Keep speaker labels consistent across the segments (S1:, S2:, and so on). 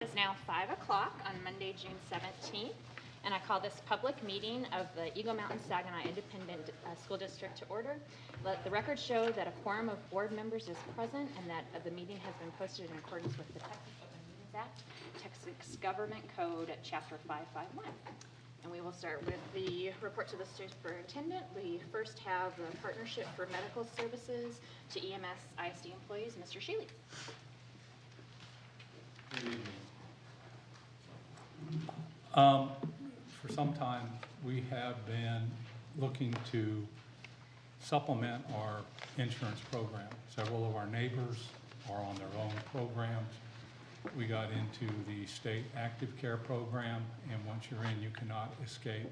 S1: It is now 5 o'clock on Monday, June 17th, and I call this public meeting of the Eagle Mountain Saginaw Independent School District to order. Let the record show that a quorum of board members is present and that the meeting has been posted in accordance with the Texas Open Meetings Act, Texas Government Code, Chapter 551. And we will start with the report to the superintendent. We first have the Partnership for Medical Services to EMS ISD employees, Mr. Shealy.
S2: Good evening. For some time, we have been looking to supplement our insurance program. Several of our neighbors are on their own programs. We got into the state active care program, and once you're in, you cannot escape.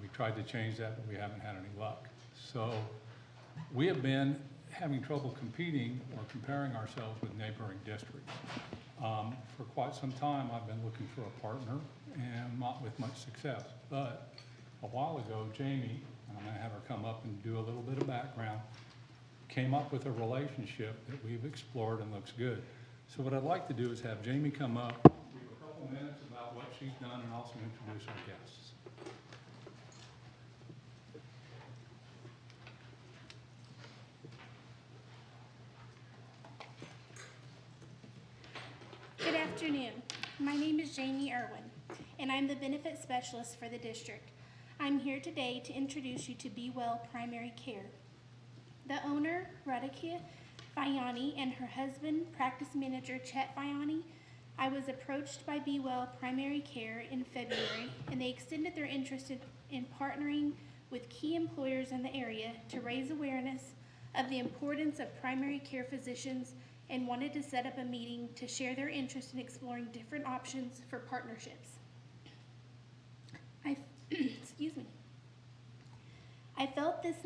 S2: We tried to change that, but we haven't had any luck. So we have been having trouble competing or comparing ourselves with neighboring districts. For quite some time, I've been looking for a partner and not with much success. But a while ago, Jamie, and I'm going to have her come up and do a little bit of background, came up with a relationship that we've explored and looks good. So what I'd like to do is have Jamie come up, give a couple minutes about what she's done, and also introduce our guests.
S3: Good afternoon. My name is Jamie Irwin, and I'm the benefit specialist for the district. I'm here today to introduce you to Be Well Primary Care. The owner, Radhika Vayani, and her husband, practice manager Chet Vayani. I was approached by Be Well Primary Care in February, and they extended their interest in partnering with key employers in the area to raise awareness of the importance of primary care physicians and wanted to set up a meeting to share their interest in exploring different options for partnerships. Excuse me. I felt this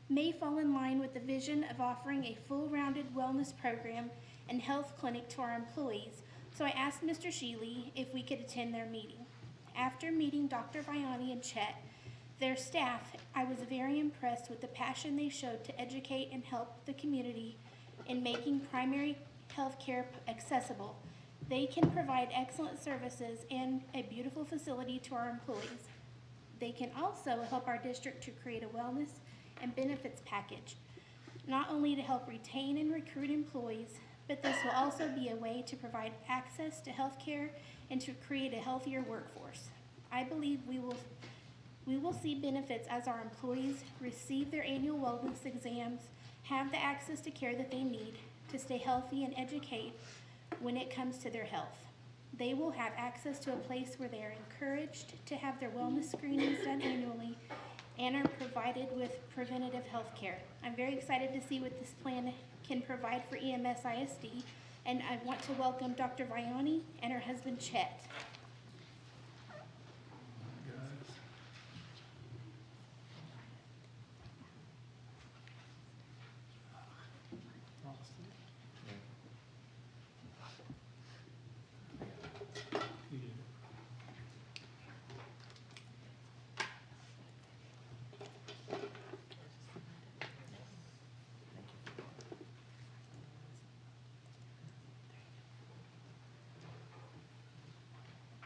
S3: may fall in line with the vision of offering a full-rounded wellness program and health clinic to our employees, so I asked Mr. Shealy if we could attend their meeting. After meeting Dr. Vayani and Chet, their staff, I was very impressed with the passion they showed to educate and help the community in making primary health care accessible. They can provide excellent services and a beautiful facility to our employees. They can also help our district to create a wellness and benefits package, not only to help retain and recruit employees, but this will also be a way to provide access to health care and to create a healthier workforce. I believe we will see benefits as our employees receive their annual wellness exams, have the access to care that they need to stay healthy and educate when it comes to their health. They will have access to a place where they are encouraged to have their wellness screenings done annually and are provided with preventative health care. I'm very excited to see what this plan can provide for EMS ISD, and I want to welcome Dr. Vayani and her husband Chet.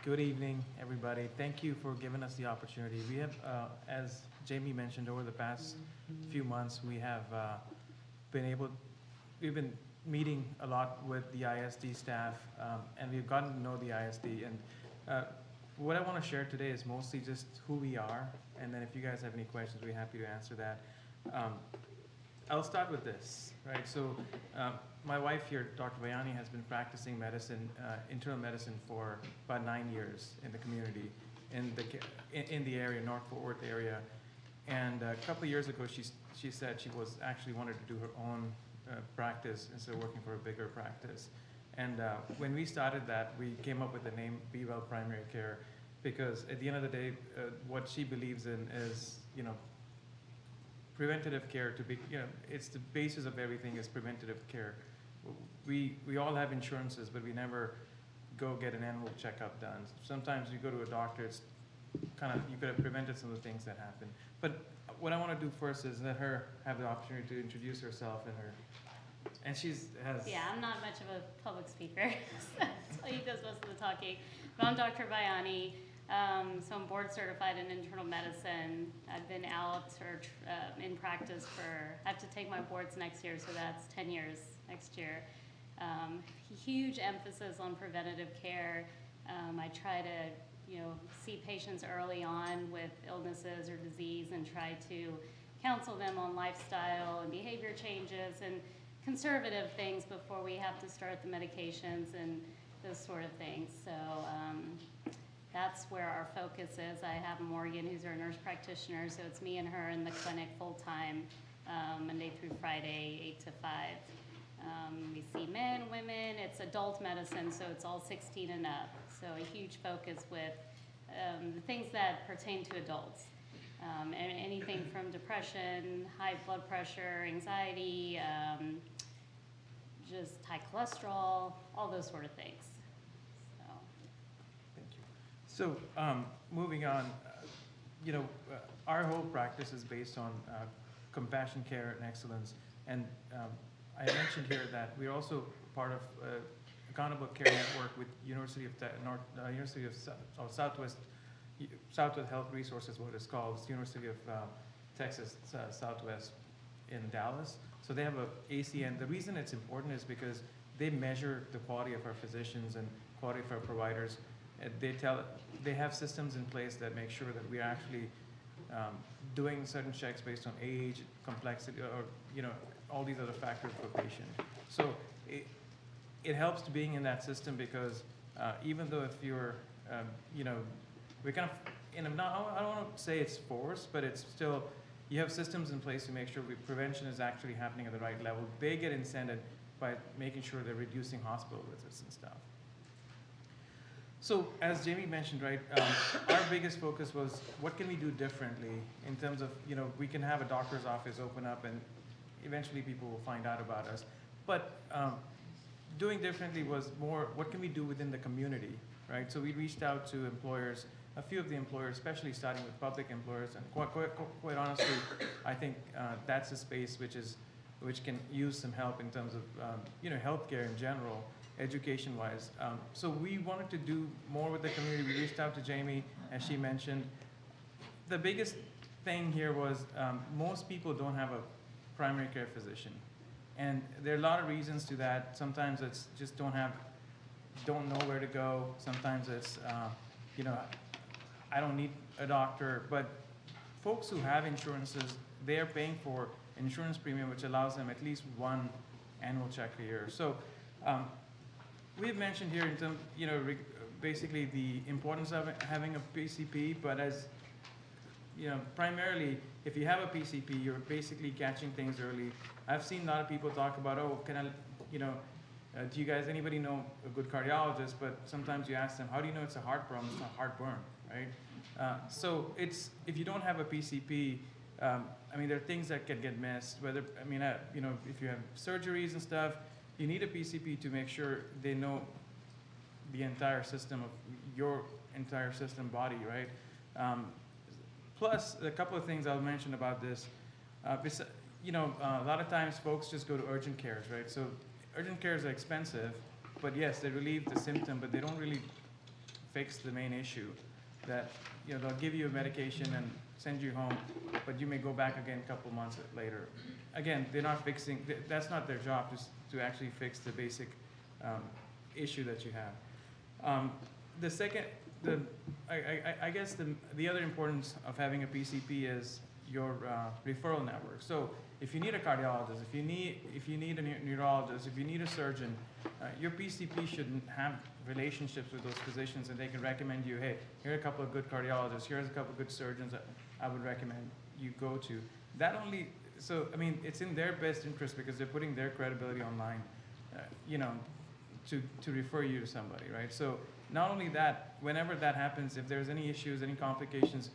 S4: Good evening, everybody. Thank you for giving us the opportunity. We have, as Jamie mentioned, over the past few months, we have we've been meeting a lot with the ISD staff, and we've gotten to know the ISD. And what I want to share today is mostly just who we are, and then if you guys have any questions, we're happy to answer that. I'll start with this, right? So my wife here, Dr. Vayani, has been practicing medicine, internal medicine for about 9 years in the community, in the area, North Fort Worth area. And a couple of years ago, she said she was actually wanted to do her own practice instead of working for a bigger practice. And when we started that, we came up with the name Be Well Primary Care, because at the end of the day, what she believes in is, preventative care. To be, it's the basis of everything is preventative care. We all have insurances, but we never go get an annual checkup done. Sometimes you go to a doctor, it's kind of, you could have prevented some of the things that happen. But what I want to do first is let her have the opportunity to introduce herself and her And has.
S5: Yeah, I'm not much of a public speaker, so he does most of the talking. But I'm Dr. Bayani, so I'm board certified in internal medicine. I've been out in practice I have to take my boards next year, so that's 10 years next year. Huge emphasis on preventative care. I try to, see patients early on with illnesses or disease and try to counsel them on lifestyle and behavior changes and conservative things before we have to start the medications and those sort of things. So that's where our focus is. I have Morgan, who's our nurse practitioner, so it's me and her in the clinic full-time, Monday through Friday, 8 to 5. We see men, women, it's adult medicine, so it's all 16 and up. So a huge focus with the things that pertain to adults. And anything from depression, high blood pressure, anxiety, just high cholesterol, all those sort of things. So.
S4: Thank you. So moving on, our whole practice is based on compassion, care, and excellence. And I mentioned here that we're also part of Accountable Care Network with University of Southwest Health Resources, what it's called. It's University of Texas Southwest in Dallas. So they have a ACN. The reason it's important is because they measure the quality of our physicians and quality of our providers. They have systems in place that make sure that we're actually doing certain checks based on age, complexity, or all these other factors for patient. So it helps to being in that system because even though if you're, we're kind of, I don't want to say it's forced, but it's still, you have systems in place to make sure prevention is actually happening at the right level. They get incented by making sure they're reducing hospital visits and stuff. So as Jamie mentioned, right, our biggest focus was what can we do differently in terms of, we can have a doctor's office open up and eventually people will find out about us. But doing differently was more, what can we do within the community, right? So we reached out to employers, a few of the employers, especially starting with public employers, and quite honestly, I think that's a space which can use some help in terms of, healthcare in general, education-wise. So we wanted to do more with the community. We reached out to Jamie, as she mentioned. The biggest thing here was most people don't have a primary care physician. And there are a lot of reasons to that. Sometimes it's just don't know where to go. Sometimes it's, I don't need a doctor. But folks who have insurances, they're paying for insurance premium, which allows them at least one annual check a year. So we've mentioned here in terms, basically the importance of having a PCP, but as primarily, if you have a PCP, you're basically catching things early. I've seen a lot of people talk about, do you guys, anybody know a good cardiologist? But sometimes you ask them, how do you know it's a heart problem? It's not heartburn, right? So if you don't have a PCP, there are things that can get missed. If you have surgeries and stuff, you need a PCP to make sure they know the entire system of your entire system body, right? Plus, a couple of things I'll mention about this. A lot of times folks just go to urgent cares, right? So urgent cares are expensive, but yes, they relieve the symptom, but they don't really fix the main issue. That they'll give you a medication and send you home, but you may go back again a couple months later. Again, they're not fixing. That's not their job, just to actually fix the basic issue that you have. The second. I guess the other importance of having a PCP is your referral network. So if you need a cardiologist, if you need a neurologist, if you need a surgeon, your PCP should have relationships with those physicians, and they can recommend you, hey, here are a couple of good cardiologists, here's a couple of good surgeons that I would recommend you go to. It's in their best interest because they're putting their credibility online, to refer you to somebody, right? So not only that, whenever that happens, if there's any issues, any complications,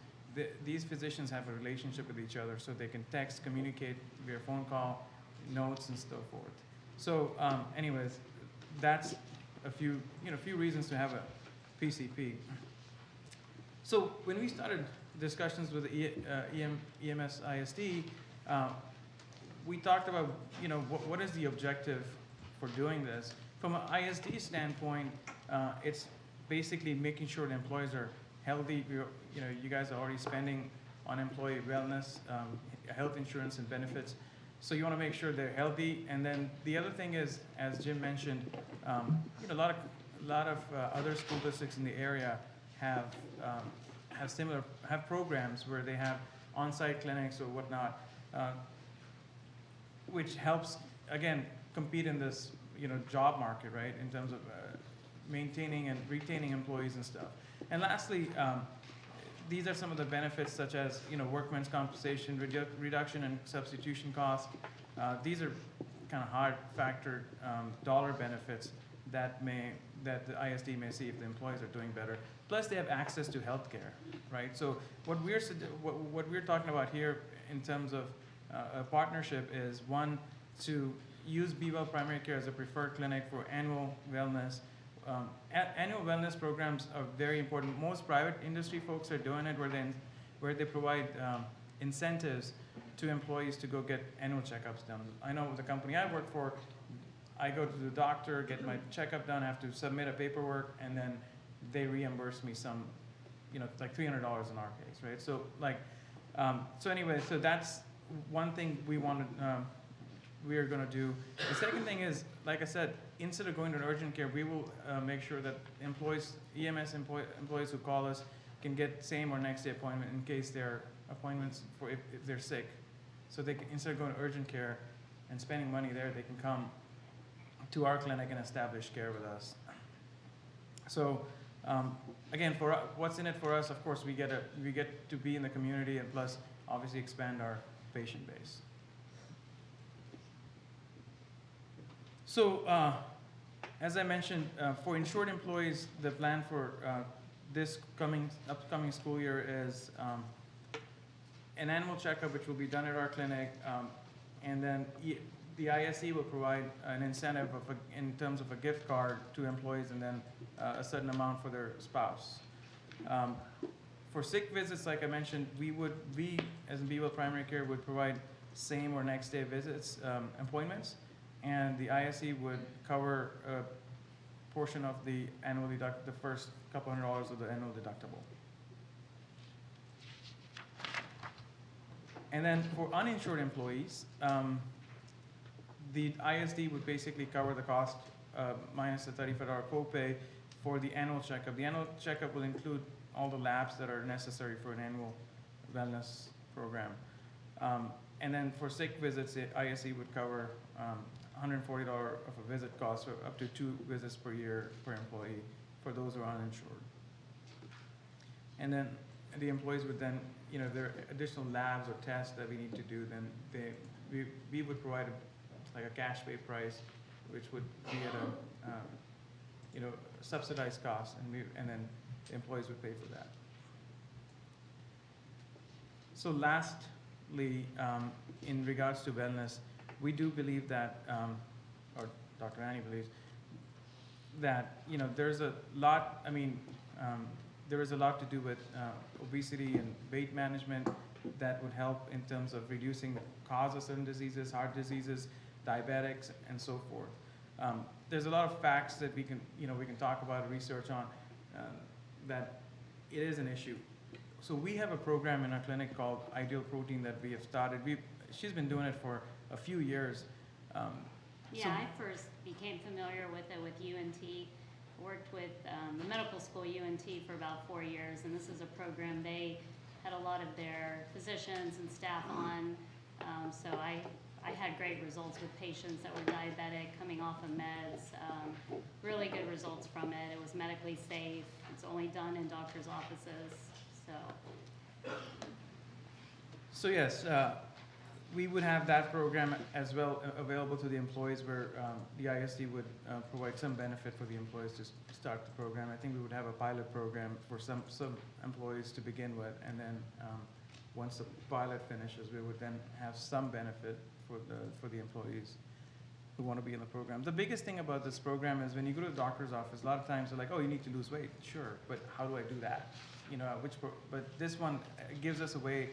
S4: these physicians have a relationship with each other, so they can text, communicate via phone call, notes, and so forth. So, anyways, that's a few reasons to have a PCP. So when we started discussions with EMS ISD, we talked about, what is the objective for doing this? From an ISD standpoint, it's basically making sure the employees are healthy. You guys are already spending on employee wellness, health insurance and benefits. So you want to make sure they're healthy. And then the other thing is, as Jim mentioned, a lot of other school districts in the area have programs where they have on-site clinics or whatnot, which helps, again, compete in this job market, right, in terms of maintaining and retaining employees and stuff. And lastly, these are some of the benefits, such as workman's compensation, reduction in substitution costs. These are kind of hard factor dollar benefits that the ISD may see if the employees are doing better. Plus, they have access to health care, right? So what we're talking about here in terms of a partnership is, one, to use Be Well Primary Care as a preferred clinic for annual wellness. Annual wellness programs are very important. Most private industry folks are doing it where they provide incentives to employees to go get annual checkups done. I know with the company I work for, I go to the doctor, get my checkup done, have to submit a paperwork, and then they reimburse me some, like $300 in our case, right? So so that's one thing we are going to do. The second thing is, like I said, instead of going to an urgent care, we will make sure that EMS employees who call us can get same or next day appointment in case their appointments if they're sick. So they can, instead of going to urgent care and spending money there, they can come to our clinic and establish care with us. So again, what's in it for us? Of course, we get to be in the community, and plus, obviously, expand our patient base. So, as I mentioned, for insured employees, the plan for this upcoming school year is an annual checkup, which will be done at our clinic, and then the ISE will provide an incentive in terms of a gift card to employees, and then a certain amount for their spouse. For sick visits, like I mentioned, we as in Be Well Primary Care would provide same or next day visits, appointments, and the ISE would cover a portion of the annual the first couple $100 of the annual deductible. And then for uninsured employees, the ISD would basically cover the cost minus the $35 copay for the annual checkup. The annual checkup will include all the labs that are necessary for an annual wellness program. And then for sick visits, the ISE would cover $140 of a visit cost, so up to 2 visits per year per employee for those who are uninsured. And then the employees would then, if there are additional labs or tests that we need to do, then we would provide like a cash pay price, which would be at a subsidized cost, and then the employees would pay for that. So lastly, in regards to wellness, we do believe that, or Dr. Annie believes, that there's a lot, there is a lot to do with obesity and weight management that would help in terms of reducing the cause of certain diseases, heart diseases, diabetics, and so forth. There's a lot of facts that we can talk about, research on, that it is an issue. So we have a program in our clinic called Ideal Protein that we have started. She's been doing it for a few years.
S5: I first became familiar with it with UNT. Worked with the medical school UNT for about 4 years, and this is a program they had a lot of their physicians and staff on. So I had great results with patients that were diabetic, coming off of meds. Really good results from it. It was medically safe. It's only done in doctors' offices.
S4: So yes, we would have that program as well available to the employees, where the ISD would provide some benefit for the employees to start the program. I think we would have a pilot program for some employees to begin with, and then once the pilot finishes, we would then have some benefit for the employees who want to be in the program. The biggest thing about this program is when you go to the doctor's office, a lot of times they're like, oh, you need to lose weight. Sure, but how do I do that? But this one gives us a way,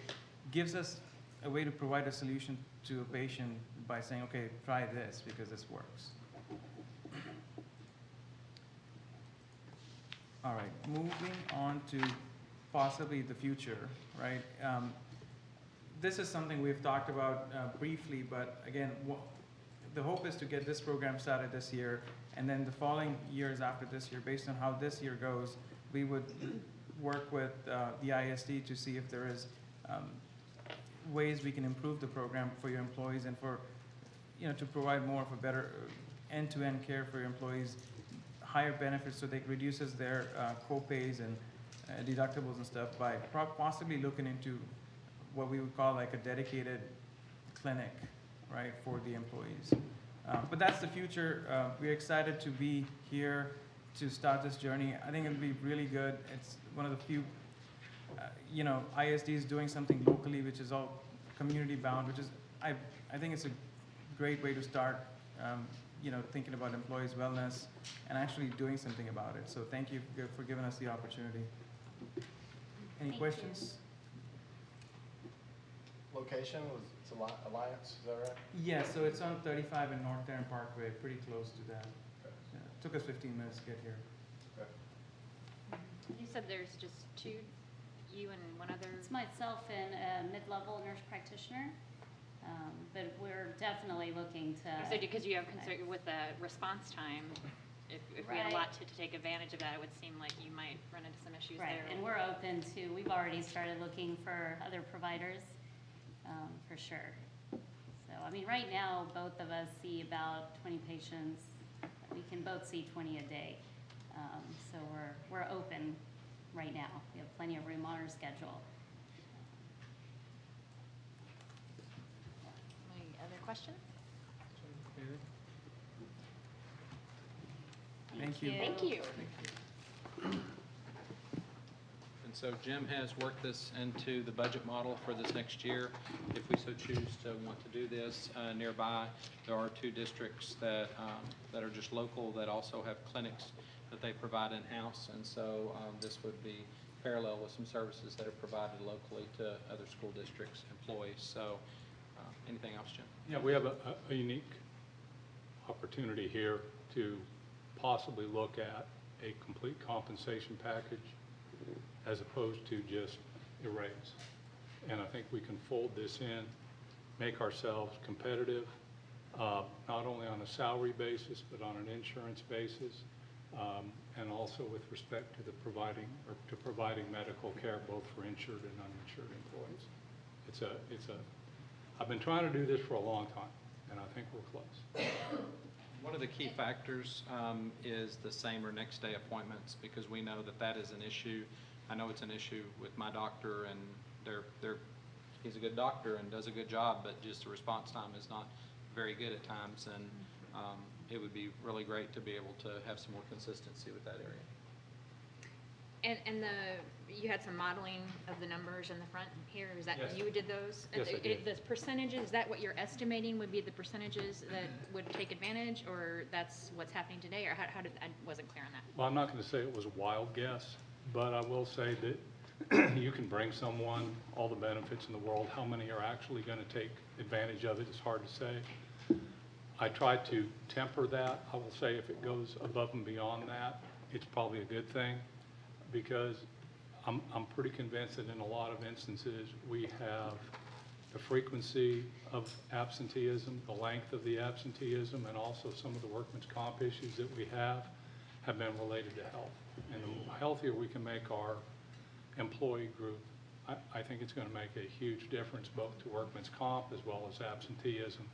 S4: gives us a way to provide a solution to a patient by saying, okay, try this because this works. All right, moving on to possibly the future, right? This is something we've talked about briefly, but again, the hope is to get this program started this year, and then the following years after this year, based on how this year goes, we would work with the ISD to see if there is ways we can improve the program for your employees and for, to provide more of a better end-to-end care for your employees, higher benefits so that it reduces their co-pays and deductibles and stuff by possibly looking into what we would call like a dedicated clinic, right, for the employees. But that's the future. We're excited to be here to start this journey. I think it'll be really good. It's one of the few, ISDs doing something locally, which is all community bound, which is, I think it's a great way to start, thinking about employees' wellness and actually doing something about it. So thank you for giving us the opportunity. Any
S5: Thank
S4: questions?
S6: Location was, it's Alliance, is that right?
S4: Yeah, so it's on 35 and North Tarrant Parkway, pretty close to that.
S6: Okay.
S4: Yeah, took us 15 minutes to get here.
S6: Okay.
S1: You said there's just two, you and one other?
S5: It's myself and a mid-level nurse practitioner, but we're definitely looking to.
S1: So because you have concern with the response time, if we had a lot to take advantage of that, it would seem like you might run into some issues there.
S5: Right, and we're open to, we've already started looking for other providers, for sure. So, I mean, right now, both of us see about 20 patients. We can both see 20 a day. So we're open right now. We have plenty of room on our schedule.
S1: Any other questions?
S4: Thank you.
S1: Thank you.
S7: And so Jim has worked this into the budget model for this next year. If we so choose to want to do this nearby, there are two districts that are just local that also have clinics that they provide in-house. And so this would be parallel with some services that are provided locally to other school districts' employees. So anything else, Jim?
S2: Yeah, we have a unique opportunity here to possibly look at a complete compensation package as opposed to just a raise. And I think we can fold this in, make ourselves competitive, not only on a salary basis, but on an insurance basis, and also with respect to providing medical care both for insured and uninsured employees. I've been trying to do this for a long time, and I think we're close.
S7: One of the key factors is the same or next day appointments, because we know that is an issue. I know it's an issue with my doctor, and he's a good doctor and does a good job, but just the response time is not very good at times, and it would be really great to be able to have some more consistency with that area.
S1: And you had some modeling of the numbers in the front here, is that,
S2: Yes.
S1: you did those?
S2: Yes, I did.
S1: The percentages, is that what you're estimating would be the percentages that would take advantage, or that's what's happening today, or how did, I wasn't clear on that.
S2: Well, I'm not going to say it was a wild guess, but I will say that you can bring someone all the benefits in the world. How many are actually going to take advantage of it is hard to say. I try to temper that. I will say if it goes above and beyond that, it's probably a good thing, because I'm pretty convinced that in a lot of instances we have the frequency of absenteeism, the length of the absenteeism, and also some of the workman's comp issues that we have been related to health. And the healthier we can make our employee group, I think it's going to make a huge difference both to workman's comp as well as absenteeism.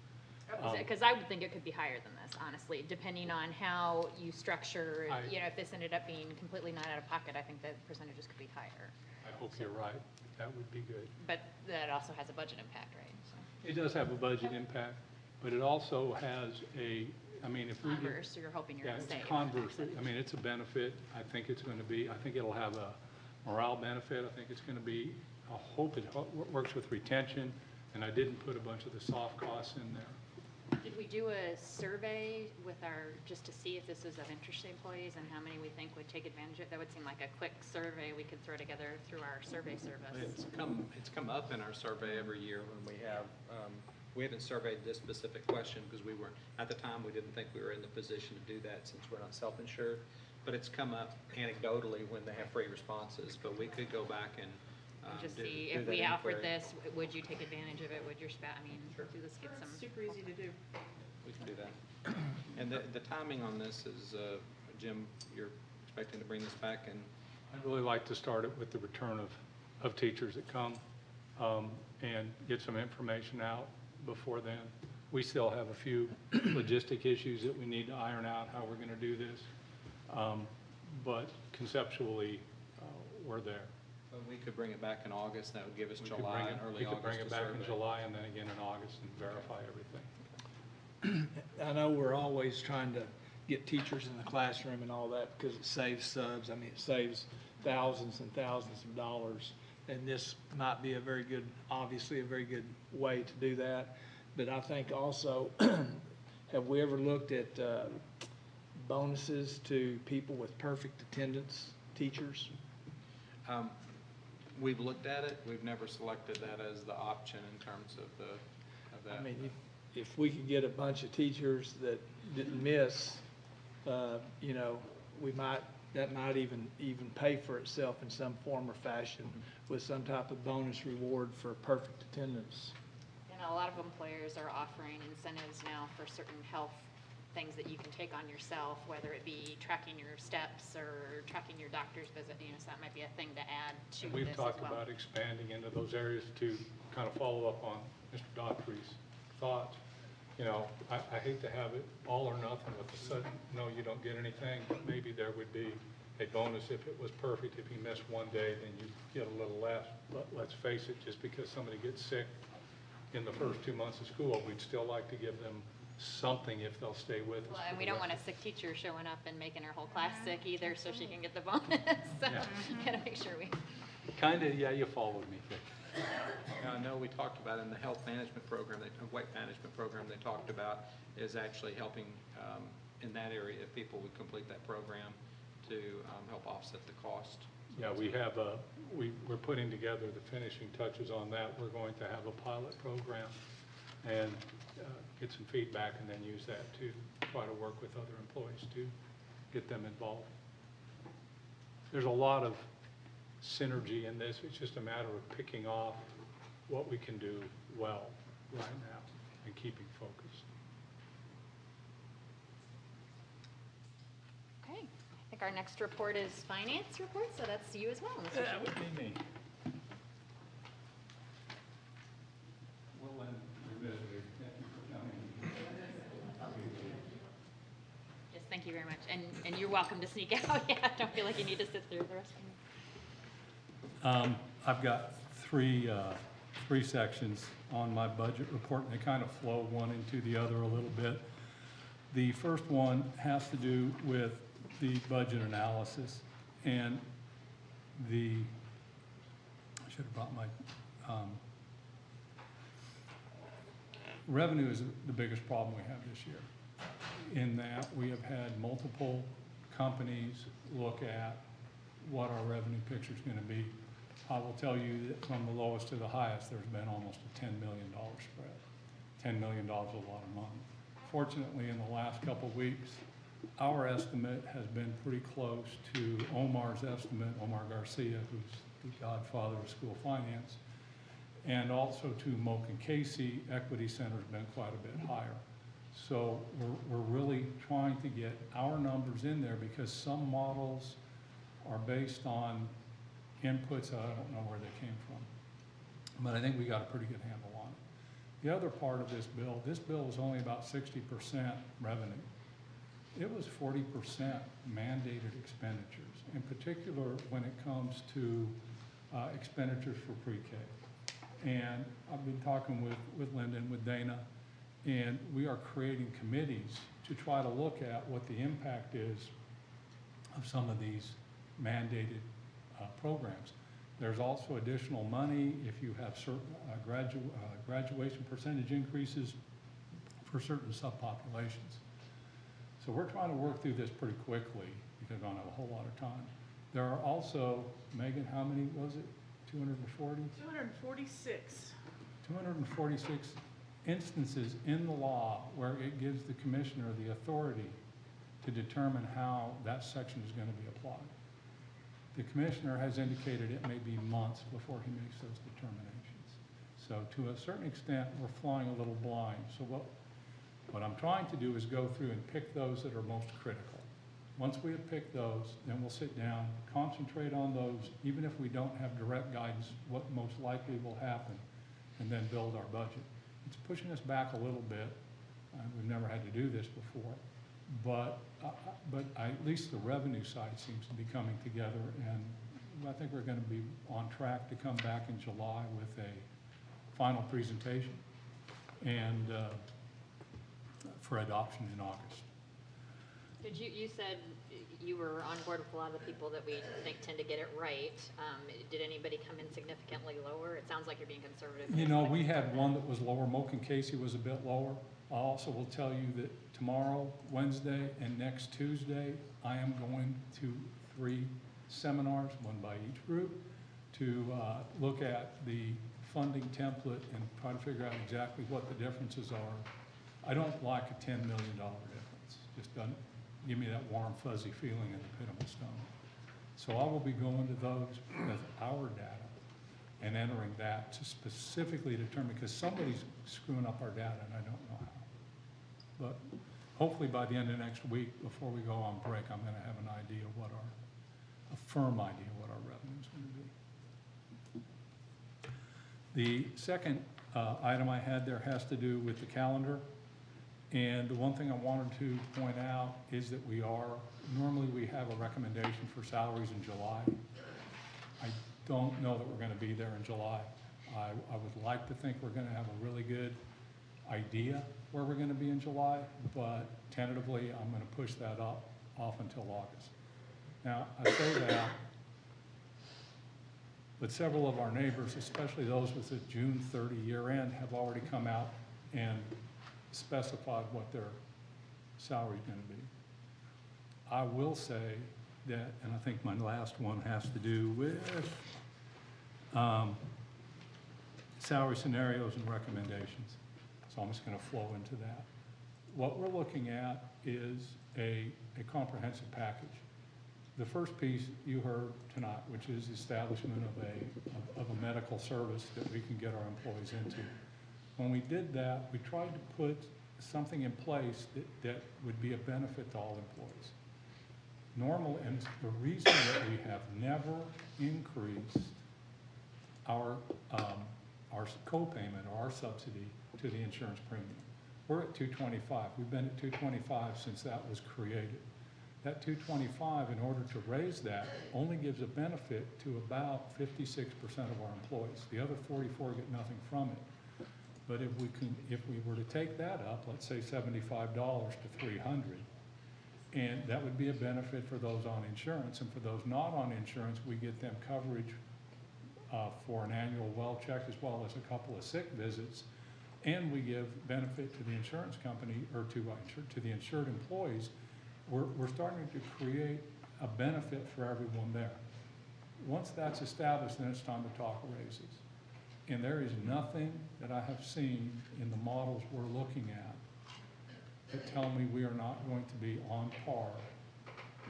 S1: Because I would think it could be higher than this, honestly, depending on how you structure, if this ended up being completely not out of pocket, I think the percentages could be higher.
S2: I hope you're right. That would be good.
S1: But that also has a budget impact, right? So.
S2: It does have a budget impact, but it also has if we get,
S1: Converse, so you're hoping you're
S2: yeah,
S1: going to
S2: it's
S1: stay.
S2: converse. It's a benefit. I think it'll have a morale benefit. I think it's going to be, I hope it works with retention, and I didn't put a bunch of the soft costs in there.
S1: Did we do a survey with our, just to see if this is of interest to employees and how many we think would take advantage of it? That would seem like a quick survey we could throw together through our survey service.
S7: It's come up in our survey every year when we have, we haven't surveyed this specific question because we weren't, at the time, we didn't think we were in the position to do that since we're not self-insured. But it's come up anecdotally when they have free responses, but we could go back and
S1: Just
S7: do
S1: see
S7: that
S1: if we offered
S7: inquiry.
S1: this, would you take advantage of it? Would your spouse, I mean, let's get some.
S8: Super easy to do.
S7: We can do that. And the timing on this is, Jim, you're expecting to bring this back and
S2: I'd really like to start it with the return of teachers that come and get some information out before then. We still have a few logistic issues that we need to iron out, how we're going to do this. But conceptually, we're there.
S7: we could bring it back in August. That would give us
S2: We could
S7: July
S2: bring
S7: and
S2: it-
S7: early
S2: We could
S7: August
S2: bring
S7: to
S2: it back in
S7: survey.
S2: July and then again in August and verify everything.
S9: I know we're always trying to get teachers in the classroom and all that because it saves subs. I mean, it saves thousands and thousands of dollars. And this might be a very good, obviously a very good way to do that. But I think also, have we ever looked at bonuses to people with perfect attendance, teachers?
S7: We've looked at it. We've never selected that as the option in terms of that.
S9: I mean, if we could get a bunch of teachers that didn't miss, you know, that might even pay for itself in some form or fashion with some type of bonus reward for perfect attendance.
S1: And a lot of employers are offering incentives now for certain health things that you can take on yourself, whether it be tracking your steps or tracking your doctor's visit, you know, so that might be a thing to add to
S2: And
S1: this
S2: we've
S1: as
S2: talked
S1: well.
S2: about expanding into those areas to kind of follow up on Mr. Daughtry's thoughts. You know, I hate to have it all or nothing with the sudden, no, you don't get anything, but maybe there would be a bonus if it was perfect. If you missed one day, then you get a little less. But let's face it, just because somebody gets sick in the first 2 months of school, we'd still like to give them something if they'll stay with us.
S1: Well, and
S2: for
S1: we
S2: the
S1: don't
S2: rest
S1: want a sick teacher showing up and making her whole class sick either, so she can get the bonus. So,
S2: Yeah.
S1: gotta make sure we.
S2: Kind of, yeah, you followed me, Vic.
S7: Now, I know we talked about in the health management program, weight management program they talked about is actually helping in that area if people would complete that program to help offset the cost.
S2: Yeah, we have we're putting together the finishing touches on that. We're going to have a pilot program and get some feedback and then use that to try to work with other employees to get them involved. There's a lot of synergy in this. It's just a matter of picking off what we can do well right now and keeping focused.
S1: Okay, I think our next report is finance report, so that's you as well, Mr.
S2: That
S1: Chairman.
S2: would be me. Well, then, you're busy. Thank you for coming.
S1: Yes, thank you very much, and you're welcome to sneak out, yeah, don't feel like you need to sit through the rest of me.
S2: I've got three sections on my budget report, and they kind of flow one into the other a little bit. The first one has to do with the budget analysis, and I should have brought my, revenue is the biggest problem we have this year, in that we have had multiple companies look at what our revenue picture is going to be. I will tell you that from the lowest to the highest, there's been almost a $10 million spread. $10 million is a lot of money. Fortunately, in the last couple of weeks, our estimate has been pretty close to Omar's estimate, Omar Garcia, who's the godfather of school finance, and also to Moak and Casey. Equity Center's been quite a bit higher. So we're really trying to get our numbers in there because some models are based on inputs that I don't know where they came from. But I think we got a pretty good handle on it. The other part of this bill was only about 60% revenue. It was 40% mandated expenditures, in particular when it comes to expenditures for pre-K. And I've been talking with Linda and with Dana, and we are creating committees to try to look at what the impact is of some of these mandated programs. There's also additional money if you have certain graduation percentage increases for certain subpopulations. So we're trying to work through this pretty quickly because I don't have a whole lot of time. There are also, Megan, how many was it? 240?
S8: 246.
S2: 246 instances in the law where it gives the commissioner the authority to determine how that section is going to be applied. The commissioner has indicated it may be months before he makes those determinations. So to a certain extent, we're flying a little blind. So what I'm trying to do is go through and pick those that are most critical. Once we have picked those, then we'll sit down, concentrate on those, even if we don't have direct guidance, what most likely will happen, and then build our budget. It's pushing us back a little bit. We've never had to do this before, but at least the revenue side seems to be coming together, and I think we're going to be on track to come back in July with a final presentation and for adoption in August.
S1: Did you said you were on board with a lot of the people that we think tend to get it right. Did anybody come in significantly lower? It sounds like you're being conservative.
S2: You know, we had one that was lower. Moken Casey was a bit lower. I also will tell you that tomorrow, Wednesday, and next Tuesday, I am going to 3 seminars, one by each group, to look at the funding template and try to figure out exactly what the differences are. I don't like a $10 million difference. Just doesn't give me that warm, fuzzy feeling in the pit of my stomach. So I will be going to those with our data and entering that to specifically determine, because somebody's screwing up our data and I don't know how. But hopefully by the end of next week, before we go on break, I'm going to have an idea what a firm idea what our revenue is going to be. The second item I had there has to do with the calendar. And the one thing I wanted to point out is that normally we have a recommendation for salaries in July. I don't know that we're going to be there in July. I would like to think we're going to have a really good idea where we're going to be in July, but tentatively I'm going to push that off until August. Now, I say that, but several of our neighbors, especially those with a June 30 year end, have already come out and specified what their salary is going to be. I will say that, and I think my last one has to do with salary scenarios and recommendations. So I'm just going to flow into that. What we're looking at is a comprehensive package. The first piece you heard tonight, which is the establishment of a medical service that we can get our employees into. When we did that, we tried to put something in place that would be a benefit to all employees. And the reason that we have never increased our co-payment or our subsidy to the insurance premium. We're at $225. We've been at $225 since that was created. That $225, in order to raise that, only gives a benefit to about 56% of our employees. The other 44 get nothing from it. But if we were to take that up, let's say $75 to $300, and that would be a benefit for those on insurance. And for those not on insurance, we get them coverage for an annual well check as well as a couple of sick visits. And we give benefit to the insurance company or to the insured employees. We're starting to create a benefit for everyone there. Once that's established, then it's time to talk raises. And there is nothing that I have seen in the models we're looking at that tell me we are not going to be on par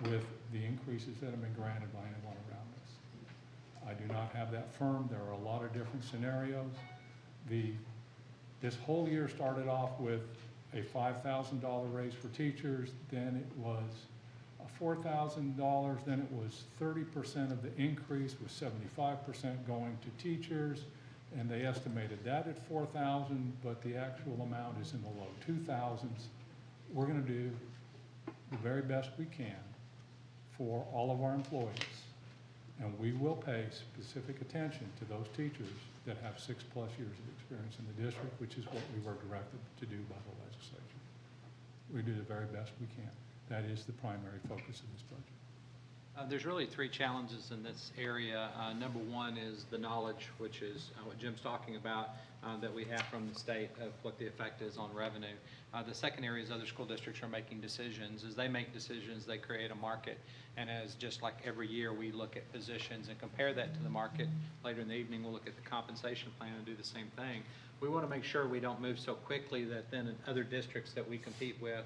S2: with the increases that have been granted by anyone around us. I do not have that firm. There are a lot of different scenarios. This whole year started off with a $5,000 raise for teachers, then it was $4,000, then it was 30% of the increase with 75% going to teachers, and they estimated that at $4,000, but the actual amount is in the low 2,000s. We're going to do the very best we can for all of our employees, and we will pay specific attention to those teachers that have 6+ years of experience in the district, which is what we were directed to do by the legislature. We do the very best we can. That is the primary focus of this budget.
S7: There's really three challenges in this area. Number one is the knowledge, which is what Jim's talking about, that we have from the state of what the effect is on revenue. The second area is other school districts are making decisions. As they make decisions, they create a market. And as just like every year, we look at positions and compare that to the market. Later in the evening, we'll look at the compensation plan and do the same thing. We want to make sure we don't move so quickly that then in other districts that we compete with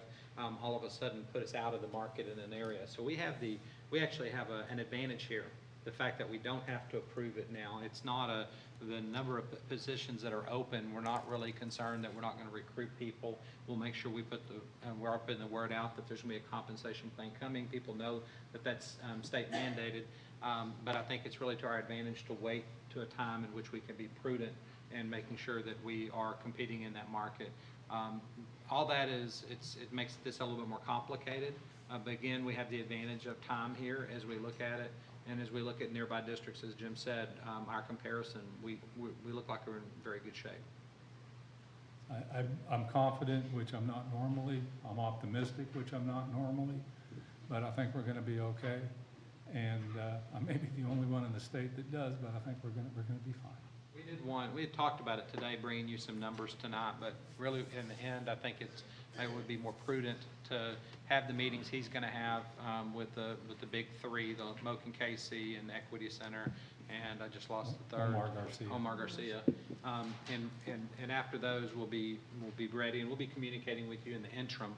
S7: all of a sudden put us out of the market in an area. So we actually have an advantage here. The fact that we don't have to approve it now. It's not the number of positions that are open. We're not really concerned that we're not going to recruit people. We'll make sure we we're putting the word out that there's going to be a compensation plan coming. People know that that's state mandated. But I think it's really to our advantage to wait to a time in which we can be prudent and making sure that we are competing in that market. All that it makes this a little bit more complicated. But again, we have the advantage of time here as we look at it. And as we look at nearby districts, as Jim said, our comparison, we look like we're in very good shape.
S2: I'm confident, which I'm not normally. I'm optimistic, which I'm not normally. But I think we're going to be okay. And I may be the only one in the state that does, but I think we're going to be fine.
S7: We had talked about it today, bringing you some numbers tonight, but really in the end, I think it would be more prudent to have the meetings he's going to have with the big three, the Moken KC and the Equity Center, and I just lost the third. Omar Garcia. And after those, we'll be ready, and we'll be communicating with you in the interim.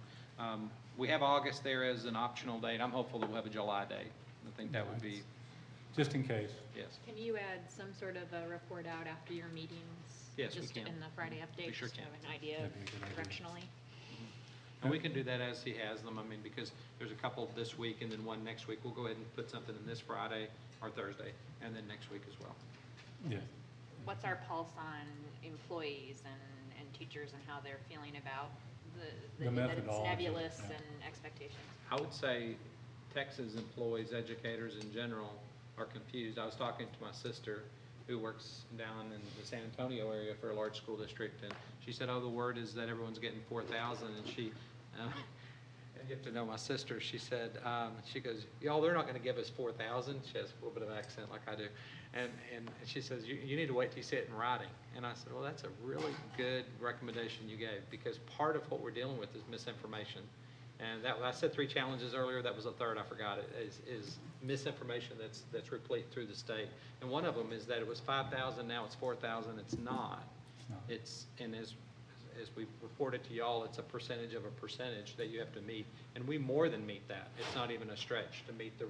S7: We have August there as an optional date. I'm hopeful that we'll have a July date. I think that would be.
S2: Just in case.
S7: Yes.
S1: Can you add some sort of a report out after your meetings?
S7: Yes, we
S1: just
S7: can.
S1: in the Friday update,
S7: We sure
S1: just to
S7: can.
S1: have an idea
S2: That'd be a good idea.
S1: directionally?
S7: And we can do that as he has them. I mean, because there's a couple this week and then one next week. We'll go ahead and put something in this Friday or Thursday, and then next week as well.
S2: Yes.
S1: What's our pulse on employees and teachers and how they're feeling about
S2: The
S1: that it's
S2: methodology,
S1: nebulous
S2: yeah.
S1: and expectations?
S7: I would say Texas employees, educators in general, are confused. I was talking to my sister who works down in the San Antonio area for a large school district, and she said, oh, the word is that everyone's getting 4,000, and she, you have to know my sister, she said, she goes, y'all, they're not going to give us 4,000. She has a little bit of accent like I do. And she says, you need to wait till you see it in writing. And I said, well, that's a really good recommendation you gave, because part of what we're dealing with is misinformation. And that, I said 3 challenges earlier, that was a third, I forgot it, is misinformation that's replete through the state. And one of them is that it was 5,000, now it's 4,000, it's not. And as we reported to y'all, it's a percentage of a percentage that you have to meet. And we more than meet that. It's not even a stretch to meet the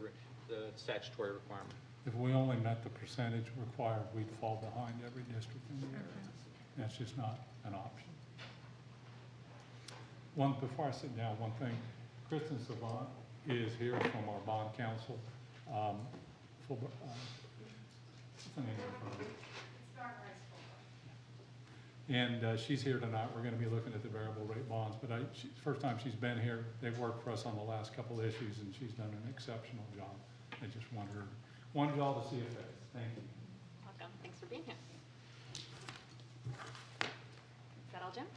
S7: statutory requirement.
S2: If we only met the percentage required, we'd fall behind every district in the area. That's just not an option. Before I sit down, one thing, Kristen Savant is here from our bond council. What's the name of her? And she's here tonight. We're going to be looking at the variable rate bonds, but first time she's been here. They've worked for us on the last couple issues, and she's done an exceptional job. I just wanted y'all to see her face. Thank you.
S1: Welcome. Thanks for being here. Is that all, Jim?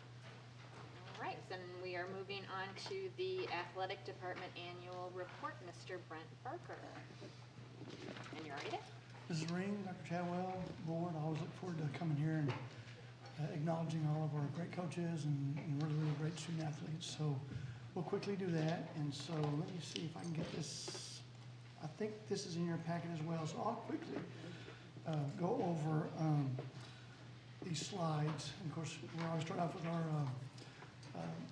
S1: All right, then we are moving on to the Athletic Department Annual Report, Mr. Brent Barker. And you're already there.
S10: Mrs. Ring, Dr. Chadwell, board, I always look forward to coming here and acknowledging all of our great coaches and really, really great student athletes. So we'll quickly do that. And so let me see if I can get this. I think this is in your packet as well. So I'll quickly go over these slides. And of course, we always start off with our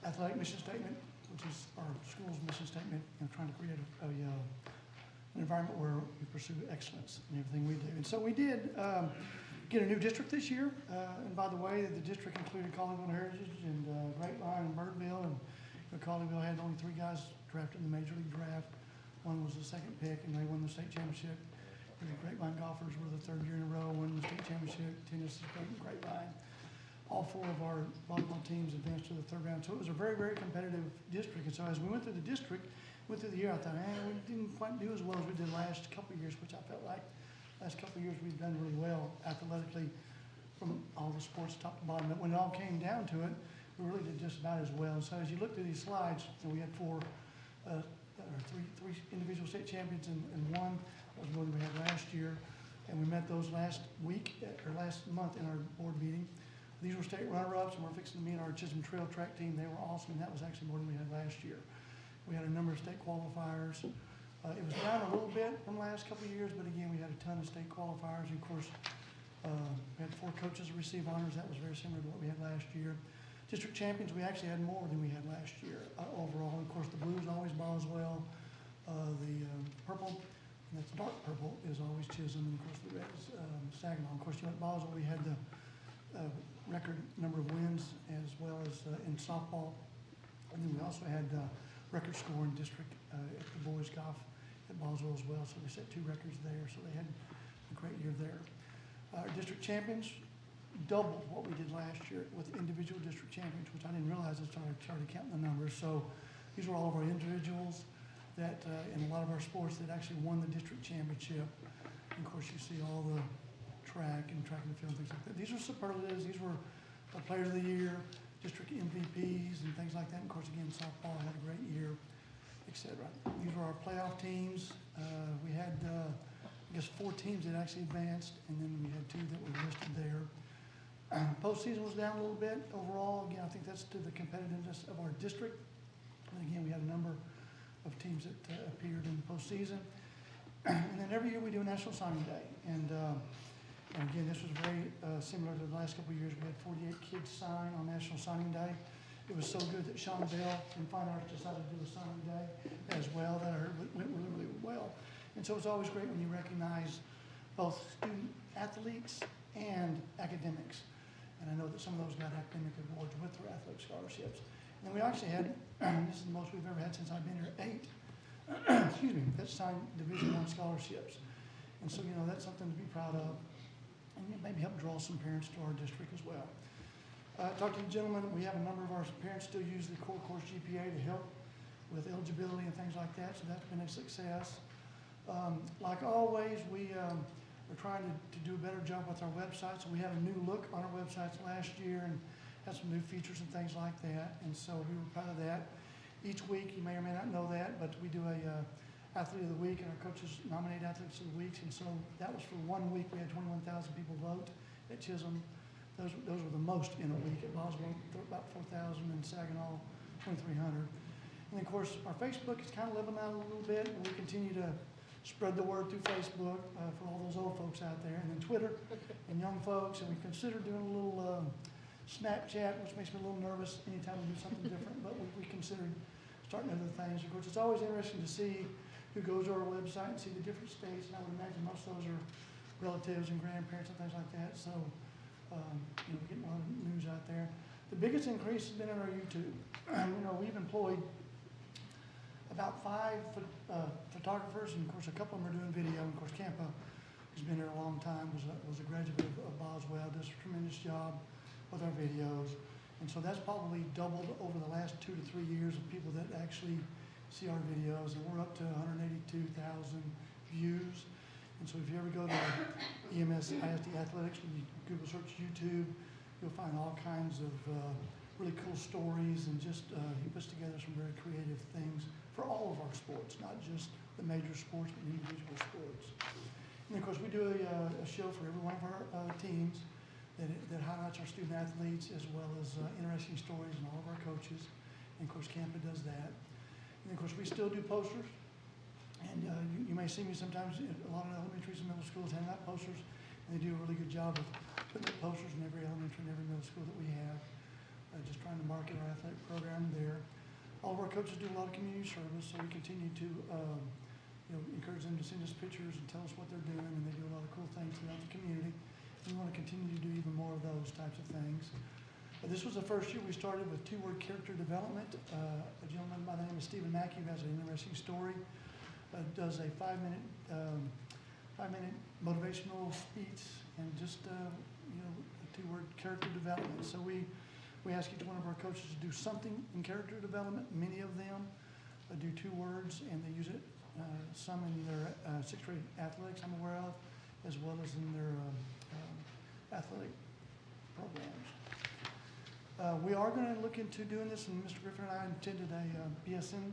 S10: athletic mission statement, which is our school's mission statement, trying to create an environment where we pursue excellence in everything we do. And so we did get a new district this year. And by the way, the district included Colleyville Heritage and Grapevine and Birdville. And Colleyville had only 3 guys drafted in the Major League draft. One was the second pick, and they won the state championship. The Grapevine golfers were the 3rd year in a row, won the state championship. Tennis is great in Grapevine. All 4 of our volleyball teams advanced to the 3rd round. So it was a very, very competitive district. And so as we went through the district, went through the year, I thought, we didn't quite do as well as we did last couple of years, which I felt like last couple of years we've done really well athletically from all the sports top to bottom. But when it all came down to it, we really did just about as well. And so as you look through these slides, we had 4 or three individual state champions and one that was more than we had last year. And we met those last week, or last month in our board meeting. These were state runner-ups, and we're fixing to meet our Chisholm Trail track team. They were awesome, and that was actually more than we had last year. We had a number of state qualifiers. It was down a little bit from the last couple of years, but again, we had a ton of state qualifiers. And of course, we had 4 coaches receive honors. That was very similar to what we had last year. District champions, we actually had more than we had last year overall. And of course, the blue is always Boswell. The purple, and that's dark purple, is always Chisholm. And of course, the red is Saginaw. Of course, at Boswell, we had the record number of wins as well as in softball. And then we also had record score in district at the boys golf at Boswell as well. So we set 2 records there. So they had a great year there. Our district champions doubled what we did last year with individual district champions, which I didn't realize until I started counting the numbers. So these were all of our individuals that in a lot of our sports that actually won the district championship. And of course, you see all the track and field, things like that. These are superlatives. These were players of the year, district MVPs, and things like that. And of course, again, softball had a great year, etc. These were our playoff teams. We had, I guess, 4 teams that actually advanced, and then we had 2 that were listed there. Postseason was down a little bit overall. Again, I think that's to the competitiveness of our district. And again, we had a number of teams that appeared in the postseason. And then every year we do a National Signing Day. And again, this was very similar to the last couple of years. We had 48 kids sign on National Signing Day. It was so good that Sean Bell from Fine Arts decided to do a signing day as well. That I heard went really, really well. And so it's always great when you recognize both student athletes and academics. And I know that some of those got academic awards with their athletic scholarships. And we actually had, this is the most we've ever had since I've been here, 8, excuse me, that signed Division I scholarships. And so, you know, that's something to be proud of. And maybe help draw some parents to our district as well. Talked to the gentleman, we have a number of our parents still use the core course GPA to help with eligibility and things like that, so that's been a success. Like always, we're trying to do a better job with our website, so we had a new look on our websites last year and had some new features and things like that, and so we were proud of that. Each week, you may or may not know that, but we do a Athlete of the Week, and our coaches nominate Athletes of the Week, and so that was for 1 week. We had 21,000 people vote at Chisholm. Those were the most in a week. At Boswell, about 4,000, and Saginaw, 2,300. And then, of course, our Facebook is kind of living out a little bit, and we continue to spread the word through Facebook for all those old folks out there, and then Twitter and young folks. And we consider doing a little Snapchat, which makes me a little nervous anytime we do something different, but we considered starting other things. Of course, it's always interesting to see who goes to our website and see the different states, and I would imagine most of those are relatives and grandparents and things like that. So, you know, we're getting a lot of news out there. The biggest increase has been in our YouTube. You know, we've employed about 5 photographers, and of course, a couple of them are doing video. And of course, Campa, who's been here a long time, was a graduate of Boswell, does a tremendous job with our videos. And so that's probably doubled over the last 2 to 3 years of people that actually see our videos, and we're up to 182,000 views. And so if you ever go to EMS ISD Athletics, when you Google search YouTube, you'll find all kinds of really cool stories, and just he puts together some very creative things for all of our sports, not just the major sports, but individual sports. And of course, we do a show for every one of our teams that highlights our student athletes, as well as interesting stories and all of our coaches. And of course, Campa does that. And of course, we still do posters. And you may see me sometimes in a lot of elementaries and middle schools handing out posters, and they do a really good job of putting up posters in every elementary and every middle school that we have, just trying to market our athletic program there. All of our coaches do a lot of community service, so we continue to you know, encourage them to send us pictures and tell us what they're doing, and they do a lot of cool things throughout the community. And we want to continue to do even more of those types of things. This was the first year we started with 2-word character development. A gentleman by the name of Stephen Mackey, who has an interesting story, does a 5-minute motivational speech, and just you know, a 2-word character development. So we ask each one of our coaches to do something in character development. Many of them do 2 words, and they use it some in their 6th grade athletics I'm aware of, as well as in their athletic programs. We are going to look into doing this, and Mr. Griffin and I attended a BSN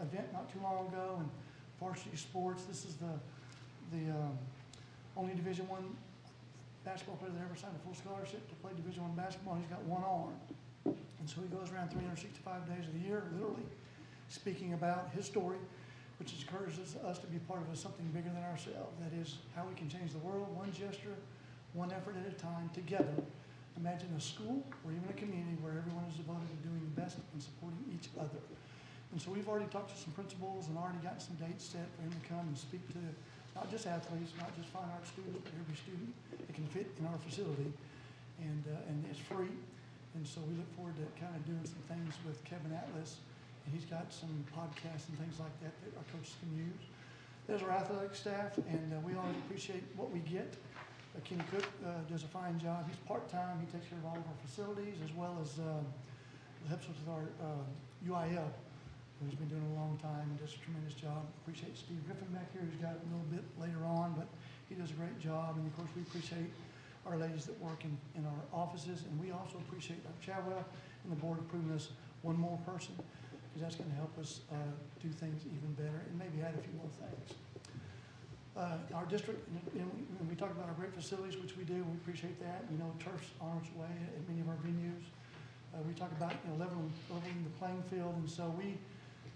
S10: event not too long ago, and varsity sports. This is the only Division I basketball player that ever signed a full scholarship to play Division I basketball. He's got one arm, and so he goes around 365 days of the year, literally speaking about his story, which encourages us to be part of something bigger than ourselves. That is how we can change the world, one gesture, one effort at a time, together. Imagine a school or even a community where everyone is devoted to doing the best and supporting each other. And so we've already talked to some principals and already gotten some dates set for him to come and speak to not just athletes, not just fine art students, but every student that can fit in our facility. And it's free. And so we look forward to kind of doing some things with Kevin Atlas. And he's got some podcasts and things like that that our coaches can use. There's our athletic staff, and we always appreciate what we get. Kenny Cook does a fine job. He's part-time. He takes care of all of our facilities as well as helps us with our UIL, who's been doing it a long time and does a tremendous job. Appreciate Steve Griffin back here, who's got it a little bit later on, but he does a great job. And of course, we appreciate our ladies that work in our offices, and we also appreciate Dr. Chadwell and the board approving us one more person, because that's going to help us do things even better and maybe add a few more things. Our district, and we talk about our great facilities, which we do, and we appreciate that. You know, turf's on its way at many of our venues. We talk about leveling the playing field, and so we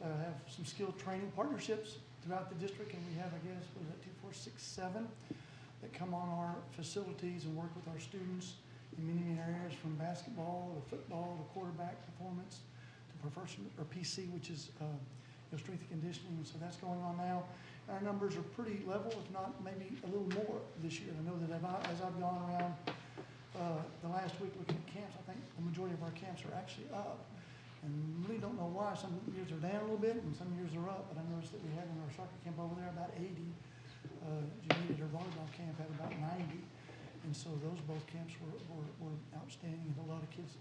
S10: have some skilled training partnerships throughout the district, and we have, I guess, what is that, 2, 4, 6, 7 that come on our facilities and work with our students in many areas, from basketball to football to quarterback performance to professional or PC, which is strength and conditioning. And so that's going on now. Our numbers are pretty level, if not maybe a little more this year. I know that as I've gone around the last week looking at camps, I think the majority of our camps are actually up. And really don't know why. Some years are down a little bit and some years are up. But I noticed that we had in our soccer camp over there about 80. Janine at her volleyball camp had about 90. And so those both camps were outstanding, and a lot of kids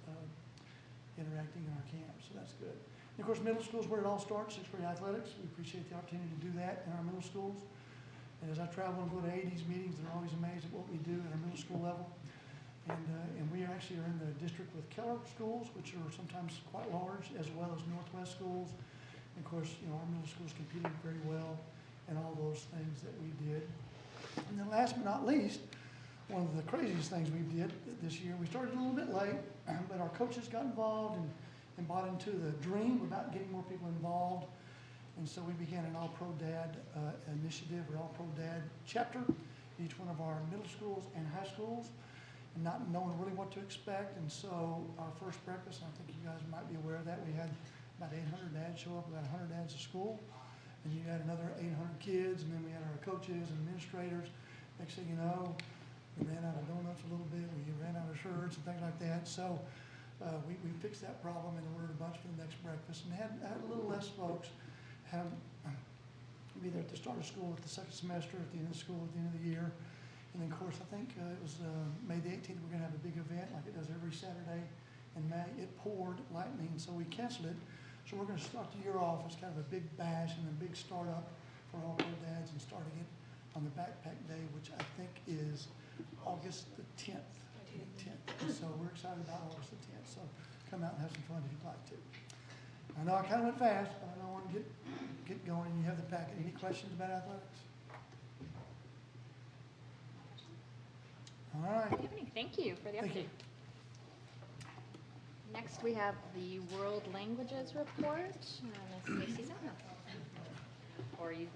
S10: interacting in our camps. So that's good. And of course, middle school is where it all starts, 6th grade athletics. We appreciate the opportunity to do that in our middle schools. And as I travel and go to AD's meetings, they're always amazed at what we do at our middle school level. And we actually are in the district with Keller schools, which are sometimes quite large, as well as Northwest schools. And of course, our middle schools competed very well in all those things that we did. And then last but not least, one of the craziest things we did this year, we started a little bit late, but our coaches got involved and bought into the dream about getting more people involved. And so we began an All-Pro Dad initiative, or All-Pro Dad chapter, each one of our middle schools and high schools, and not knowing really what to expect. And so our first breakfast, and I think you guys might be aware of that, we had about 800 dads show up, about 100 dads at school. And you had another 800 kids, and then we had our coaches and administrators. Next thing you know, we ran out of donuts a little bit, we ran out of shirts and things like that. So we fixed that problem and ordered a bunch for the next breakfast, and had a little less folks be there at the start of school, at the second semester, at the end of school, at the end of the year. And then, of course, I think it was May the 18th, we're going to have a big event like it does every Saturday in May. It poured lightning, so we canceled it. So we're going to start the year off as kind of a big bash and a big startup for all pro dads, and starting it on the Backpack Day, which I think is August the 10th. And so we're excited about August the 10th. So come out and have some fun if you'd like to. I know I kind of went fast, but I know I want to get going. And you have the packet. Any questions about athletics? All right.
S1: Good evening. Thank you for the
S10: Thank you.
S1: update. Next, we have the World Languages Report. Ms. Stacy Zana. Or you.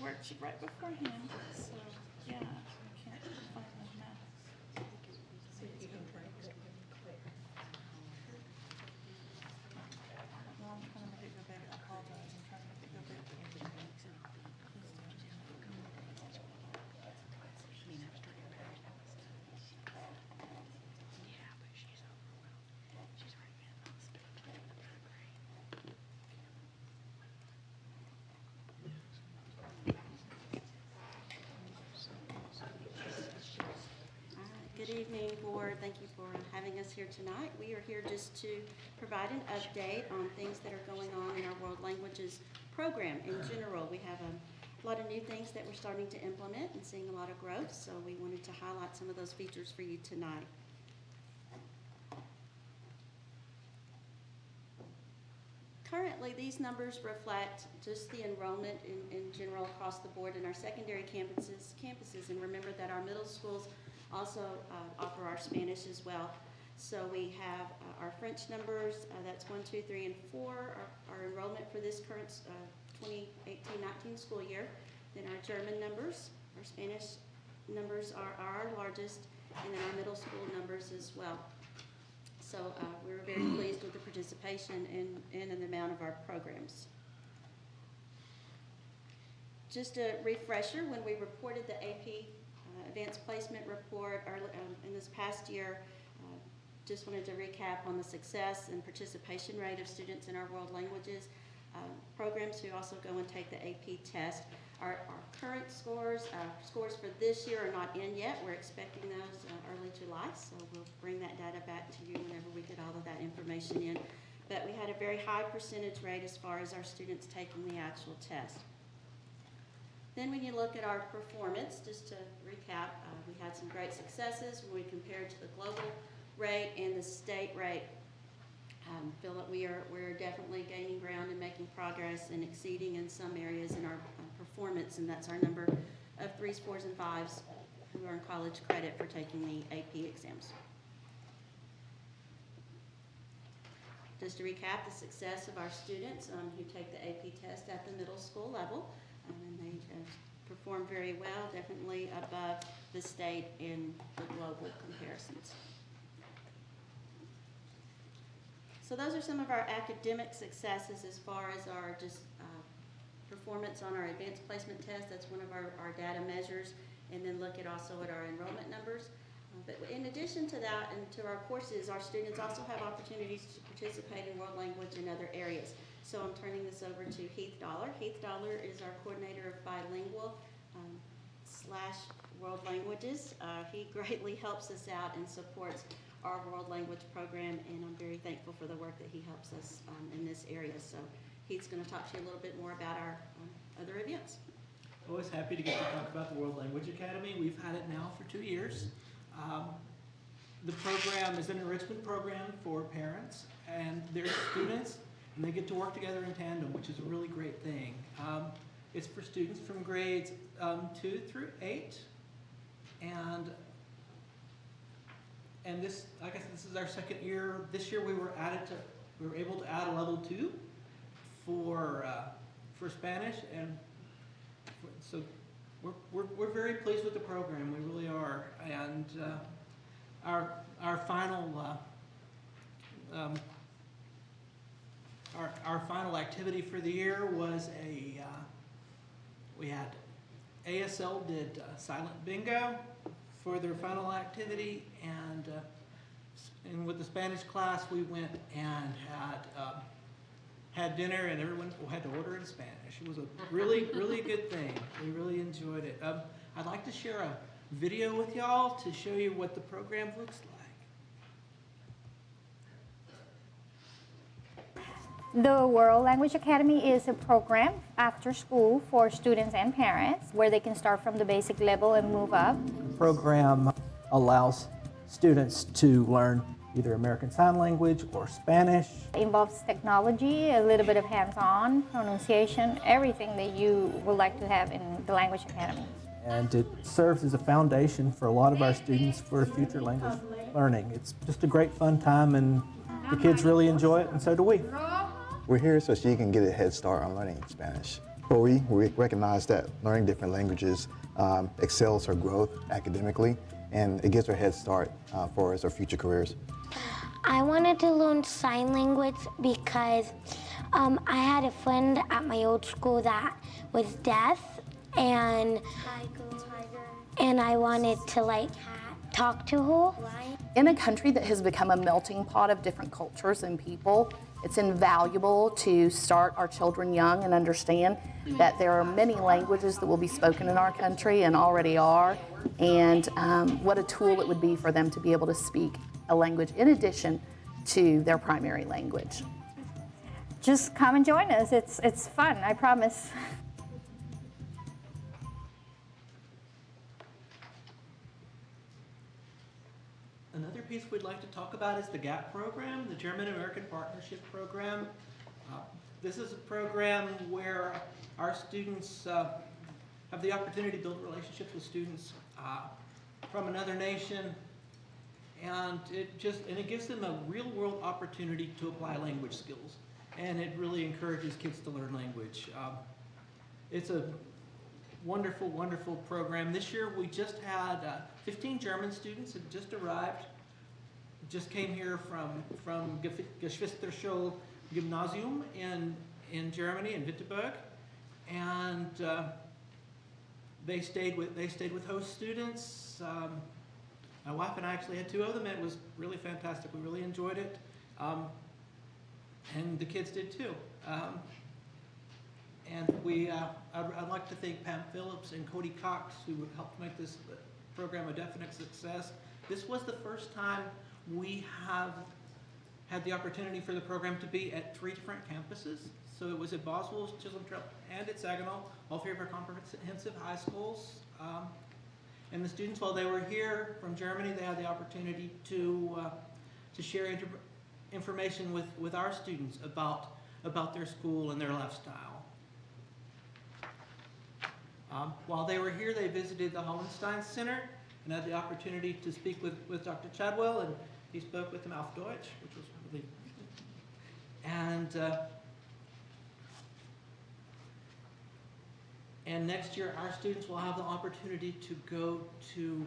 S3: worksheet right beforehand, so, yeah, I can't find the math. Well, I'm trying to make it go big, I apologize, I'm trying to make it go big.
S11: Good evening, board. Thank you for having us here tonight. We are here just to provide an update on things that are going on in our World Languages program in general. We have a lot of new things that we're starting to implement and seeing a lot of growth, so we wanted to highlight some of those features for you tonight. Currently, these numbers reflect just the enrollment in general across the board in our secondary campuses, and remember that our middle schools also offer our Spanish as well. So we have our French numbers, that's 1, 2, 3, and 4, our enrollment for this current 2018-19 school year. Then our German numbers, our Spanish numbers are our largest, and then our middle school numbers as well. So we were very pleased with the participation in the amount of our programs. Just a refresher, when we reported the AP Advanced Placement Report in this past year, just wanted to recap on the success and participation rate of students in our World Languages programs who also go and take the AP test. Our current scores for this year are not in yet. We're expecting those early July, so we'll bring that data back to you whenever we get all of that information in. But we had a very high percentage rate as far as our students taking the actual test. Then when you look at our performance, just to recap, we had some great successes when we compared to the global rate and the state rate. Feel that we're definitely gaining ground and making progress and exceeding in some areas in our performance, and that's our number of 3s, 4s, and 5s who earn college credit for taking the AP exams. Just to recap the success of our students who take the AP test at the middle school level. And they perform very well, definitely above the state in the global comparisons. So those are some of our academic successes as far as our just performance on our advanced placement test. That's one of our data measures, and then look at also at our enrollment numbers. But in addition to that and to our courses, our students also have opportunities to participate in world language in other areas. So I'm turning this over to Heath Dollar. Heath Dollar is our coordinator of bilingual / world languages. He greatly helps us out and supports our world language program, and I'm very thankful for the work that he helps us in this area. So Heath's going to talk to you a little bit more about our other events.
S12: Always happy to get to talk about the World Language Academy. We've had it now for 2 years. The program is an enrichment program for parents and their students, and they get to work together in tandem, which is a really great thing. It's for students from grades 2 through 8, and this, I guess this is our second year. This year we were able to add a level 2 for Spanish, and so we're very pleased with the program. We really are, and our final activity for the year was we had ASL did silent bingo for their final activity, and with the Spanish class we went and had dinner, and everyone had to order in Spanish. It was a really, really good thing. We really enjoyed it. I'd like to share a video with y'all to show you what the program looks like.
S13: The World Language Academy is a program after school for students and parents where they can start from the basic level and move up.
S12: The program allows students to learn either American Sign Language or Spanish.
S13: It involves technology, a little bit of hands-on, pronunciation, everything that you would like to have in the Language Academy.
S12: And it serves as a foundation for a lot of our students for future language learning. It's just a great fun time, and the kids really enjoy it, and so do we.
S14: We're here so she can get a head start on learning Spanish.
S6: Well, we recognize that learning different languages excels our growth academically, and it gives her a head start for our future careers.
S14: I wanted to learn sign language because I had a friend at my old school that was deaf, and I wanted to like talk to her.
S15: In a country that has become a melting pot of different cultures and people, it's invaluable to start our children young and understand that there are many languages that will be spoken in our country and already are, and what a tool it would be for them to be able to speak a language in addition to their primary language.
S13: Just come and join us. It's fun, I promise.
S12: Another piece we'd like to talk about is the GAP program, the German-American Partnership Program. This is a program where our students have the opportunity to build relationships with students from another nation, and it gives them a real-world opportunity to apply language skills, and it really encourages kids to learn language. It's a wonderful, wonderful program. This year we just had 15 German students have just arrived, just came here from Geschwisterschule Gymnasium in Germany, in Wittenberg, and they stayed with host students. My wife and I actually had 2 of them, and it was really fantastic. We really enjoyed it, and the kids did too. And I'd like to thank Pam Phillips and Cody Cox, who helped make this program a definite success. This was the first time we have had the opportunity for the program to be at 3 different campuses. So it was at Boswell, Chisholm Trail, and at Saginaw, all 3 of our comprehensive high schools. And the students, while they were here from Germany, they had the opportunity to share information with our students about their school and their lifestyle. While they were here, they visited the Hollenstein Center and had the opportunity to speak with Dr. Chadwell, and he spoke with them auf Deutsch, which was really, and next year our students will have the opportunity to go to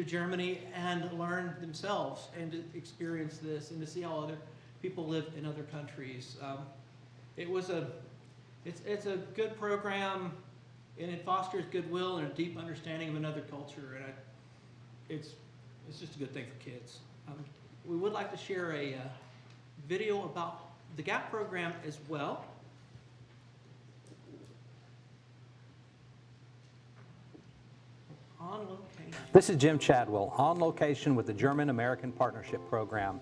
S12: Germany and learn themselves and to experience this and to see how other people live in other countries. It's a good program, and it fosters goodwill and a deep understanding of another culture, and it's just a good thing for kids. We would like to share a video about the GAP program as well. On location.
S16: This is Jim Chadwell, on location with the German-American Partnership Program.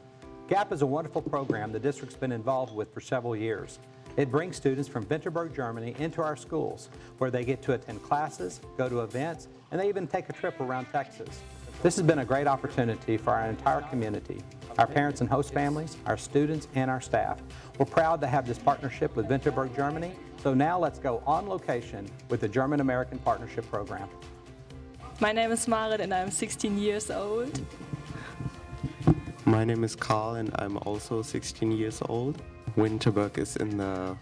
S16: GAP is a wonderful program the district's been involved with for several years. It brings students from Wittenberg, Germany into our schools, where they get to attend classes, go to events, and they even take a trip around Texas. This has been a great opportunity for our entire community, our parents and host families, our students, and our staff. We're proud to have this partnership with Wittenberg, Germany, so now let's go on location with the German-American Partnership Program.
S17: My name is Marit and I'm 16 years old.
S18: My name is Karl and I'm also 16 years old. Winterberg is in the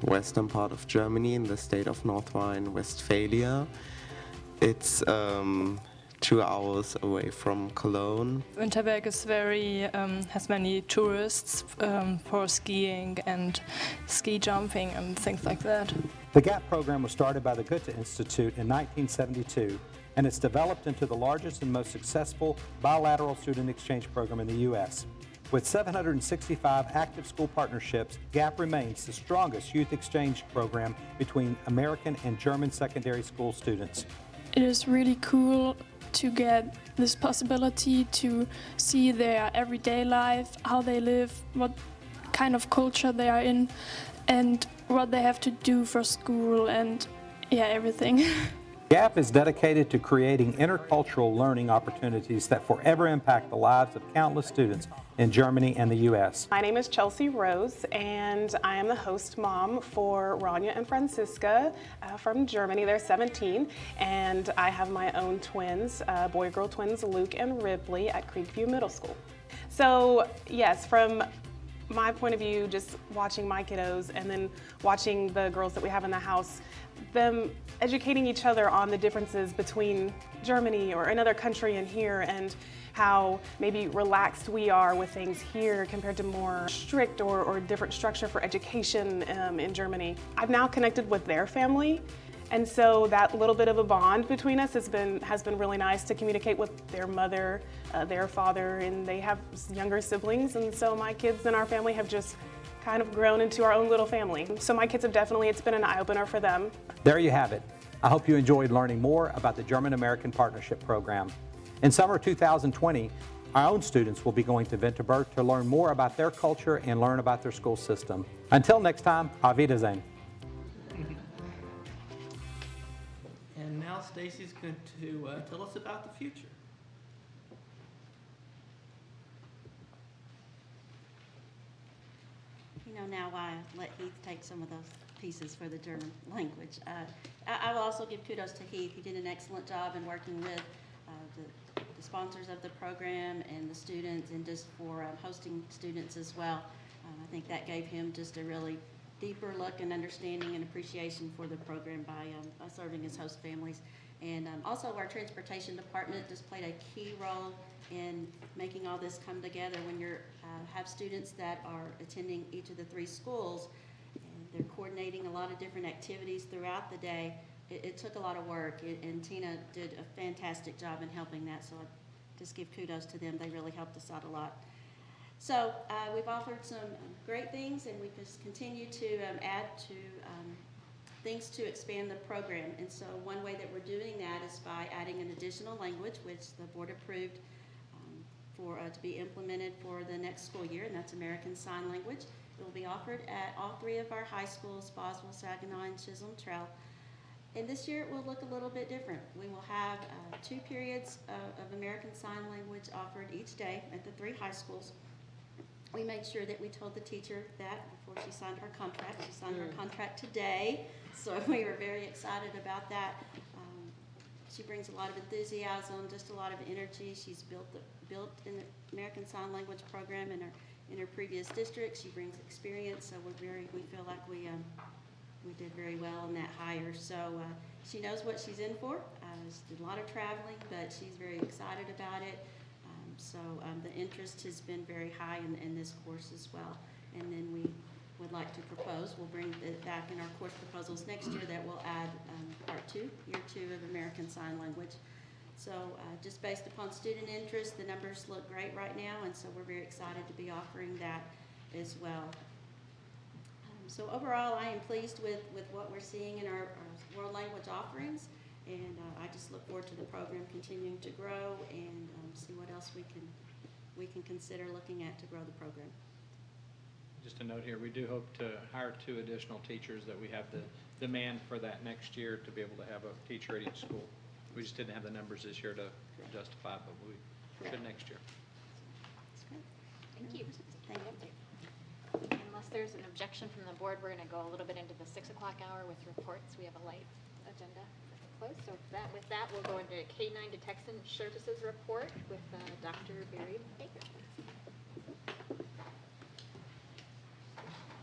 S18: western part of Germany, in the state of North Rhine-Westphalia. It's 2 hours away from Cologne.
S17: Winterberg is has many tourists for skiing and ski jumping and things like that.
S16: The GAP program was started by the Goethe Institute in 1972, and it's developed into the largest and most successful bilateral student exchange program in the U.S. With 765 active school partnerships, GAP remains the strongest youth exchange program between American and German secondary school students.
S17: It is really cool to get this possibility to see their everyday life, how they live, what kind of culture they are in, and what they have to do for school, and yeah, everything.
S16: GAP is dedicated to creating intercultural learning opportunities that forever impact the lives of countless students in Germany and the U.S.
S19: My name is Chelsea Rose, and I am the host mom for Rania and Franziska from Germany. They're 17, and I have my own twins, boy-girl twins, Luke and Ripley, at Creekview Middle School. So yes, from my point of view, just watching my kiddos and then watching the girls that we have in the house, them educating each other on the differences between Germany or another country and here, and how maybe relaxed we are with things here compared to more strict or different structure for education in Germany. I've now connected with their family, and so that little bit of a bond between us has been really nice to communicate with their mother, their father, and they have younger siblings, and so my kids and our family have just kind of grown into our own little family. So my kids have definitely, it's been an eye-opener for them.
S16: There you have it. I hope you enjoyed learning more about the German-American Partnership Program. In summer 2020, our own students will be going to Winterberg to learn more about their culture and learn about their school system. Until next time, auf Wiedersehen.
S12: And now Stacy's going to tell us about the future.
S11: You know, now I let Heath take some of those pieces for the German language. I will also give kudos to Heath. He did an excellent job in working with the sponsors of the program and the students, and just for hosting students as well. I think that gave him just a really deeper look and understanding and appreciation for the program by serving as host families. And also our transportation department just played a key role in making all this come together. When you have students that are attending each of the 3 schools, and they're coordinating a lot of different activities throughout the day, it took a lot of work, and Tina did a fantastic job in helping that, so I just give kudos to them. They really helped us out a lot. So we've offered some great things, and we just continue to add to things to expand the program. And so one way that we're doing that is by adding an additional language, which the board approved to be implemented for the next school year, and that's American Sign Language. It will be offered at all 3 of our high schools, Boswell, Saginaw, and Chisholm Trail. And this year it will look a little bit different. We will have 2 periods of American Sign Language offered each day at the 3 high schools. We made sure that we told the teacher that before she signed her contract. She signed her contract today, so we were very excited about that. She brings a lot of enthusiasm, just a lot of energy. She's built in the American Sign Language program in her previous district. She brings experience, so we feel like we did very well in that hire. So she knows what she's in for. She did a lot of traveling, but she's very excited about it. So the interest has been very high in this course as well. And then we would like to propose, we'll bring it back in our course proposals next year, that will add part 2, year 2 of American Sign Language. So just based upon student interest, the numbers look great right now, and so we're very excited to be offering that as well. So overall, I am pleased with what we're seeing in our world language offerings, and I just look forward to the program continuing to grow and see what else we can consider looking at to grow the program.
S7: Just a note here, we do hope to hire 2 additional teachers, that we have the demand for that next year to be able to have a teacher at each school. We just didn't have the numbers this year to justify, but we should next year.
S11: That's great.
S1: Thank you.
S11: Thank you.
S1: Unless there's an objection from the board, we're going to go a little bit into the 6 o'clock hour with reports. We have a light agenda close. So with that, we'll go into K-9 Detection Services report with Dr. Barry Baker.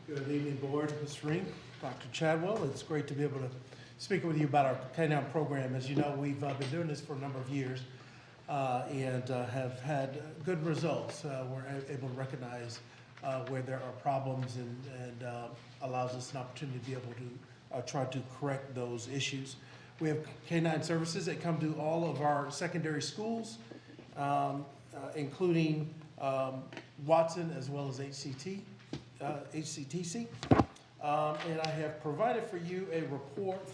S20: Good evening, board. Ms. Ring, Dr. Chadwell. It's great to be able to speak with you about our K-9 program. As you know, we've been doing this for a number of years and have had good results. We're able to recognize where there are problems and allows us an opportunity to be able to try to correct those issues. We have K-9 services that come to all of our secondary schools, including Watson as well as HCTC. And I have provided for you a report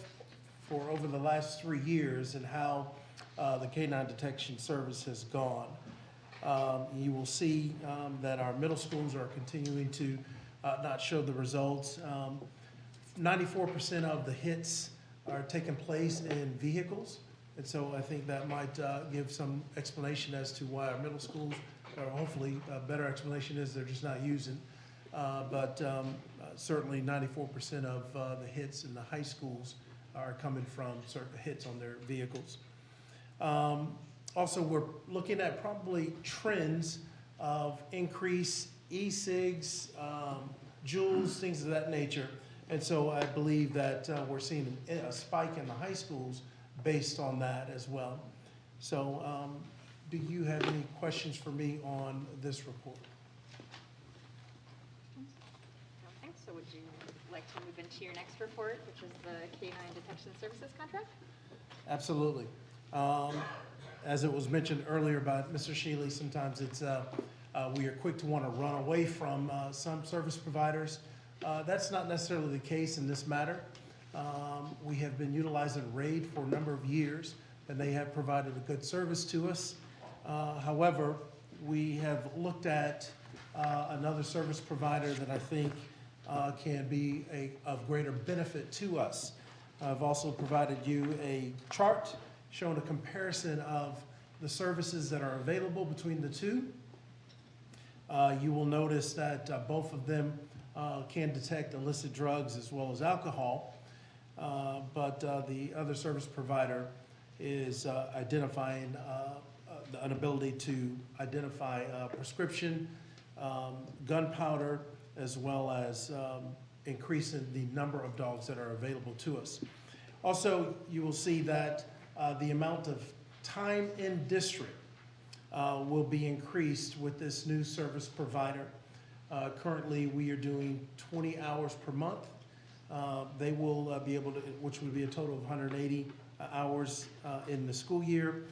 S20: for over the last 3 years and how the K-9 detection service has gone. You will see that our middle schools are continuing to not show the results. 94% of the hits are taking place in vehicles, and so I think that might give some explanation as to why our middle schools, or hopefully a better explanation is they're just not using. But certainly 94% of the hits in the high schools are coming from certain hits on their vehicles. Also, we're looking at probably trends of increase e-cigs, Juuls, things of that nature. And so I believe that we're seeing a spike in the high schools based on that as well. So do you have any questions for me on this report?
S1: I don't think so. Would you like to move into your next report, which is the K-9 Detection Services contract?
S20: Absolutely. As it was mentioned earlier by Mr. Shealy, sometimes it's we are quick to want to run away from some service providers. That's not necessarily the case in this matter. We have been utilizing RAID for a number of years, and they have provided a good service to us. However, we have looked at another service provider that I think can be of greater benefit to us. I've also provided you a chart showing a comparison of the services that are available between the two. You will notice that both of them can detect illicit drugs as well as alcohol, but the other service provider is identifying an ability to identify prescription, gunpowder, as well as increasing the number of dogs that are available to us. Also, you will see that the amount of time in district will be increased with this new service provider. Currently, we are doing 20 hours per month. They will be able to, which would be a total of 180 hours in the school year.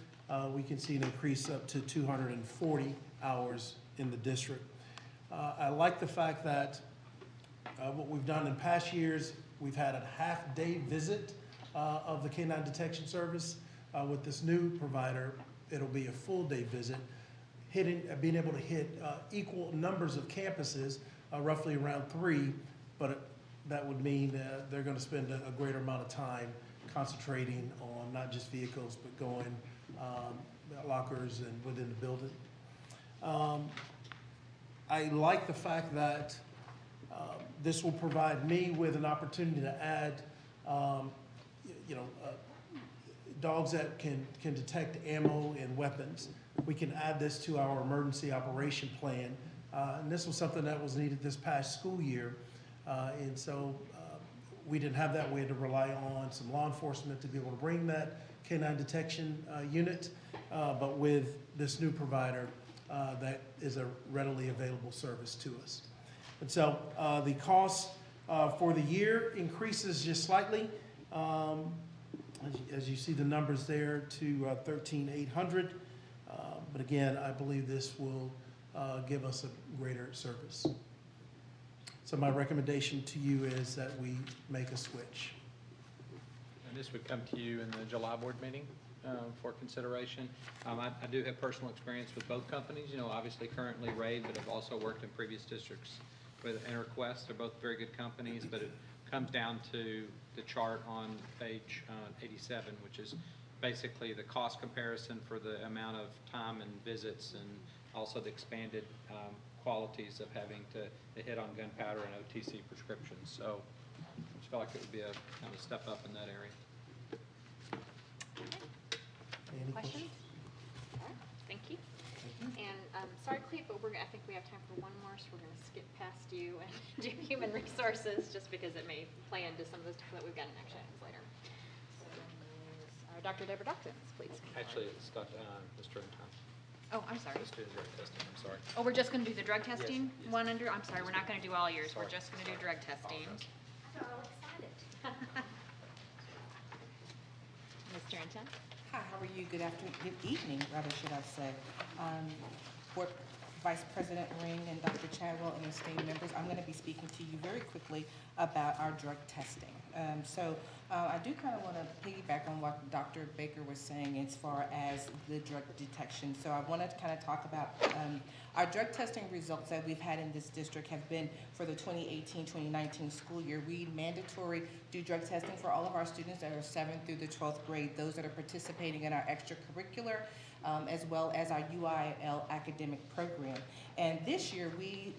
S20: We can see an increase up to 240 hours in the district. I like the fact that what we've done in past years, we've had a half-day visit of the K-9 detection service. With this new provider, it'll be a full-day visit, being able to hit equal numbers of campuses, roughly around 3, but that would mean they're going to spend a greater amount of time concentrating on not just vehicles, but going lockers and within the building. I like the fact that this will provide me with an opportunity to add, dogs that can detect ammo and weapons. We can add this to our emergency operation plan. And this was something that was needed this past school year. And so we didn't have that. We had to rely on some law enforcement to be able to bring that K-9 detection unit. But with this new provider, that is a readily available service to us. And so the cost for the year increases just slightly. As you see the numbers there to $13,800. But again, I believe this will give us a greater service. So my recommendation to you is that we make a switch.
S7: And this would come to you in the July board meeting for consideration. I do have personal experience with both companies, obviously currently RAID, but I've also worked in previous districts with EnterQuest. They're both very good companies, but it comes down to the chart on page 87, which is basically the cost comparison for the amount of time and visits, and also the expanded qualities of having to hit on gunpowder and OTC prescriptions. So I just feel like it would be a kind of step up in that area.
S20: Any
S1: Questions? All right, thank you. And sorry, Clete, but I think we have time for one more, so we're going to skip past you and do human resources, just because it may play into some of the stuff that we've got in action items later. So, Dr. Deborah Dawkins, please.
S7: Actually, it's Mr. Anton.
S1: Oh, I'm sorry.
S7: Let's do the drug testing, I'm sorry.
S1: Oh, we're just going to do the drug testing?
S7: Yes.
S1: One under, I'm sorry, we're not going to do all yours. We're just going to do drug testing.
S21: So excited.
S1: Mr. Anton?
S21: Hi, how are you? Good afternoon, good evening, rather, should I say. Board Vice President Ring and Dr. Chadwell and esteemed members, I'm going to be speaking to you very quickly about our drug testing. I do kind of want to piggyback on what Dr. Baker was saying as far as the drug detection. So I wanted to kind of talk about our drug testing results that we've had in this district have been for the 2018-2019 school year. We mandatory do drug testing for all of our students that are 7th through the 12th grade, those that are participating in our extracurricular, as well as our UIL academic program. And this year we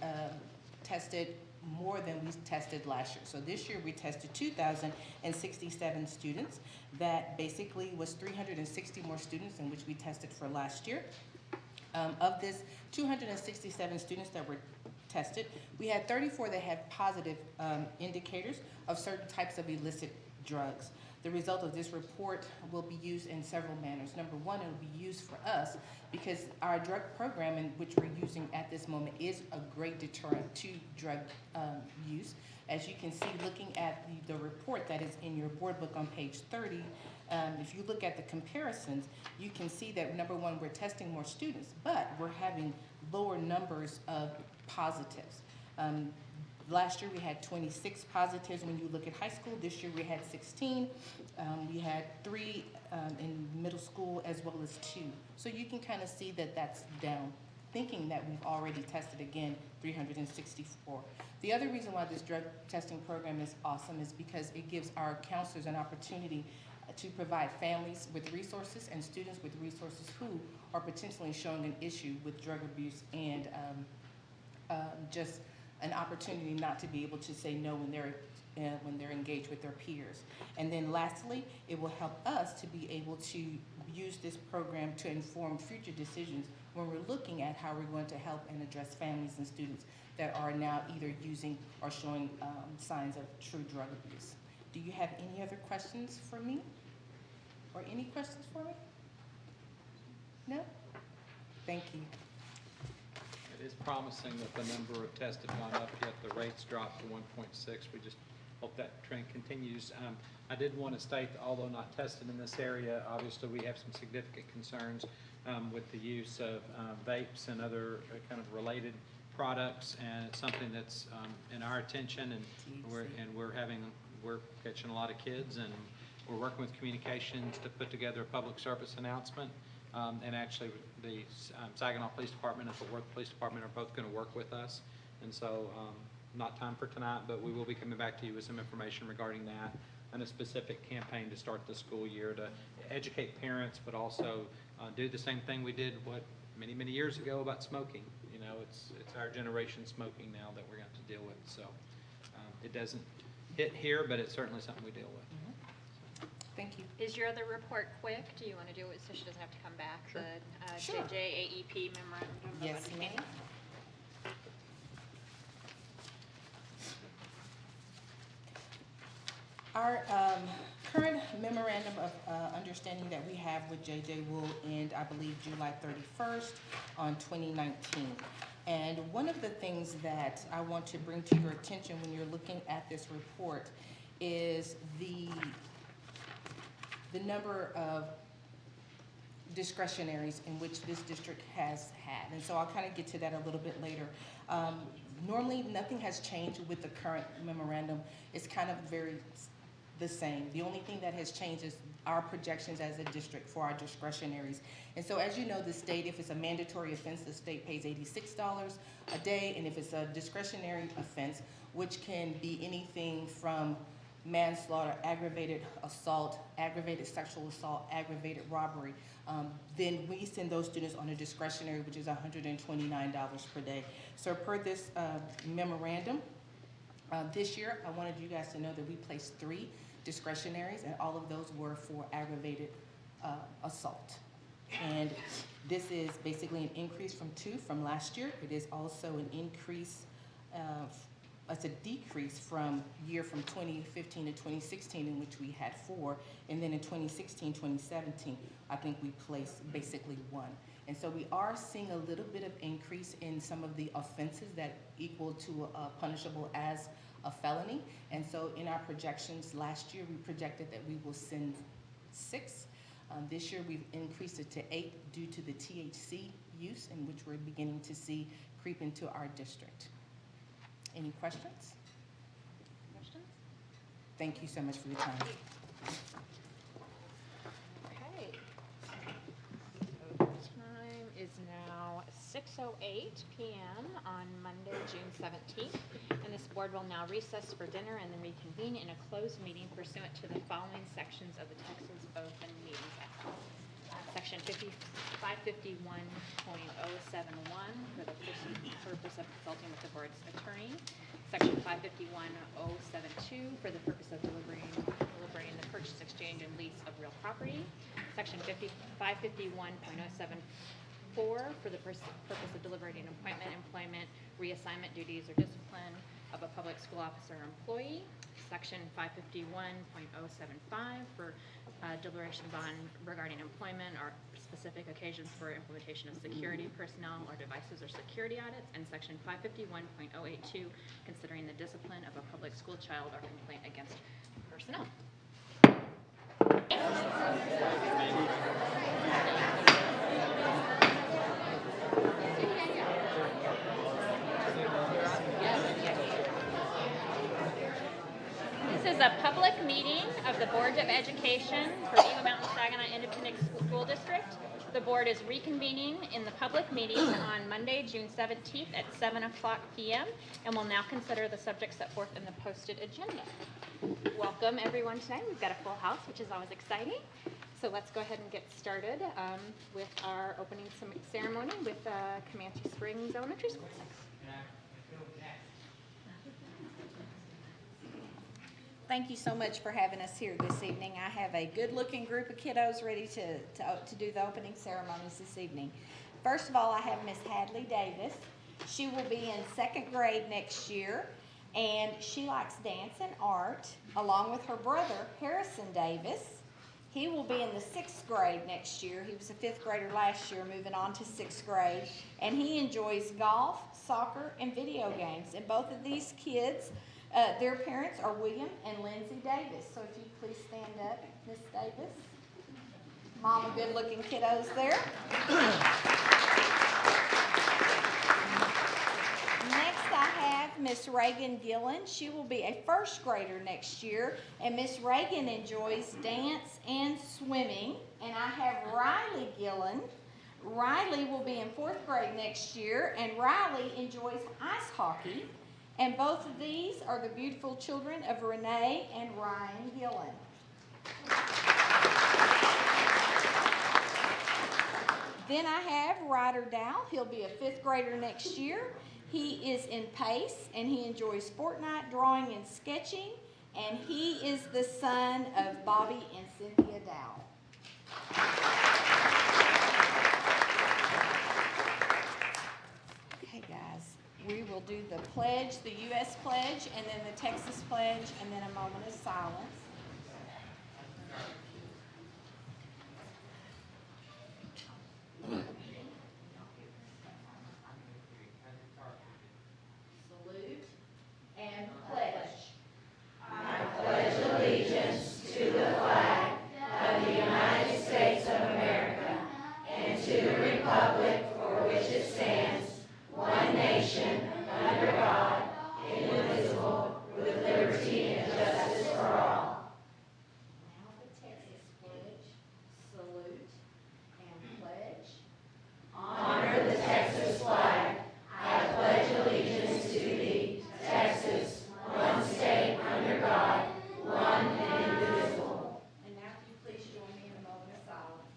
S21: tested more than we tested last year. So this year we tested 2,067 students. That basically was 360 more students than which we tested for last year. Of this 267 students that were tested. We had 34 that had positive indicators of certain types of illicit drugs. The result of this report will be used in several manners. Number one, it will be used for us because our drug program, in which we're using at this moment, is a great deterrent to drug use. As you can see, looking at the report that is in your board book on page 30, if you look at the comparisons, you can see that number one, we're testing more students, but we're having lower numbers of positives. Last year we had 26 positives when you look at high school. This year we had 16. We had 3 in middle school as well as 2. So you can kind of see that that's down, thinking that we've already tested again 364. The other reason why this drug testing program is awesome is because it gives our counselors an opportunity to provide families with resources and students with resources who are potentially showing an issue with drug abuse and just an opportunity not to be able to say no when they're engaged with their peers. And then lastly, it will help us to be able to use this program to inform future decisions when we're looking at how we're going to help and address families and students that are now either using or showing signs of true drug abuse. Do you have any other questions for me? Or any questions for me? No? Thank you.
S7: It is promising that the number of tests have gone up, yet the rates dropped to 1.6. We just hope that trend continues. I did want to state, that although not tested in this area, obviously we have some significant concerns with the use of vapes and other kind of related products, and it's something that's in our attention, and we're catching a lot of kids, and we're working with communications to put together a public service announcement. And actually, the Saginaw Police Department and Fort Worth Police Department are both going to work with us. And so, not time for tonight, but we will be coming back to you with some information regarding that and a specific campaign to start the school year to educate parents, but also do the same thing we did many, many years ago about smoking. You know, it's our generation smoking now that we're going to have to deal with. So, it doesn't hit here, but it's certainly something we deal with.
S21: Thank you.
S1: Is your other report quick? Do you want to do it so she doesn't have to come back?
S21: Sure.
S1: The
S21: Sure.
S1: JJAEP memorandum of
S21: Yes,
S1: understanding?
S21: ma'am. Our current memorandum of understanding that we have with JJ will end, I believe, July 31st on 2019. And one of the things that I want to bring to your attention when you're looking at this report is the number of discretionaries in which this district has had. And so I'll kind of get to that a little bit later. Normally, nothing has changed with the current memorandum. It's kind of the same. The only thing that has changed is our projections as a district for our discretionaries. And so as you know, the state, if it's a mandatory offense, the state pays $86 a day. And if it's a discretionary offense, which can be anything from manslaughter, aggravated assault, aggravated sexual assault, aggravated robbery, then we send those students on a discretionary, which is $129 per day. So per this memorandum, this year, I wanted you guys to know that we placed 3 discretionaries, and all of those were for aggravated assault. And this is basically an increase from 2 from last year. It is also an increase, it's a decrease from 2015 to 2016, in which we had 4, and then in 2016, 2017, I think we placed basically 1. And so we are seeing a little bit of increase in some of the offenses that equal to punishable as a felony. And so in our projections last year, we projected that we will send 6. This year, we've increased it to 8 due to the THC use, in which we're beginning to see creep into our district. Any questions?
S1: Questions?
S21: Thank you so much for your time.
S1: Okay. So time is now 6:08 p.m. on Monday, June 17th. And this board will now recess for dinner and then reconvene in a closed meeting pursuant to the following sections of the Texas Open Meetings Act. Section 551.071 for the purpose of consulting with the board's attorney. Section 551.072 for the purpose of deliberating the purchase, exchange, and lease of real property. Section 551.074 4 for the purpose of deliberating appointment, employment, reassignment duties, or discipline of a public school officer or employee. Section 551.075 for deliberations on regarding employment or specific occasions for implementation of security personnel or devices or security audits. And Section 551.082 considering the discipline of a public school child or complaint against personnel. This is a public meeting of the Board of Education for Eagle Mountain Saginaw Independent School District. The board is reconvening in the public meeting on Monday, June 17th at 7 o'clock p.m. and will now consider the subjects set forth in the posted agenda. Welcome everyone tonight. We've got a full house, which is always exciting. So let's go ahead and get started with our opening ceremony with Comanche Springs Elementary School.
S5: Thank you so much for having us here this evening. I have a good-looking group of kiddos ready to do the opening ceremonies this evening. First of all, I have Miss Hadley Davis. She will be in 2nd grade next year, and she likes dance and art, along with her brother, Harrison Davis. He will be in the 6th grade next year. He was a 5th grader last year, moving on to 6th grade, and he enjoys golf, soccer, and video games. And both of these kids, their parents are William and Lindsay Davis. So if you please stand up, Miss Davis. Mama, good-looking kiddos there. Next, I have Miss Reagan Gillen. She will be a 1st grader next year, and Miss Reagan enjoys dance and swimming. And I have Riley Gillen. Riley will be in 4th grade next year, and Riley enjoys ice hockey. And both of these are the beautiful children of Renee and Ryan Gillen. Then I have Ryder Dow. He'll be a 5th grader next year. He is in PACE, and he enjoys Fortnite, drawing, and sketching. And he is the son of Bobby and Cynthia Dow. Okay, guys. We will do the pledge, the U.S. pledge, and then the Texas pledge, and then a moment of silence. Salute and pledge. I pledge allegiance to the flag of the United States of America and to the republic for which it stands, one nation, under God, indivisible, with liberty and justice for all. Now the Texas pledge. Salute and pledge. Honor the Texas flag. I pledge allegiance to thee, Texas, one state under God, one and indivisible. And now if you please join me in a moment of silence.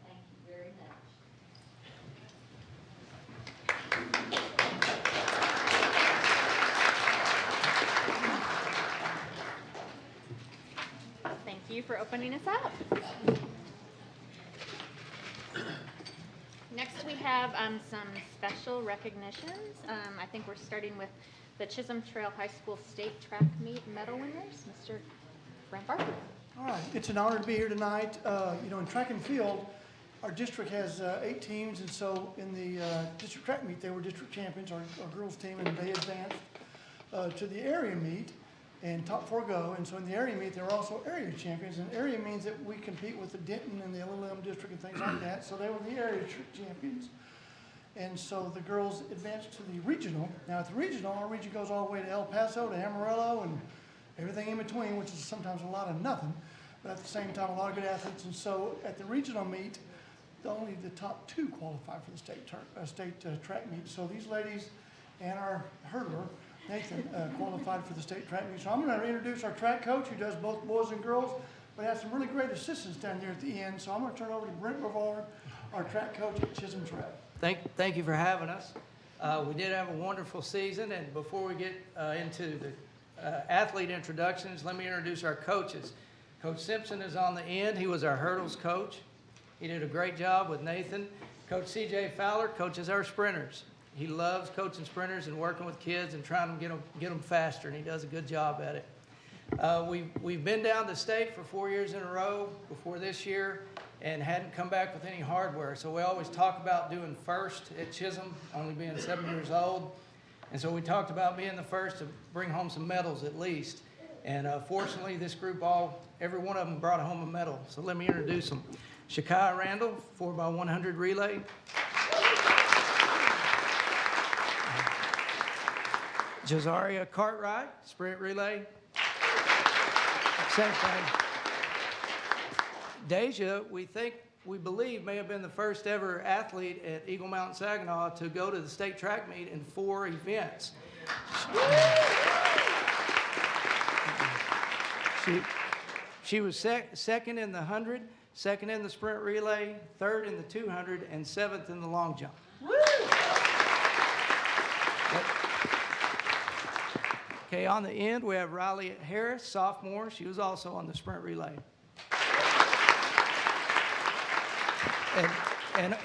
S5: Thank you very much.
S1: Thank you for opening us up. Next, we have some special recognitions. I think we're starting with the Chisholm Trail High School State Track Meet medal winners, Mr. Brent Barker.
S10: All right, it's an honor to be here tonight. In track and field, our district has 8 teams, and so in the district track meet, they were district champions, our girls team, and they advanced to the area meet, and top 4 go. And so in the area meet, they were also area champions, and area means that we compete with the Denton and the LLM district and things like that, so they were the area champions. And so the girls advanced to the regional. Now at the regional, our region goes all the way to El Paso, to Amarillo, and everything in between, which is sometimes a lot of nothing, but at the same time, a lot of good athletes. And so at the regional meet, only the top 2 qualify for the state track meet. So these ladies and our hurdler, Nathan, qualified for the state track meet. So I'm going to introduce our track coach, who does both boys and girls, but has some really great assistants down there at the end. So I'm going to turn over to Brent Brevard, our track coach at Chisholm Track.
S4: Thank you for having us. We did have a wonderful season, and before we get into the athlete introductions, let me introduce our coaches. Coach Simpson is on the end. He was our hurdles coach. He did a great job with Nathan. Coach CJ Fowler coaches our sprinters. He loves coaching sprinters and working with kids and trying to get them faster, and he does a good job at it. We've been down to state for 4 years in a row before this year and hadn't come back with any hardware. So we always talk about doing first at Chisholm, only being 7 years old. And so we talked about being the first to bring home some medals at least. And fortunately, this group, every one of them brought home a medal. So let me introduce them. Shakai Randall, 4x100 relay. Jazaria Cartwright, sprint relay. Same thing. Deja, we believe, may have been the first ever athlete at Eagle Mountain Saginaw to go to the state track meet in 4 events. She was second in the 100, second in the sprint relay, third in the 200, and 7th in the long jump. Okay, on the end, we have Riley Harris, sophomore. She was also on the sprint relay.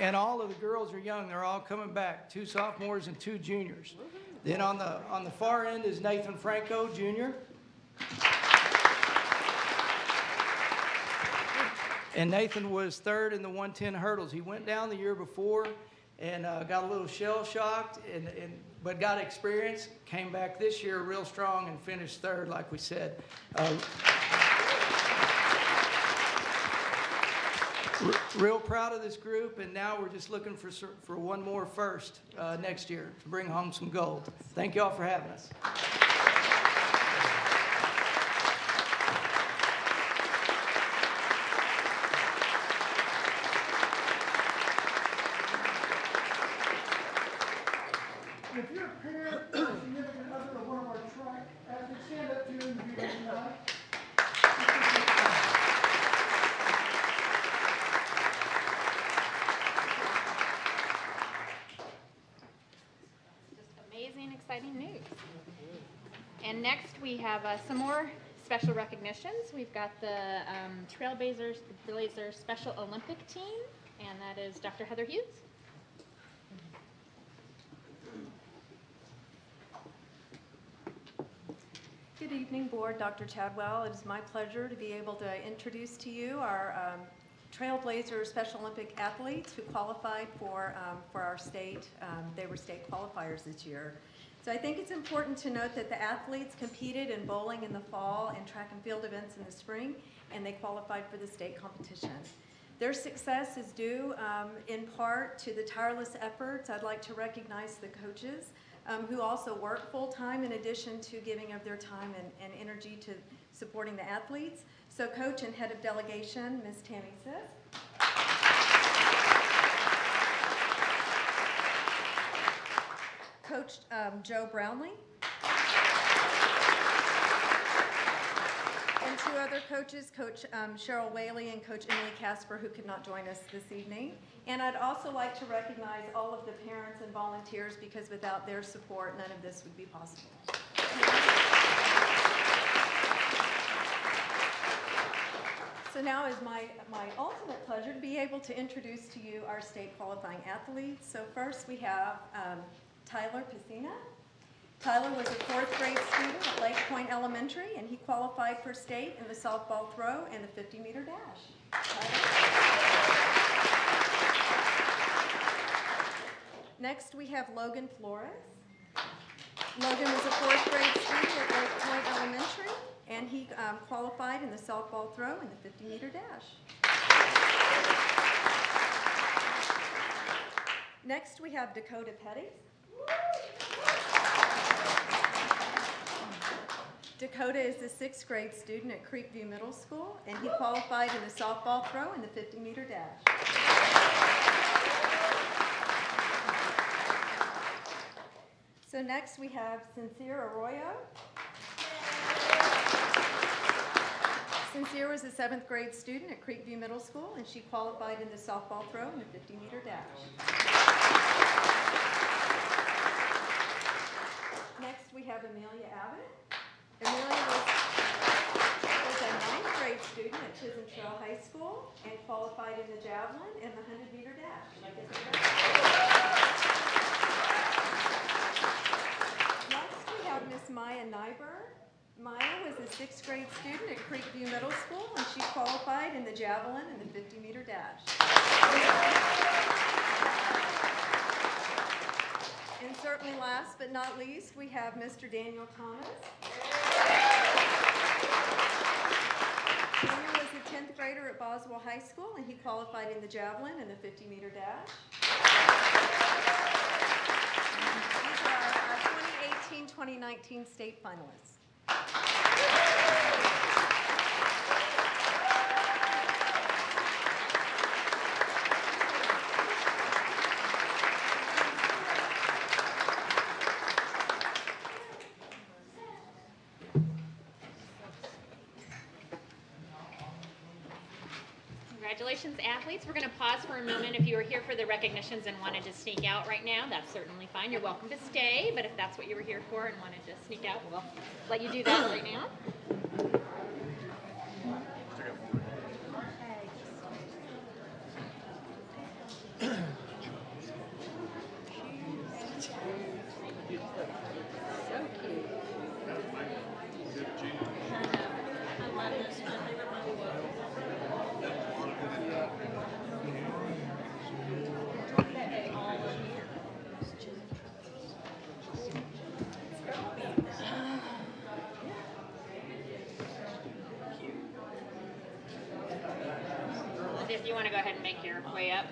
S4: And all of the girls are young. They're all coming back, 2 sophomores and 2 juniors. Then on the far end is Nathan Franco, Jr. And Nathan was third in the 110 hurdles. He went down the year before and got a little shell-shocked, but got experience, came back this year real strong and finished third, like we said. Real proud of this group, and now we're just looking for one more first next year to bring home some gold. Thank you all for having us.
S10: If you're a parent or a significant other of one of our track athletes, stand up to and be recognized.
S1: Just amazing, exciting news. And next we have some more special recognitions. We've got the Trailblazers Special Olympic Team, and that is Dr. Heather Hughes.
S22: Good evening, Board. Dr. Chadwell. It is my pleasure to be able to introduce to you our Trailblazer Special Olympic athletes who qualified for our state. They were state qualifiers this year. So I think it's important to note that the athletes competed in bowling in the fall and track and field events in the spring, and they qualified for the state competition. Their success is due in part to the tireless efforts. I'd like to recognize the coaches who also work full-time in addition to giving of their time and energy to supporting the athletes. So coach and head of delegation, Ms. Tammy Sis. Coach Joe Brownlee. And 2 other coaches, Coach Cheryl Whaley and Coach Emily Casper, who could not join us this evening. And I'd also like to recognize all of the parents and volunteers, because without their support, none of this would be possible. So now is my ultimate pleasure to be able to introduce to you our state qualifying athletes. So first we have Tyler Piscina. Tyler was a 4th grade student at Lake Point Elementary, and he qualified for state in the softball throw and the 50-meter dash. Next, we have Logan Flores. Logan was a 4th grade student at Lake Point Elementary, and he qualified in the softball throw and the 50-meter dash. Next, we have Dakota Petty. Dakota is a 6th grade student at Creekview Middle School, and he qualified in the softball throw and the 50-meter dash. So next we have Sincere Arroyo. Sincere was a 7th grade student at Creekview Middle School, and she qualified in the softball throw and the 50-meter dash. Next, we have Amelia Abbott. Amelia was a 9th grade student at Chisholm Trail High School and qualified in the javelin and the 100-meter dash. Next, we have Miss Maya Nyberg. Maya was a 6th grade student at Creekview Middle School, and she qualified in the javelin and the 50-meter dash. And certainly last but not least, we have Mr. Daniel Thomas. Daniel was a 10th grader at Boswell High School, and he qualified in the javelin and the 50-meter dash. These are our 2018-2019 state finalists.
S1: Congratulations, athletes. We're going to pause for a moment. If you were here for the recognitions and wanted to sneak out right now, that's certainly fine. You're welcome to stay, but if that's what you were here for and wanted to sneak out, we'll let you do that right now. If you want to go ahead and make your way up.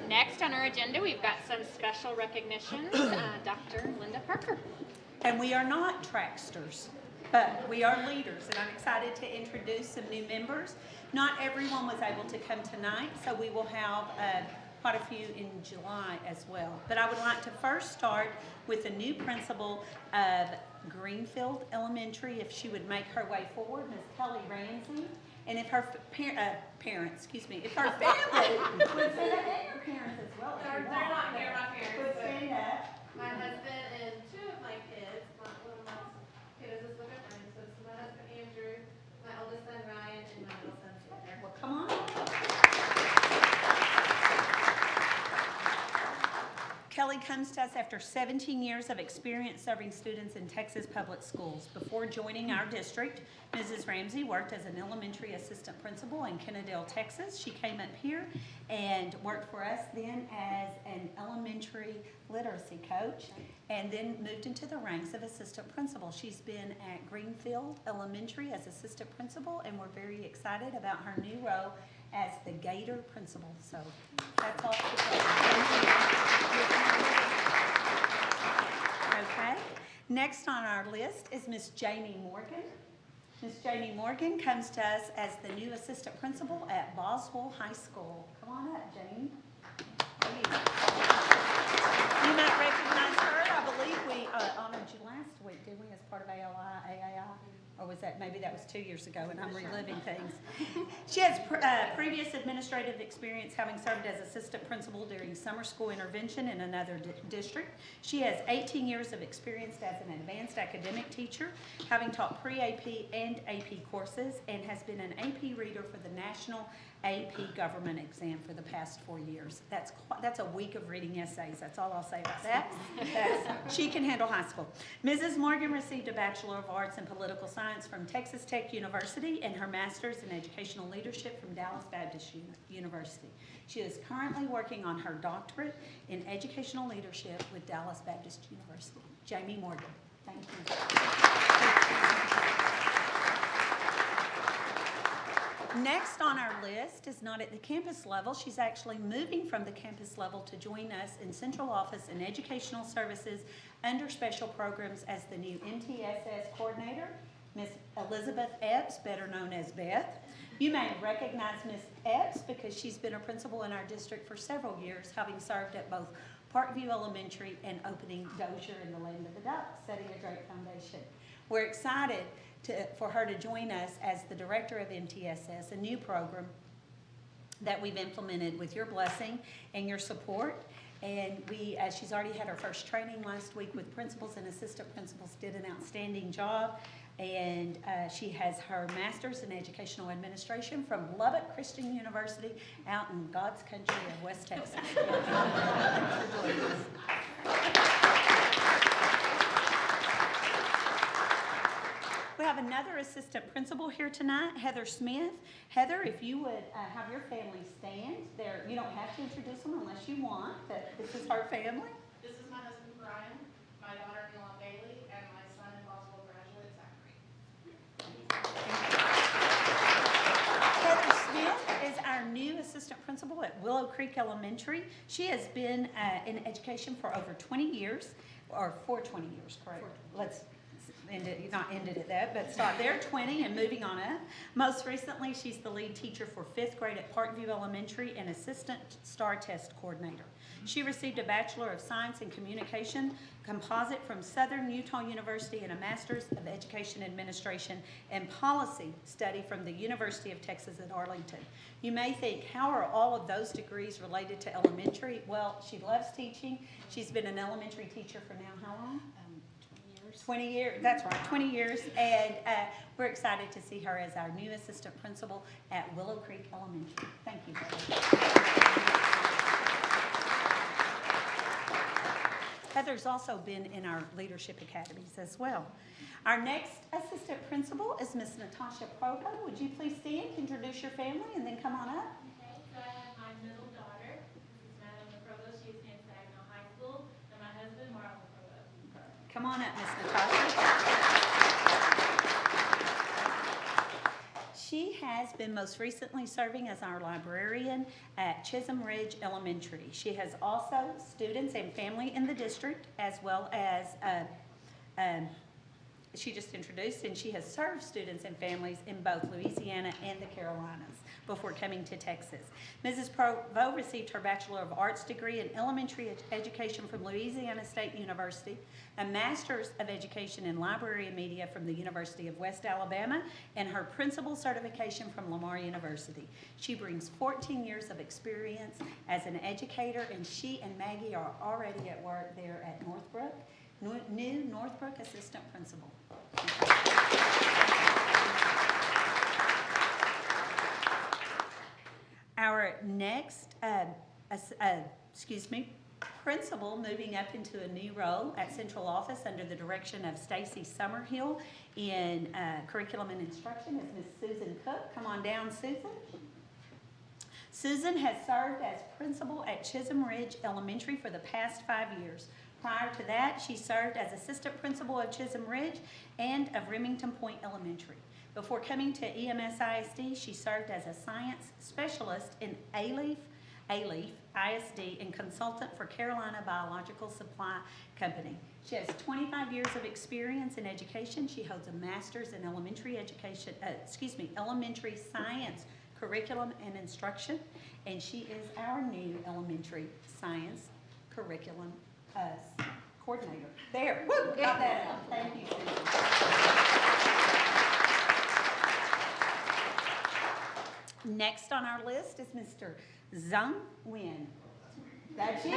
S1: Next on our agenda, we've got some special recognitions. Dr. Linda Parker.
S8: And we are not tracksters, but we are leaders, and I'm excited to introduce some new members. Not everyone was able to come tonight, so we will have quite a few in July as well. But I would like to first start with the new principal of Greenfield Elementary, if she would make her way forward, Ms. Kelly Ramsey. And if her parents, if her family would stand up, and your parents as well.
S9: They're not here, my parents.
S8: Would stand up.
S9: My husband and two of my kids, one of my kiddos is with a friend, so it's my husband Andrew, my oldest son Ryan, and my middle son Taylor.
S8: Well, come on. Kelly comes to us after 17 years of experience serving students in Texas public schools. Before joining our district, Mrs. Ramsey worked as an elementary assistant principal in Kennedale, Texas. She came up here and worked for us then as an elementary literacy coach and then moved into the ranks of assistant principal. She's been at Greenfield Elementary as assistant principal, and we're very excited about her new role as the Gator principal. So that's all. Okay. Next on our list is Miss Jamie Morgan. Miss Jamie Morgan comes to us as the new assistant principal at Boswell High School. Come on up, Jamie. You might recognize her. I believe we honored you last week, didn't we, as part of AAI? Or was that, maybe that was 2 years ago and I'm reliving things. She has previous administrative experience having served as assistant principal during summer school intervention in another district. She has 18 years of experience as an advanced academic teacher, having taught pre-AP and AP courses, and has been an AP reader for the National AP government exam for the past 4 years. That's a week of reading essays. That's all I'll say about that. She can handle high school. Mrs. Morgan received a Bachelor of Arts in Political Science from Texas Tech University and her Master's in Educational Leadership from Dallas Baptist University. She is currently working on her doctorate in Educational Leadership with Dallas Baptist University. Jamie Morgan. Thank you. next on our list is not at the campus level. She's actually moving from the campus level to join us in central office and educational services under special programs as the new MTSS coordinator, Miss Elizabeth Epps, better known as Beth. You may recognize Miss Epps because she's been a principal in our district for several years, having served at both Parkview Elementary and opening Dozier in the Land of the Ducks, setting a great foundation. We're excited for her to join us as the director of MTSS, a new program that we've implemented with your blessing and your support. And she's already had her first training last week with principals and assistant principals, did an outstanding job. And she has her master's in educational administration from Lubbock Christian University out in God's country of West Texas. We have another assistant principal here tonight, Heather Smith. Heather, if you would have your family stand there. You don't have to introduce them unless you want, but this is her family.
S9: This is my husband Brian, my daughter-in-law Bailey, and my son and Boswell graduate Zachary.
S8: Heather Smith is our new assistant principal at Willow Creek Elementary. She has been in education for over 20 years, or for 20 years, correct? Let's not ended at that, but start there, 20 and moving on up. Most recently, she's the lead teacher for 5th grade at Parkview Elementary and assistant STAR test coordinator. She received a Bachelor of Science in Communication Composite from Southern Utah University and a Master's of Education Administration and Policy study from the University of Texas at Arlington. You may think, how are all of those degrees related to elementary? Well, she loves teaching. She's been an elementary teacher for now how long? 20 years, that's right, 20 years, and we're excited to see her as our new assistant principal at Willow Creek Elementary. Thank you, Heather's also been in our leadership academies as well. Our next assistant principal is Miss Natasha Provo. Would you please stand, introduce your family, and then come on up?
S9: Okay, so I have my middle daughter, this is Madeline Provo, she attends Saginaw High School, and my husband, Marlon Provo.
S8: Come on up, Miss Natasha. She has been most recently serving as our librarian at Chisholm Ridge Elementary. She has also students and family in the district, as well as she just introduced, and she has served students and families in both Louisiana and the Carolinas before coming to Texas. Mrs. Provo received her Bachelor of Arts degree in elementary education from Louisiana State University, a Master's of Education in Library and Media from the University of West Alabama, and her principal certification from Lamar University. She brings 14 years of experience as an educator, and she and Maggie are already at work there at Northbrook, new Northbrook Assistant Principal. Our next, principal moving up into a new role at central office under the direction of Stacy Summerhill in curriculum and instruction is Miss Susan Cook. Come on down, Susan. Susan has served as principal at Chisholm Ridge Elementary for the past 5 years. Prior to that, she served as assistant principal of Chisholm Ridge and of Remington Point Elementary. Before coming to EMS ISD, she served as a science specialist in ALEAF ISD and consultant for Carolina Biological Supply Company. She has 25 years of experience in education. She holds a master's in elementary education, elementary science curriculum and instruction, and she is our new elementary science curriculum coordinator. There, woo, got that out. Thank you, Susan. Next on our list is Mr. Zung Nguyen. That's you.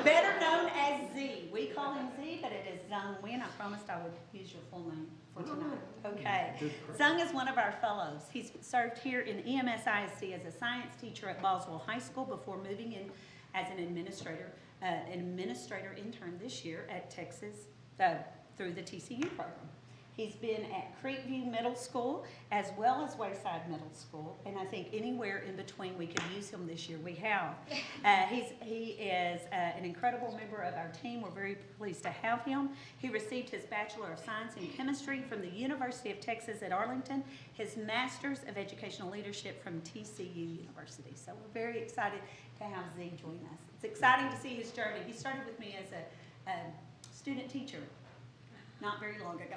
S8: Better known as Z. We call him Z, but it is Zung Nguyen. I promised I would use your full name for tonight. Okay. Zung is one of our fellows. He's served here in EMS ISD as a science teacher at Boswell High School before moving in as an administrator intern this year at Texas through the TCU program. He's been at Creekview Middle School as well as Wayside Middle School, and I think anywhere in between we could use him this year, we have. He is an incredible member of our team. We're very pleased to have him. He received his Bachelor of Science in Chemistry from the University of Texas at Arlington, his Master's of Educational Leadership from TCU University. So we're very excited to have Z join us. It's exciting to see his journey. He started with me as a student teacher not very long ago.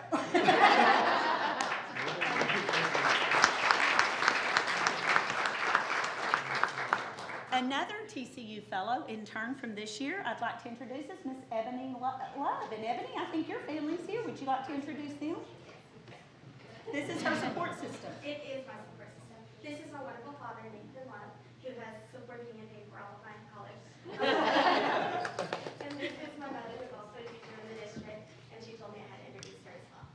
S8: Another TCU fellow intern from this year, I'd like to introduce is Miss Ebony Love. And Ebony, I think your family's here. Would you like to introduce them? This is her support system.
S2: It is my support system. This is my wonderful father, Nathan Love, who has supported me and paid for all of my college. And this is my mother, who's also a teacher in the district, and she told me I had to introduce her as well.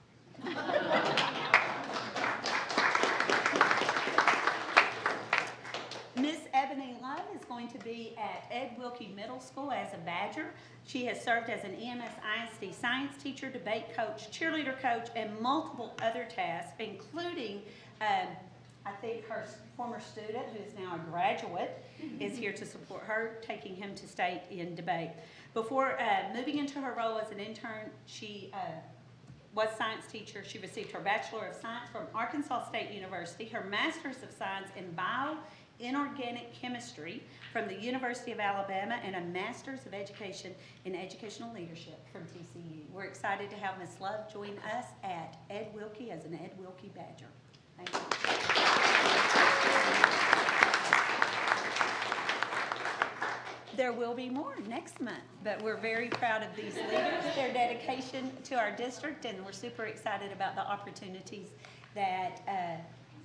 S8: Miss Ebony Love is going to be at Ed Wilkie Middle School as a Badger. She has served as an EMS ISD science teacher, debate coach, cheerleader coach, and multiple other tasks, including, I think her former student, who is now a graduate, is here to support her, taking him to state in debate. Before moving into her role as an intern, she was a science teacher. She received her Bachelor of Science from Arkansas State University, her Master's of Science in Bioinorganic Chemistry from the University of Alabama, and a Master's of Education in Educational Leadership from TCU. We're excited to have Ms. Love join us at Ed Wilkie as an Ed Wilkie Badger. Thank you. There will be more next month, but we're very proud of these leaders, their dedication to our district, and we're super excited about the opportunities that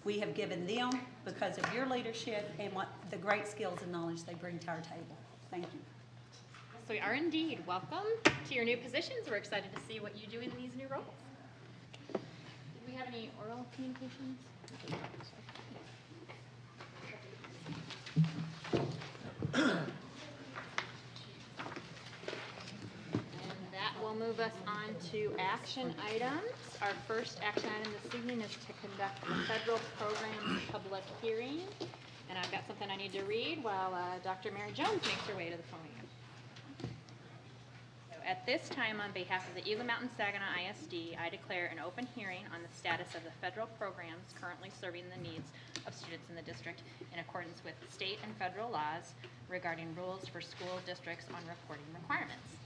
S8: we have given them because of your leadership and what the great skills and knowledge they bring to our table. Thank you.
S1: So we are indeed. Welcome to your new positions. We're excited to see what you do in these new roles. Did we have any oral communications? Will move us on to action items. Our first action item this evening is to conduct the federal program public hearing. And I've got something I need to read while Dr. Mary Jones makes her way to the podium. So at this time, on behalf of the Eagle Mountain Saginaw ISD, I declare an open hearing on the status of the federal programs currently serving the needs of students in the district in accordance with state and federal laws regarding rules for school districts on reporting requirements.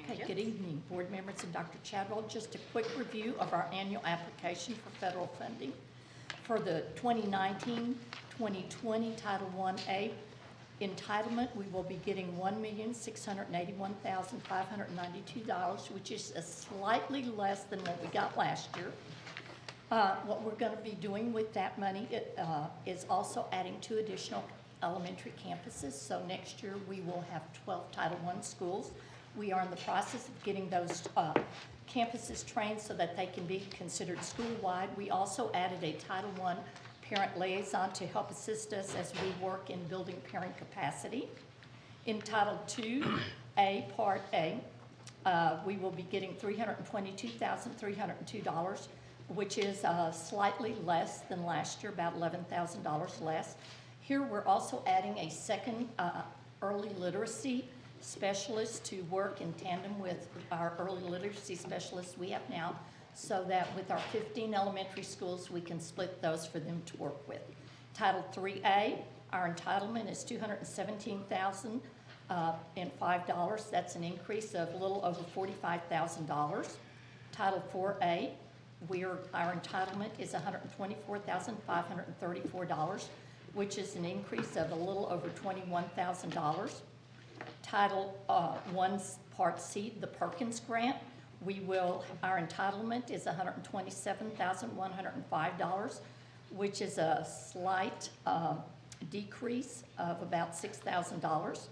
S3: Okay, good evening, board members and Dr. Chadwell. Just a quick review of our annual application for federal funding. For the 2019-2020 Title I-A entitlement, we will be getting $1,681,592, which is slightly less than what we got last year. What we're going to be doing with that money is also adding 2 additional elementary campuses. So next year we will have 12 Title I schools. We are in the process of getting those campuses trained so that they can be considered school-wide. We also added a Title I parent liaison to help assist us as we work in building parent capacity. In Title II-A, Part A, we will be getting $322,302, which is slightly less than last year, about $11,000 less. Here we're also adding a second early literacy specialists to work in tandem with our early literacy specialists we have now, so that with our 15 elementary schools, we can split those for them to work with. Title III-A, our entitlement is $217,005. That's an increase of a little over $45,000. Title IV-A, our entitlement is $124,534, which is an increase of a little over $21,000. Title I, Part C, the Perkins Grant, our entitlement is $127,105, which is a slight decrease of about $6,000.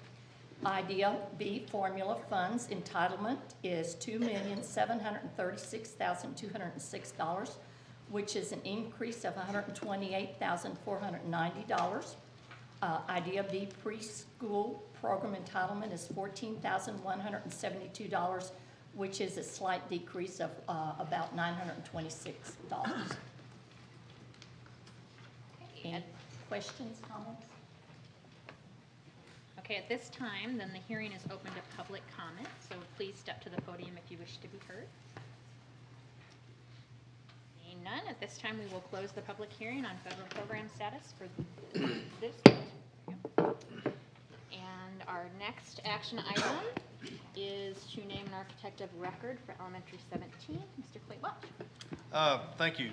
S3: IDEA B formula funds entitlement is $2,736,206, which is an increase of $128,490. IDEA B preschool program entitlement is $14,172, which is a slight decrease of about $926. Any questions, comments?
S1: Okay, at this time, then the hearing is open to public comment, so please step to the podium if you wish to be heard. Seeing none, at this time we will close the public hearing on federal program status for this. And our next action item is to name an architect of record for elementary 17, Mr. Clay Welch.
S6: Thank you.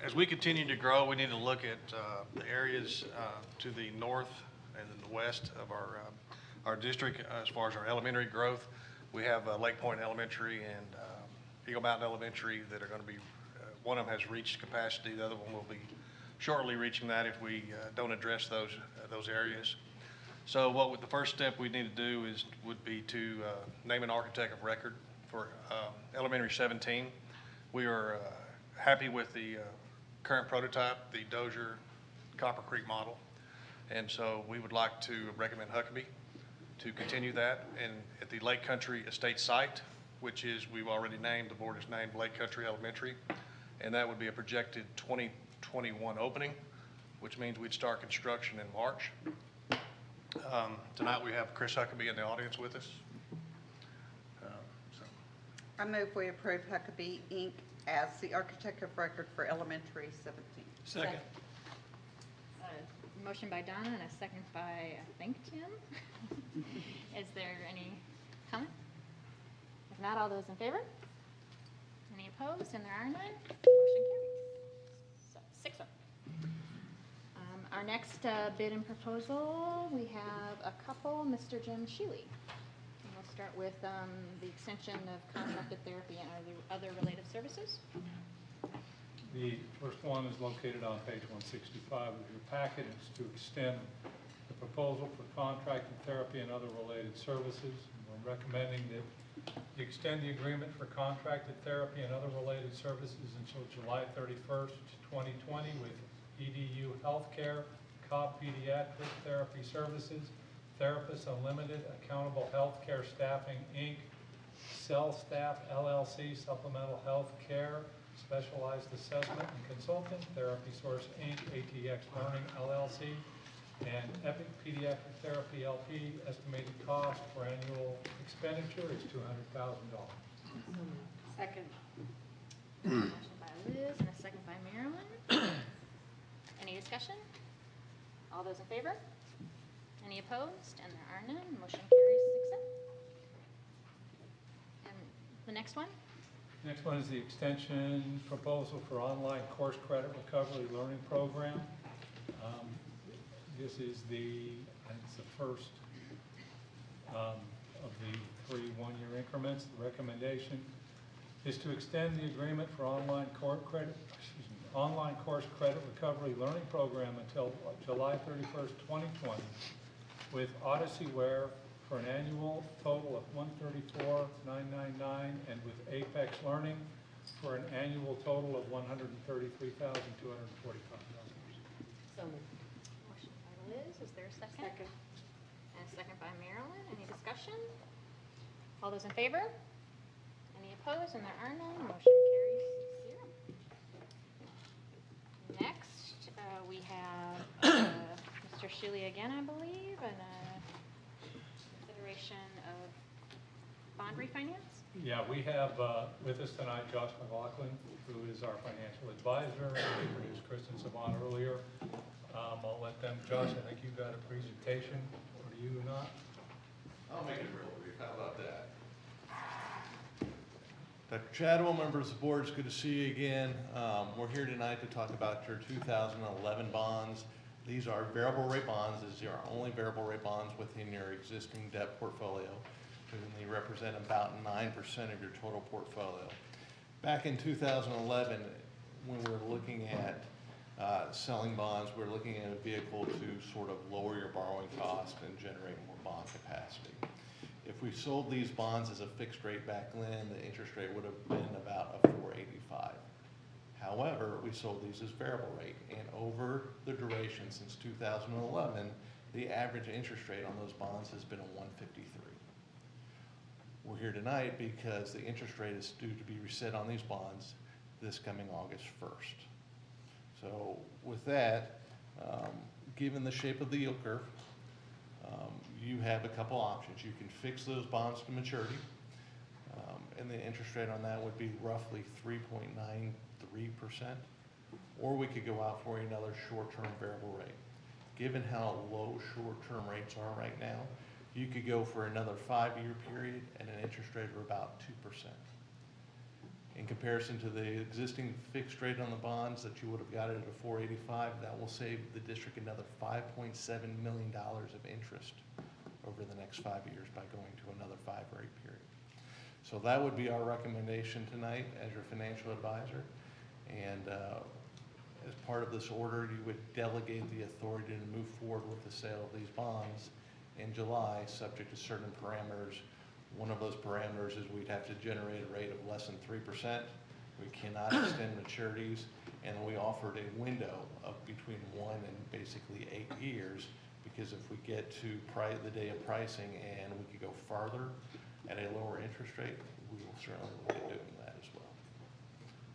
S6: As we continue to grow, we need to look at the areas to the north and in the west of our district as far as our elementary growth. We have Lake Point Elementary and Eagle Mountain Elementary that are going to be, one of them has reached capacity, the other one will be shortly reaching that if we don't address those areas. So the first step we need to do would be to name an architect of record for elementary 17. We are happy with the current prototype, the Dozier Copper Creek model. And so we would like to recommend Huckabee to continue that. And at the Lake Country Estate site, which is, we've already named, the board has named Lake Country Elementary. And that would be a projected 2021 opening, which means we'd start construction in March. Tonight we have Chris Huckabee in the audience with us.
S14: I move we approve Huckabee, Inc. as the architect of record for elementary 17.
S6: Second.
S1: Motion by Donna and a second by, I think, Tim. Is there any comment? If not, all those in favor? Any opposed? And there are none. Motion carries. So, 6-0. Our next bid and proposal, we have a couple, Mr. Jim Sheely. And we'll start with the extension of contracted therapy and other related services.
S23: The first one is located on page 165 of your packet. It's to extend the proposal for contracted therapy and other related services. We're recommending that you extend the agreement for contracted therapy and other related services until July 31st, 2020 with EDU Healthcare, Cobb Pediatric Therapy Services, Therapists Unlimited, Accountable Healthcare Staffing, Inc., Cell Staff, LLC, Supplemental Health Care, Specialized Assessment and Consulting, Therapy Source, Inc., ATX Learning, LLC, and Epic Pediatric Therapy, LP. Estimated cost for annual expenditure is $200,000.
S22: Second.
S1: Motion by Liz and a second by Marilyn. Any discussion? All those in favor? Any opposed? And there are none. Motion carries 6-0. And the next one?
S23: Next one is the extension proposal for online course credit recovery learning program. This is it's the first of the 3 one-year increments. The recommendation is to extend the agreement for online course credit recovery learning program until July 31st, 2020 with Odyssey Ware for an annual total of $134,999 and with Apex Learning for an annual total of $133,245.
S1: So moved. Motion by Liz. Is there a second? Second. And a second by Marilyn. Any discussion? All those in favor? Any opposed? And there are none. Motion carries 6-0. Next, we have Mr. Sheely again, I believe, and consideration of bond refinance.
S23: Yeah, we have with us tonight Josh McLaughlin, who is our financial advisor. We introduced Kristen Savant earlier. I'll let them. Josh, I think you've got a presentation, or do you not?
S24: I'll make it real brief. How about that? Dr. Chadwell, members of the board, it's good to see you again. We're here tonight to talk about your 2011 bonds. These are variable rate bonds. These are only variable rate bonds within your existing debt portfolio. And they represent about 9% of your total portfolio. Back in 2011, when we were looking at selling bonds, we were looking at a vehicle to sort of lower your borrowing cost and generate more bond capacity. If we sold these bonds as a fixed rate back then, the interest rate would have been about a 4.85. However, we sold these as variable rate, and over the duration since 2011, the average interest rate on those bonds has been a 1.53. We're here tonight because the interest rate is due to be reset on these bonds this coming August 1st. So with that, given the shape of the yield curve, you have a couple options. You can fix those bonds to maturity, and the interest rate on that would be roughly 3.93%, or we could go out for another short-term variable rate. Given how low short-term rates are right now, you could go for another 5-year period at an interest rate of about 2%. In comparison to the existing fixed rate on the bonds that you would have got it at a 4.85, that will save the district another $5.7 million of interest over the next 5 years by going to another 5-rate period. So that would be our recommendation tonight as your financial advisor. And as part of this order, you would delegate the authority to move forward with the sale of these bonds in July, subject to certain parameters. One of those parameters is we'd have to generate a rate of less than 3%. We cannot extend maturities, and we offered a window of between 1 and basically 8 years, because if we get to the day of pricing and we could go farther at a lower interest rate, we will certainly look at doing that as well.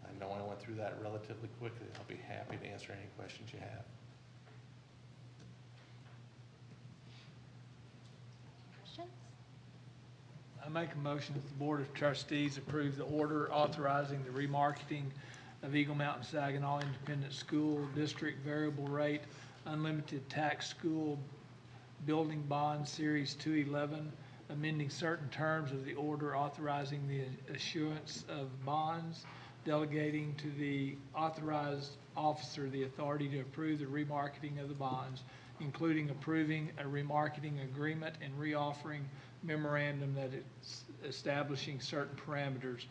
S24: I know I went through that relatively quickly. I'll be happy to answer any questions you have.
S1: Questions?
S13: I make a motion that the Board of Trustees approve the order authorizing the remarketing of Eagle Mountain Saginaw Independent School District Variable Rate Unlimited Tax School Building Bond Series 211, amending certain terms of the order authorizing the issuance of bonds, delegating to the authorized officer the authority to approve the remarketing of the bonds, including approving a remarketing agreement and reoffering memorandum that is establishing certain parameters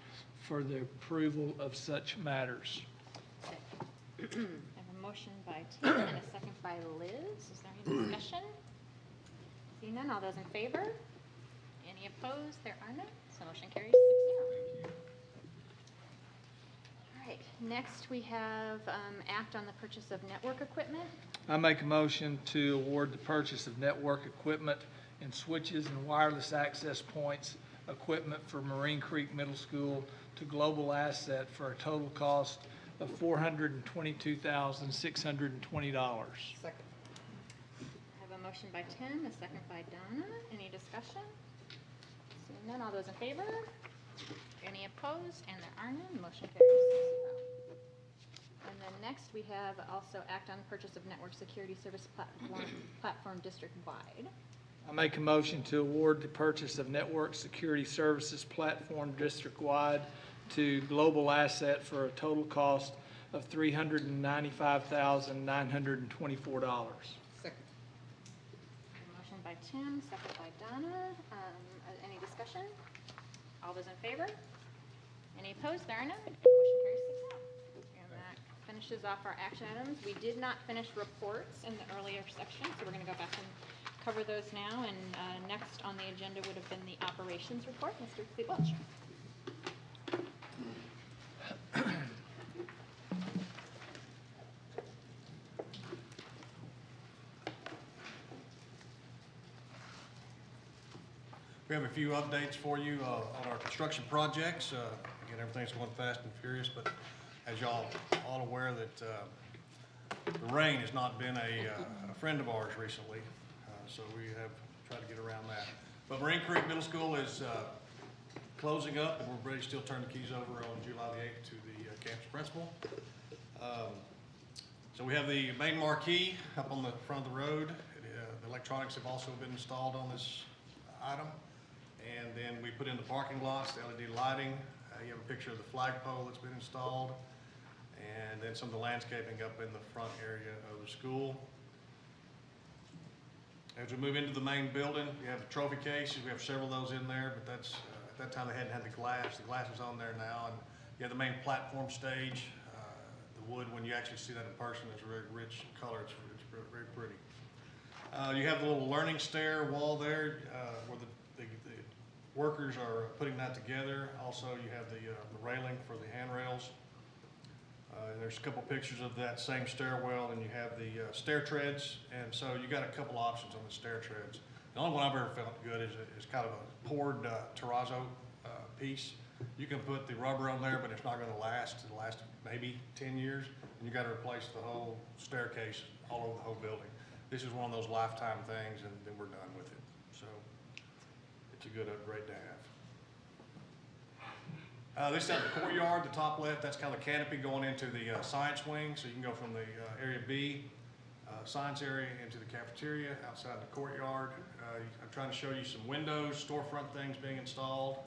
S13: for the approval of such matters.
S1: I have a motion by Tim and a second by Liz. Is there any discussion? Seeing none, all those in favor? Any opposed? There are none. So motion carries 6-0. All right, next we have act on the purchase of network equipment.
S13: I make a motion to award the purchase of network equipment and switches and wireless access points equipment for Marine Creek Middle School to Global Asset for a total cost of $422,620.
S1: Second. I have a motion by Tim, a second by Donna. Any discussion? Seeing none, all those in favor? Any opposed? And there are none. Motion carries 6-0. And then next we have also act on purchase of network security service platform district-wide.
S13: I make a motion to award the purchase of network security services platform district-wide to Global Asset for a total cost of $395,924.
S1: Second. Motion by Tim, second by Donna. Any discussion? All those in favor? Any opposed? There are none. Motion carries 6-0. And that finishes off our action items. We did not finish reports in the earlier section, so we're going to go back and cover those now. And next on the agenda would have been the operations report. Mr. Welch.
S6: We have a few updates for you on our construction projects. Again, everything's going fast and furious, but as y'all all aware that the rain has not been a friend of ours recently, so we have tried to get around that. But Marine Creek Middle School is closing up, and we're ready to still turn the keys over on July the 8th to the campus principal. So we have the main marquee up on the front of the road. The electronics have also been installed on this item. And then we put in the parking lots, the LED lighting. You have a picture of the flagpole that's been installed. And then some of the landscaping up in the front area of the school. As we move into the main building, we have the trophy cases. We have several of those in there, but that's at that time they hadn't had the glass. The glass is on there now. And you have the main platform stage. The wood, when you actually see that in person, is a very rich color. It's very pretty. You have the little learning stair wall there where the workers are putting that together. Also, you have the railing for the handrails. There's a couple pictures of that same stairwell, and you have the stair treads. And so you got a couple options on the stair treads. The only one I've ever felt good is kind of a poured terrazzo piece. You can put the rubber on there, but it's not gonna last. It'll last maybe 10 years, and you gotta replace the whole staircase all over the whole building. This is one of those lifetime things, and then we're done with it. So it's a good upgrade to have. This is at the courtyard, the top left, that's kind of the canopy going into the science wing. So you can go from the area B, science area, into the cafeteria, outside the courtyard. I'm trying to show you some windows, storefront things being installed.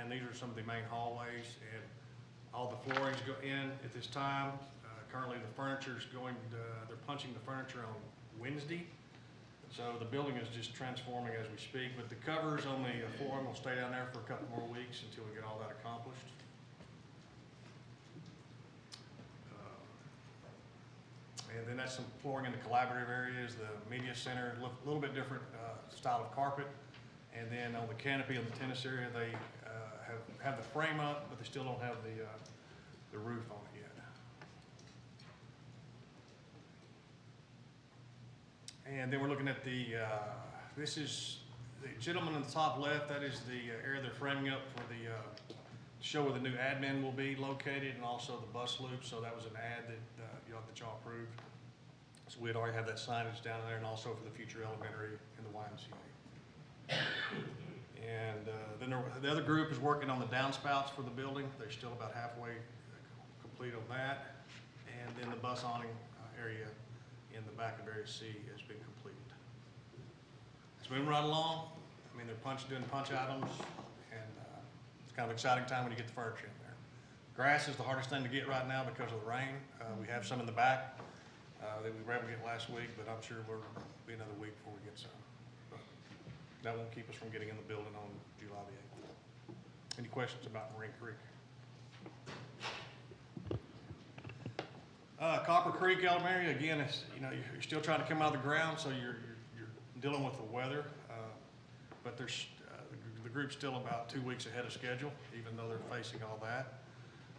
S6: And these are some of the main hallways, and all the floorings go in at this time. Currently the furniture's going, they're punching the furniture on Wednesday. So the building is just transforming as we speak, but the covers on the flooring will stay down there for a couple more weeks until we get all that accomplished. And then that's some flooring in the collaborative areas, the media center, a little bit different style of carpet. And then on the canopy on the tennis area, they have the frame up, but they still don't have the roof on it yet. And then we're looking at the, this is the gentleman on the top left, that is the area they're framing up for the show where the new admin will be located, and also the bus loop. So that was an ad that y'all approved. So we'd already have that signage down there, and also for the future elementary and the YMCA. And then the other group is working on the downspouts for the building. They're still about halfway complete on that. And then the bus awning area in the back of Area C has been completed. It's moving right along. I mean, they're doing punch items, and it's kind of an exciting time when you get the furniture in there. Grass is the hardest thing to get right now because of the rain. We have some in the back that we were able to get last week, but I'm sure we'll be another week before we get some. That won't keep us from getting in the building on July the 8th. Any questions about Marine Creek? Copper Creek Elementary, again, you're still trying to come out of the ground, so you're dealing with the weather. But there's the group's still about 2 weeks ahead of schedule, even though they're facing all that.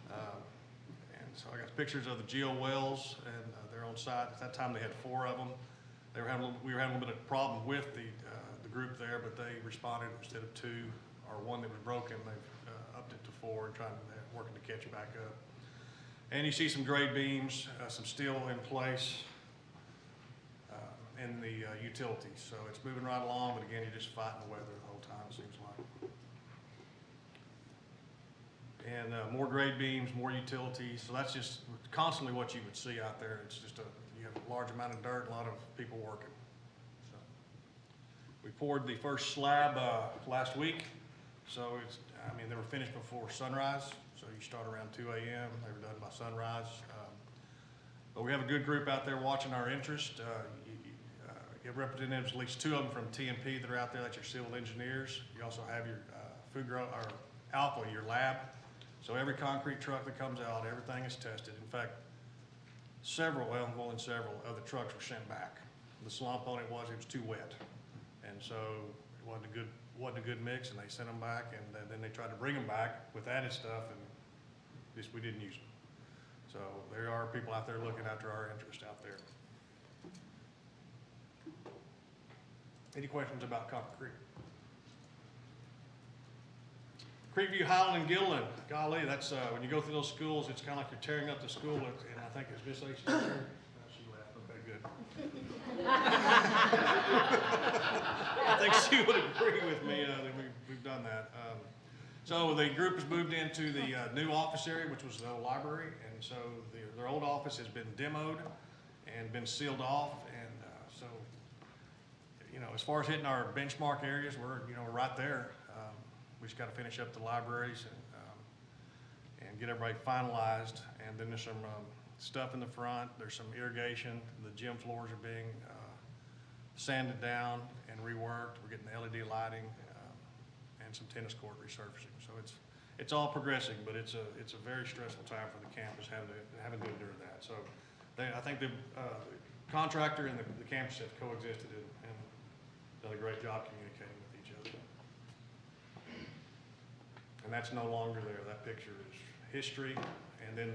S6: And so I got pictures of the geo wells, and they're on site. At that time, they had 4 of them. We were having a little bit of problem with the group there, but they responded instead of 2 or 1 that was broken. They've upped it to 4 and working to catch back up. And you see some grade beams, some steel in place in the utilities. So it's moving right along, but again, you're just fighting the weather the whole time, it seems like. And more grade beams, more utilities. So that's just constantly what you would see out there. It's just you have a large amount of dirt, a lot of people working. So we poured the first slab last week. So they were finished before sunrise. So you start around 2 a.m. They were done by sunrise. But we have a good group out there watching our interest. You have representatives, at least 2 of them from TMP that are out there. That's your civil engineers. You also have your Alpha, your lab. So every concrete truck that comes out, everything is tested. In fact, more than several of the trucks were sent back. The slump on it was too wet. And so it wasn't a good mix, and they sent them back, and then they tried to bring them back with added stuff, and we didn't use them. So there are people out there looking after our interest out there. Any questions about Copper Creek? Creekview, Highland, and Gilliland. Golly, that's when you go through those schools, it's kind of like you're tearing up the school. And I think it's Miss H. She laughed. Okay, good. I think she would agree with me that we've done that. So the group has moved into the new office area, which was the old library, and so their old office has been demoed and been sealed off, and so as far as hitting our benchmark areas, we're right there. We just got to finish up the libraries and get everybody finalized, and then there's some stuff in the front. There's some irrigation. The gym floors are being sanded down and reworked. We're getting LED lighting and some tennis court resurfacing. So it's all progressing, but it's a very stressful time for the campus having to endure that. So I think the contractor and the campus have coexisted and done a great job communicating with each other. And that's no longer there. That picture is history. And then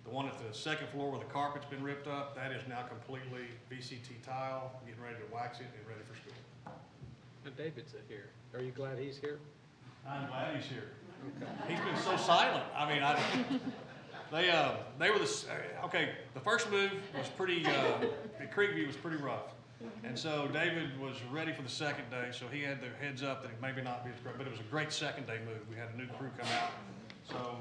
S6: The one at the second floor where the carpet's been ripped up, that is now completely VCT tile, getting ready to wax it and ready for school.
S7: And David's here. Are you glad he's here?
S6: I'm glad he's here. He's been so silent. I mean, they were okay, the first move was pretty, at Creekview was pretty rough. And so David was ready for the second day, so he had the heads up that it maybe not be as great, but it was a great second day move. We had a new crew come out. So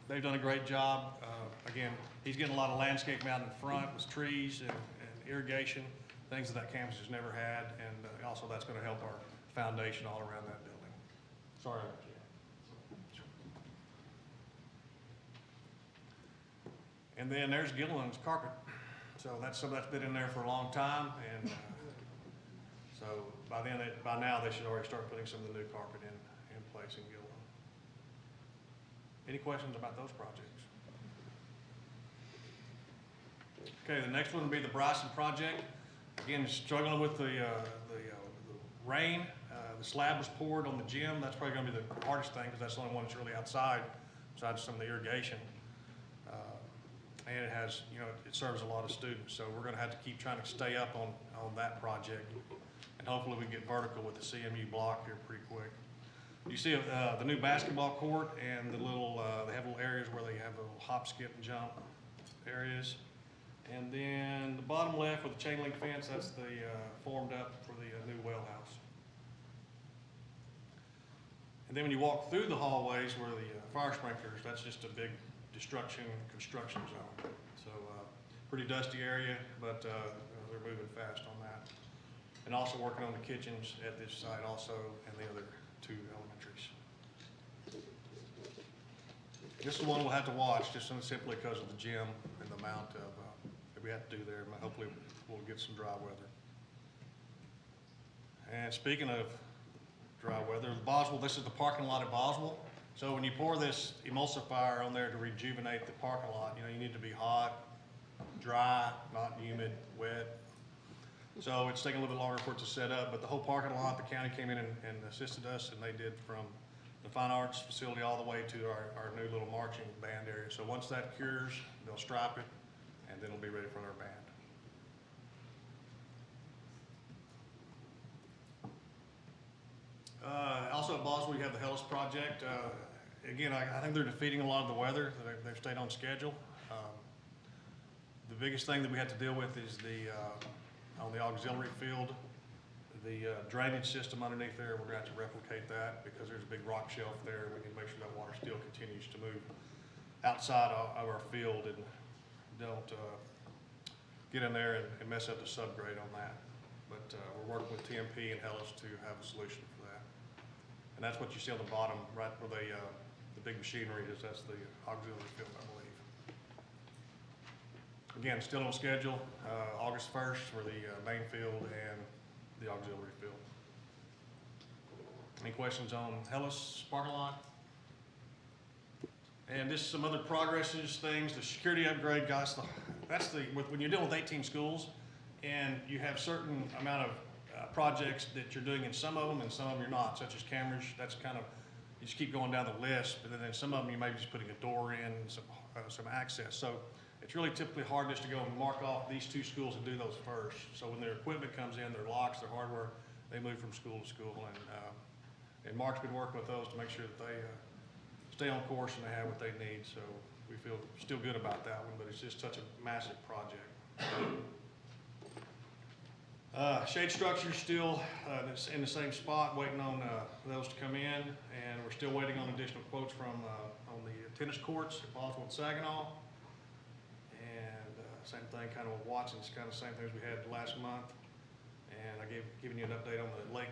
S6: they've done a great job. Again, he's getting a lot of landscape out in front with trees and irrigation, things that campus has never had. And also that's going to help our foundation all around that building. Sorry about that. And then there's Gilliland's carpet. So that's been in there for a long time, and so by now they should already start putting some of the new carpet in place in Gilliland. Any questions about those projects? Okay, the next one will be the Bryson project. Again, struggling with the rain. The slab was poured on the gym. That's probably going to be the hardest thing because that's the only one that's really outside, besides some of the irrigation. And it has, it serves a lot of students. So we're going to have to keep trying to stay up on that project. And hopefully we can get vertical with the CMU block here pretty quick. You see the new basketball court and they have little areas where they have little hop, skip, and jump areas. And then the bottom left with the chain link fence, that's the formed up for the new well house. And then when you walk through the hallways where the fire sprinklers, that's just a big construction zone. So pretty dusty area, but they're moving fast on that. And also working on the kitchens at this site also and the other two elementaries. This is one we'll have to watch just simply because of the gym and the amount of that we have to do there. Hopefully we'll get some dry weather. And speaking of dry weather, Boswell, this is the parking lot at Boswell. So when you pour this emulsifier on there to rejuvenate the parking lot, you need to be hot, dry, not humid, wet. So it's taking a little bit longer for it to set up, but the whole parking lot, the county came in and assisted us, and they did from the fine arts facility all the way to our new little marching band area. So once that cures, they'll stripe it, and then it'll be ready for our band. Also at Boswell, we have the Hellas project. Again, I think they're defeating a lot of the weather. They've stayed on schedule. The biggest thing that we have to deal with is on the auxiliary field, the drainage system underneath there. We're going to have to replicate that because there's a big rock shelf there. We can make sure that water still continues to move outside of our field and don't get in there and mess up the subgrade on that. But we're working with TMP and Hellas to have a solution for that. And that's what you see on the bottom, right where the big machinery is. That's the auxiliary field, I believe. Again, still on schedule, August 1st for the main field and the auxiliary field. Any questions on Hellas parking lot? And this is some other progresses, things, the security upgrade, guys. When you're dealing with 18 schools and you have certain amount of projects that you're doing in some of them and some of them you're not, such as cameras, that's kind of, you just keep going down the list, but then some of them you may be just putting a door in, some access. So it's really typically hard just to go and mark off these two schools and do those first. So when their equipment comes in, their locks, their hardware, they move from school to school. And Mark's been working with those to make sure that they stay on course and they have what they need. So we feel still good about that one, but it's just such a massive project. Shade structure still in the same spot, waiting on those to come in, and we're still waiting on additional quotes from on the tennis courts at Boswell and Saginaw. And same thing, kind of with Watson's, kind of same thing as we had last month. And I given you an update on the Lake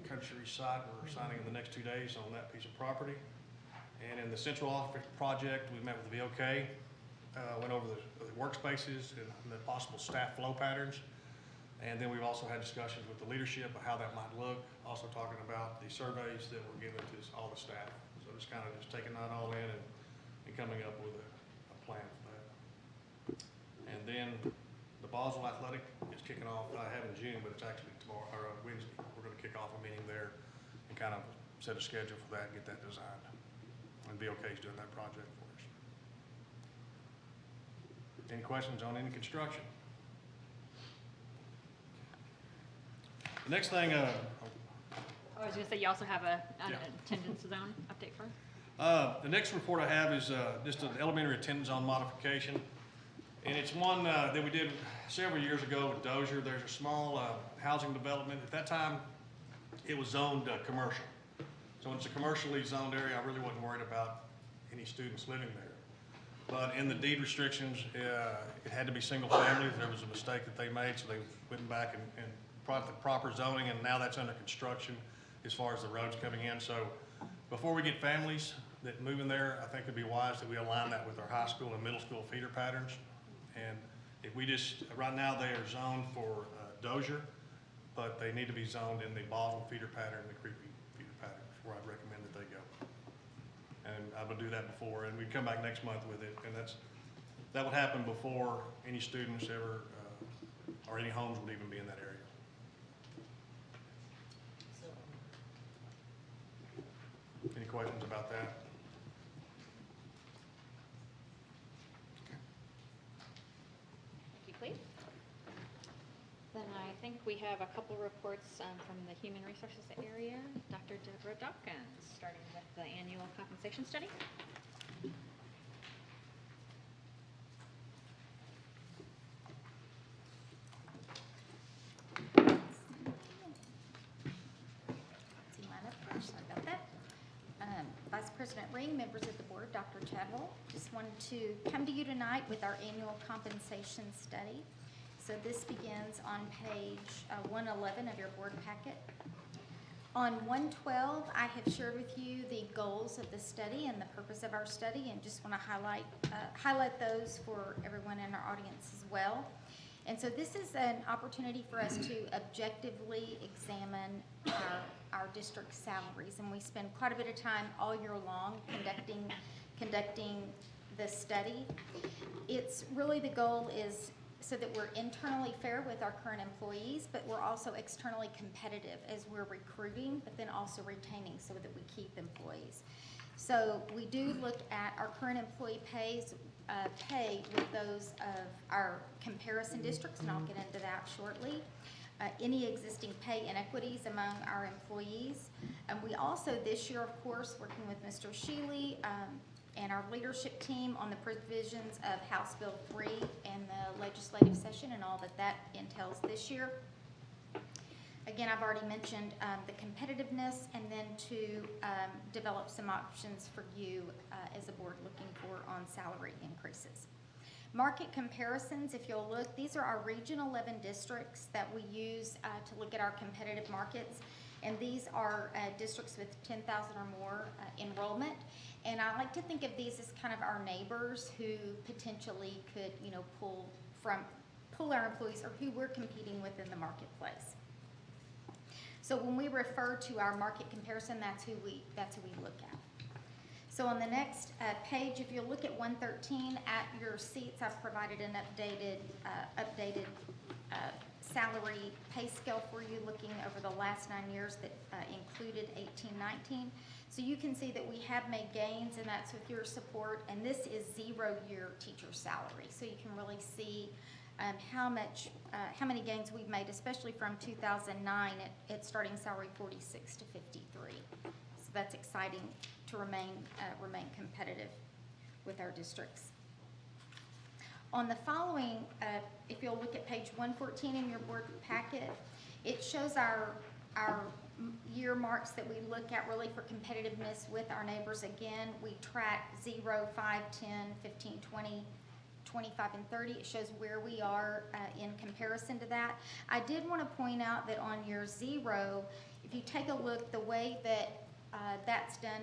S6: Country site. We're signing in the next 2 days on that piece of property. And in the central office project, we met with the VOK, went over the workspaces and the possible staff flow patterns. And then we've also had discussions with the leadership of how that might look, also talking about the surveys that were given to all the staff. So just kind of just taking that all in and coming up with a plan for that. And then the Boswell Athletic is kicking off, I have in June, but it's actually tomorrow, or Wednesday. We're going to kick off a meeting there and kind of set a schedule for that and get that designed. And BOK is doing that project for us. Any questions on any construction? The next thing,
S1: I was gonna say, you also have an
S6: Yeah.
S1: attendance zone update for us?
S6: The next report I have is just an elementary attendance zone modification. And it's one that we did several years ago with Dozier. There's a small housing development. At that time, it was zoned commercial. So when it's a commercially zoned area, I really wasn't worried about any students living there. But in the deed restrictions, it had to be single family. There was a mistake that they made, so they went back and brought the proper zoning, and now that's under construction as far as the roads coming in. So before we get families that move in there, I think it'd be wise that we align that with our high school and middle school feeder patterns. And if we just, right now they are zoned for Dozier, but they need to be zoned in the Boswell feeder pattern and the Creepy feeder pattern, where I'd recommend that they go. And I will do that before, and we'd come back next month with it, and that would happen before any students ever, or any homes would even be in that area. Any questions about that?
S1: Thank you, please. Then I think we have a couple reports from the Human Resources area. Dr. Deborah Dawkins, starting with the annual compensation study.
S15: See mine up first, sorry about that. Vice President Ring, members of the board, Dr. Chadwell, just wanted to come to you tonight with our annual compensation study. So this begins on page 111 of your board packet. On 112, I have shared with you the goals of the study and the purpose of our study, and just want to highlight those for everyone in our audience as well. And so this is an opportunity for us to objectively examine our district salaries, and we spend quite a bit of time all year long conducting this study. It's really, the goal is so that we're internally fair with our current employees, but we're also externally competitive as we're recruiting, but then also retaining so that we keep employees. So we do look at our current employee pay with those of our comparison districts, and I'll get into that shortly. Any existing pay inequities among our employees. And we also, this year, of course, working with Mr. Shealy and our leadership team on the provisions of House Bill 3 and the legislative session and all that entails this year. Again, I've already mentioned the competitiveness, and then to develop some options for you as a board looking for on salary increases. Market comparisons, if you'll look, these are our Region 11 districts that we use to look at our competitive markets. And these are districts with 10,000 or more enrollment. And I like to think of these as kind of our neighbors who potentially could, pull our employees, or who we're competing with in the marketplace. So when we refer to our market comparison, that's who we look at. So on the next page, if you look at 113, at your seats, I've provided an updated salary pay scale for you, looking over the last 9 years that included 18-19. So you can see that we have made gains, and that's with your support. And this is 0-year teacher salary, so you can really see how many gains we've made, especially from 2009 at starting salary 46 to 53. So that's exciting to remain competitive with our districts. On the following, if you'll look at page 114 in your board packet, it shows our year marks that we look at really for competitiveness with our neighbors. Again, we track 0, 5, 10, 15, 20, 25, and 30. It shows where we are in comparison to that. I did want to point out that on year 0, if you take a look, the way that that's done,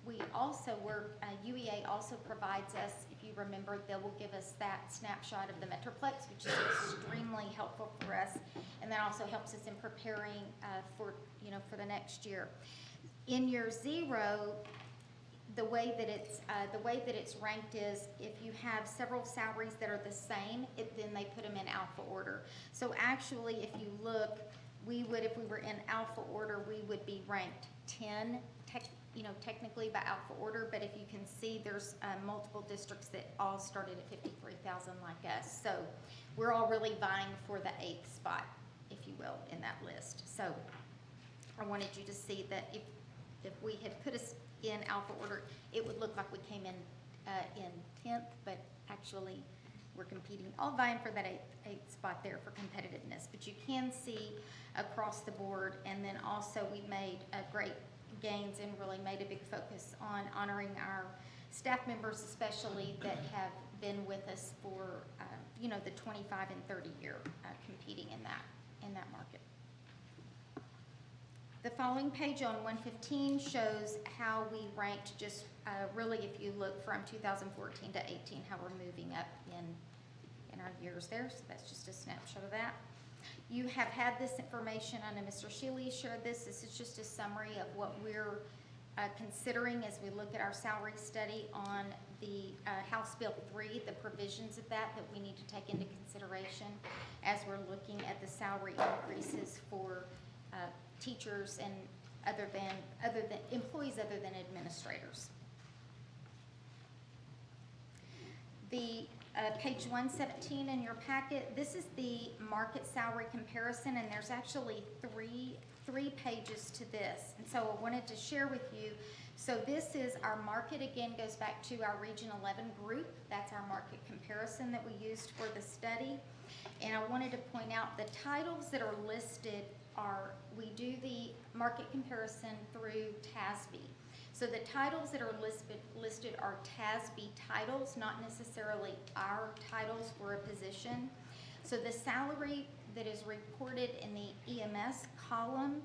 S15: we also work, UEA also provides us, if you remember, they will give us that snapshot of the Metroplex, which is extremely helpful for us, and that also helps us in preparing for the next year. In year 0, the way that it's ranked is if you have several salaries that are the same, then they put them in alpha order. So actually, if you look, if we were in alpha order, we would be ranked 10 technically by alpha order, but if you can see, there's multiple districts that all started at 53,000 like us. So we're all really vying for the 8th spot, if you will, in that list. So I wanted you to see that if we had put us in alpha order, it would look like we came in 10th, but actually we're competing, all vying for that eighth spot there for competitiveness. But you can see across the board, and then also we made great gains and really made a big focus on honoring our staff members, especially that have been with us for the 25 and 30 year competing in that market. The following page on 115 shows how we ranked, just really if you look from 2014 to 18, how we're moving up in our years there. So that's just a snapshot of that. You have had this information. I know Mr. Shealy shared this. This is just a summary of what we're considering as we look at our salary study on the House Bill 3, the provisions of that we need to take into consideration as we're looking at the salary increases for teachers and other than employees other than administrators. The page 117 in your packet, this is the market salary comparison, and there's actually three pages to this. And so I wanted to share with you, so this is our market, again, goes back to our Region 11 group. That's our market comparison that we used for the study. And I wanted to point out the titles that are listed we do the market comparison through TASB. So the titles that are listed are TASB titles, not necessarily our titles for a position. So the salary that is reported in the EMS column,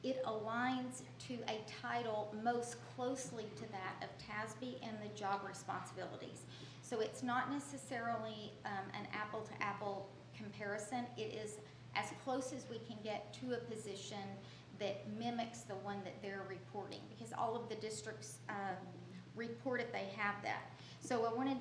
S15: it aligns to a title most closely to that of TASB and the job responsibilities. So it's not necessarily an apple-to-apple comparison. It is as close as we can get to a position that mimics the one that they're reporting, because all of the districts report if they have that. So I wanted,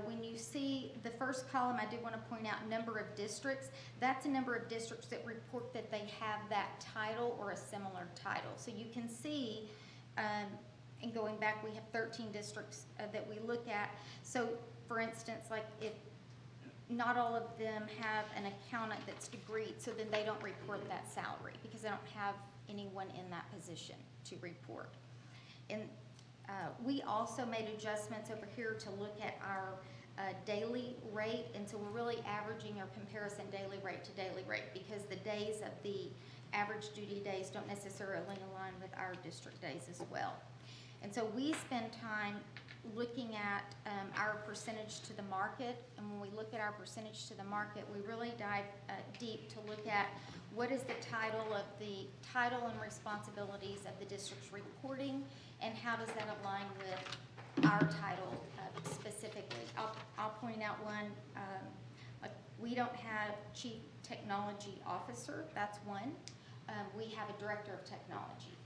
S15: when you see the first column, I do want to point out number of districts. That's a number of districts that report that they have that title or a similar title. So you can see, and going back, we have 13 districts that we look at. So for instance, like if not all of them have an accountant that's degreed, so then they don't report that salary because they don't have anyone in that position to report. And we also made adjustments over here to look at our daily rate, and so we're really averaging our comparison daily rate to daily rate because the days of the average duty days don't necessarily align with our district days as well. And so we spend time looking at our percentage to the market, and when we look at our percentage to the market, we really dive deep to look at what is the title and responsibilities of the district's reporting, and how does that align with our title specifically. I'll point out one, we don't have Chief Technology Officer, that's one. We have a Director of Technology.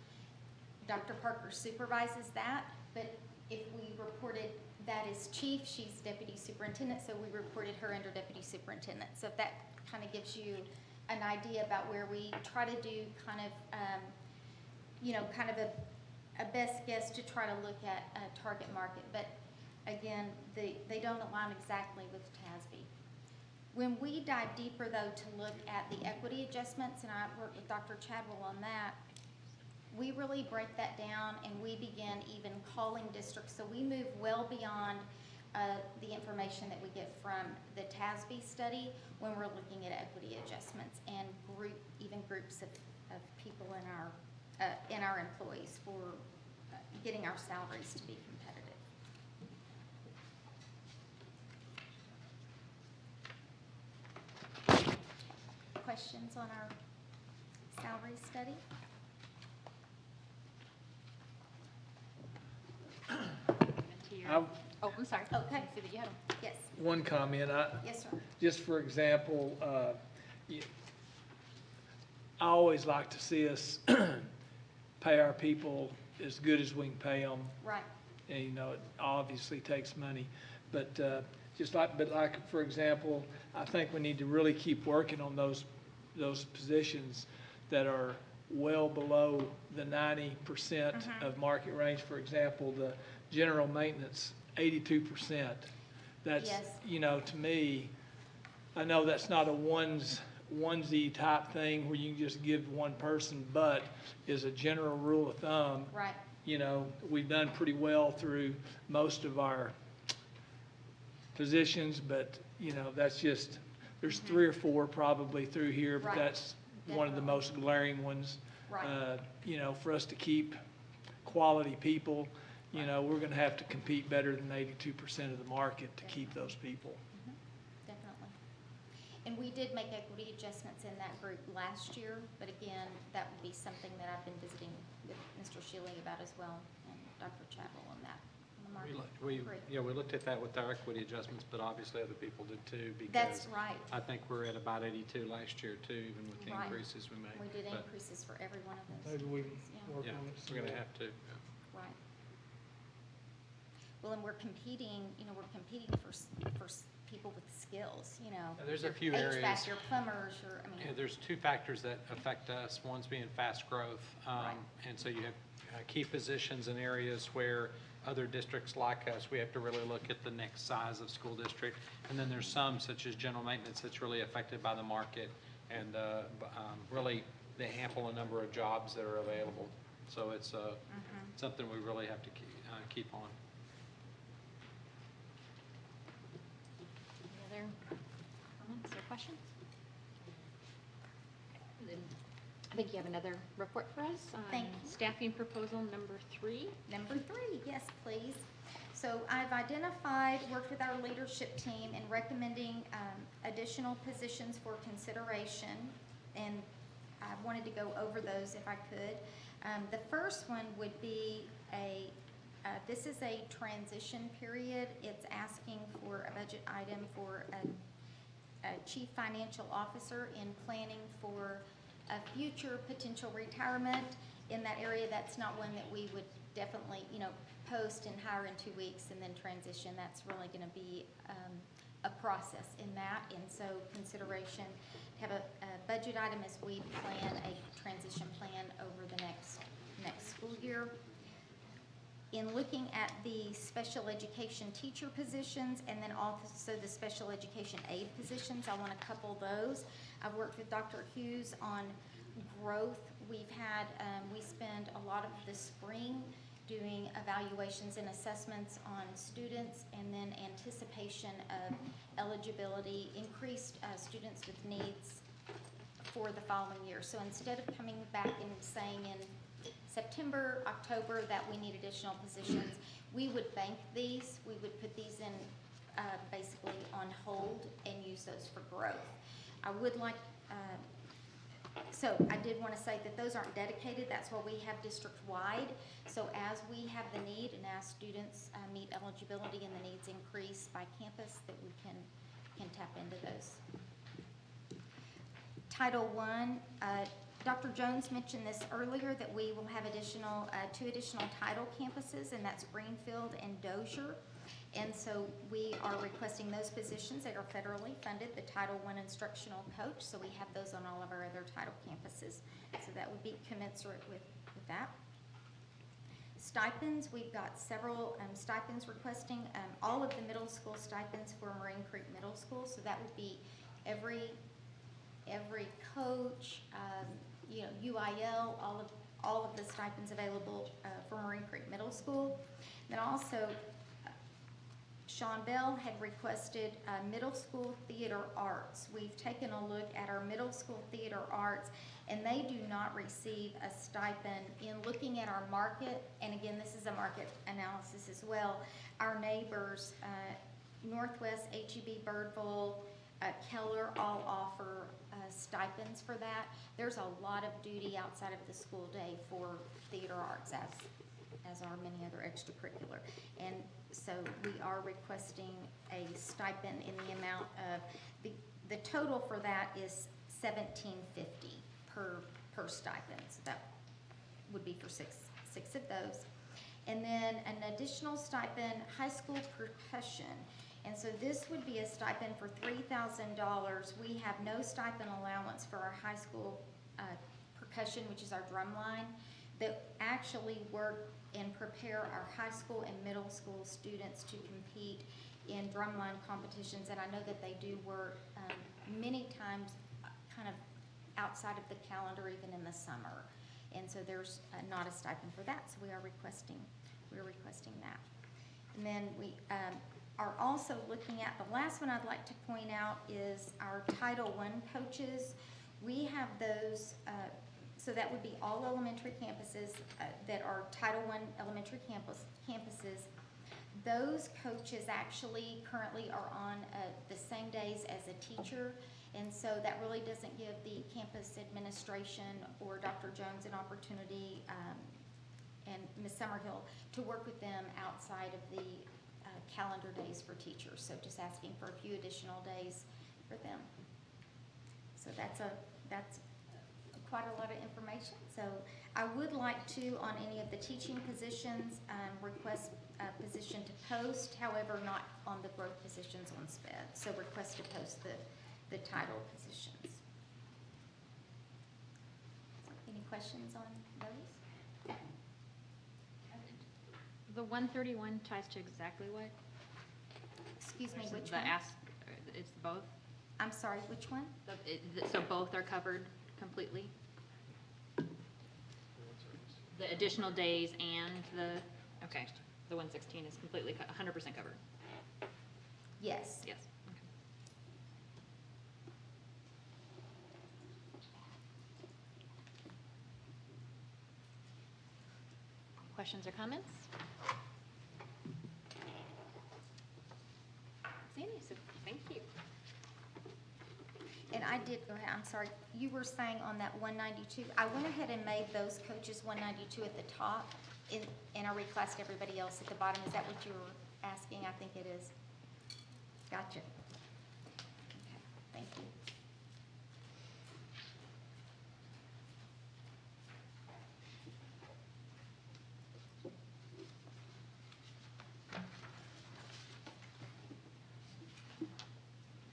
S15: Dr. Parker supervises that, but if we reported that as chief, she's deputy superintendent, so we reported her under deputy superintendent. So if that kind of gives you an idea about where we try to do kind of, kind of a best guess to try to look at a target market. But again, they don't align exactly with TASB. When we dive deeper though to look at the equity adjustments, and I worked with Dr. Chadwell on that, we really break that down and we begin even calling districts. So we move well beyond the information that we get from the TASB study when we're looking at equity adjustments and even groups of people in our employees for getting our salaries to be competitive. Questions on our salary study?
S1: Oh, I'm sorry.
S15: Okay.
S1: See that you had them.
S15: Yes.
S13: One comment.
S15: Yes, sir.
S13: Just for example, I always like to see us pay our people as good as we can pay them.
S15: Right.
S13: And, it obviously takes money, but for example, I think we need to really keep working on those positions that are well below the 90% of market range. For example, the general maintenance, 82%. That's,
S15: Yes.
S13: you know, to me, I know that's not a onesie type thing where you can just give one person, but as a general rule of thumb,
S15: Right.
S13: you know, we've done pretty well through most of our positions, but, you know, that's just, there's 3 or 4 probably through here, but
S15: Right.
S13: that's one of the most glaring ones.
S15: Right.
S13: You know, for us to keep quality people, you know, we're gonna have to compete better than 82% of the market to keep those people.
S15: Definitely. And we did make equity adjustments in that group last year, but again, that would be something that I've been visiting with Mr. Shealy about as well, and Dr. Chadwell on that. on the market.
S7: We looked at that with our equity adjustments, but obviously other people did too, because.
S15: That's right.
S7: I think we're at about 82 last year too, even with the
S15: Right.
S7: increases we made.
S15: We did
S7: But,
S15: increases for every one of those.
S13: Maybe we
S15: Yeah.
S13: work
S7: Yeah,
S13: on it. some
S7: we're gonna
S13: more.
S7: have to.
S15: Right. Well, and we're competing, you know, we're competing for people with skills, you know.
S7: There's a
S15: your
S7: few areas.
S15: HVAC, your plumbers, your, I mean.
S7: Yeah, there's 2 factors that affect us, one's being fast growth. And so you have key positions in areas where other districts like us, we have to really look at the next size of school district. And then there's some, such as general maintenance, that's really affected by the market and really the ample number of jobs that are available. So it's something we really have to keep on.
S1: Any other comments or questions? Then I think you have another report for us on
S15: Thank you.
S1: staffing proposal number 3.
S15: Number 3, yes, please. So I've identified, worked with our leadership team in recommending additional positions for consideration, and I wanted to go over those if I could. The first one would be this is a transition period. It's asking for a budget item for a chief financial officer in planning for a future potential retirement in that area. That's not one that we would definitely, you know, post and hire in 2 weeks and then transition. That's really going to be a process in that, and so consideration, have a budget item as we plan a transition plan over the next school year. In looking at the special education teacher positions and then also the special education aide positions, I want to couple those. I've worked with Dr. Hughes on growth. We've had, we spend a lot of the spring doing evaluations and assessments on students, and then anticipation of eligibility, increased students with needs for the following year. So instead of coming back and saying in September, October that we need additional positions, we would bank these, we would put these in basically on hold and use those for growth. I would like, so I did want to say that those aren't dedicated. That's why we have district-wide. So as we have the need and as students meet eligibility and the needs increase by campus, that we can tap into those. Title I, Dr. Jones mentioned this earlier, that we will have two additional title campuses, and that's Greenfield and Dozier. And so we are requesting those positions that are federally funded, the Title I instructional coach, so we have those on all of our other title campuses. So that would be commensurate with that. Stipends, we've got several stipends requesting, all of the middle school stipends for Marine Creek Middle School, so that would be every coach, you know, UIL, all of the stipends available for Marine Creek Middle School. Then also, Sean Bell had requested middle school theater arts. We've taken a look at our middle school theater arts, and they do not receive a stipend. In looking at our market, and again, this is a market analysis as well, our neighbors, Northwest, HEB, Birdville, Keller, all offer stipends for that. There's a lot of duty outside of the school day for theater arts, as are many other extracurricular. And so we are requesting a stipend in the amount of, the total for that is $17.50 per stipend. So that would be for six of those. And then an additional stipend, high school percussion. And so this would be a stipend for $3,000. We have no stipend allowance for our high school percussion, which is our drum line, that actually work and prepare our high school and middle school students to compete in drumline competitions. And I know that they do work many times kind of outside of the calendar, even in the summer. And so there's not a stipend for that, so we're requesting that. And then we are also looking at, the last one I'd like to point out is our Title I coaches. We have those, so that would be all elementary campuses that are Title I elementary campuses. Those coaches actually currently are on the same days as a teacher, and so that really doesn't give the campus administration or Dr. Jones an opportunity and Ms. Summerhill to work with them outside of the calendar days for teachers. So just asking for a few additional days for them. So that's quite a lot of information. So I would like to, on any of the teaching positions, request a position to post, however, not on the growth positions on SPED. So request to post the title positions. Any questions on those?
S1: The 131 ties to exactly what?
S15: Excuse me, which
S1: The
S15: one?
S1: it's both?
S15: I'm sorry, which one?
S1: So both are covered completely? The additional days and okay, the 116 is completely, 100% covered?
S15: Yes.
S1: Yes. Questions or comments? Sandy, so thank you.
S15: And I did, go ahead, I'm sorry, you were saying on that 192, I went ahead and made those coaches 192 at the top, and I reclassed everybody else at the bottom. Is that what you were asking? I think it is. Gotcha. Okay, thank you.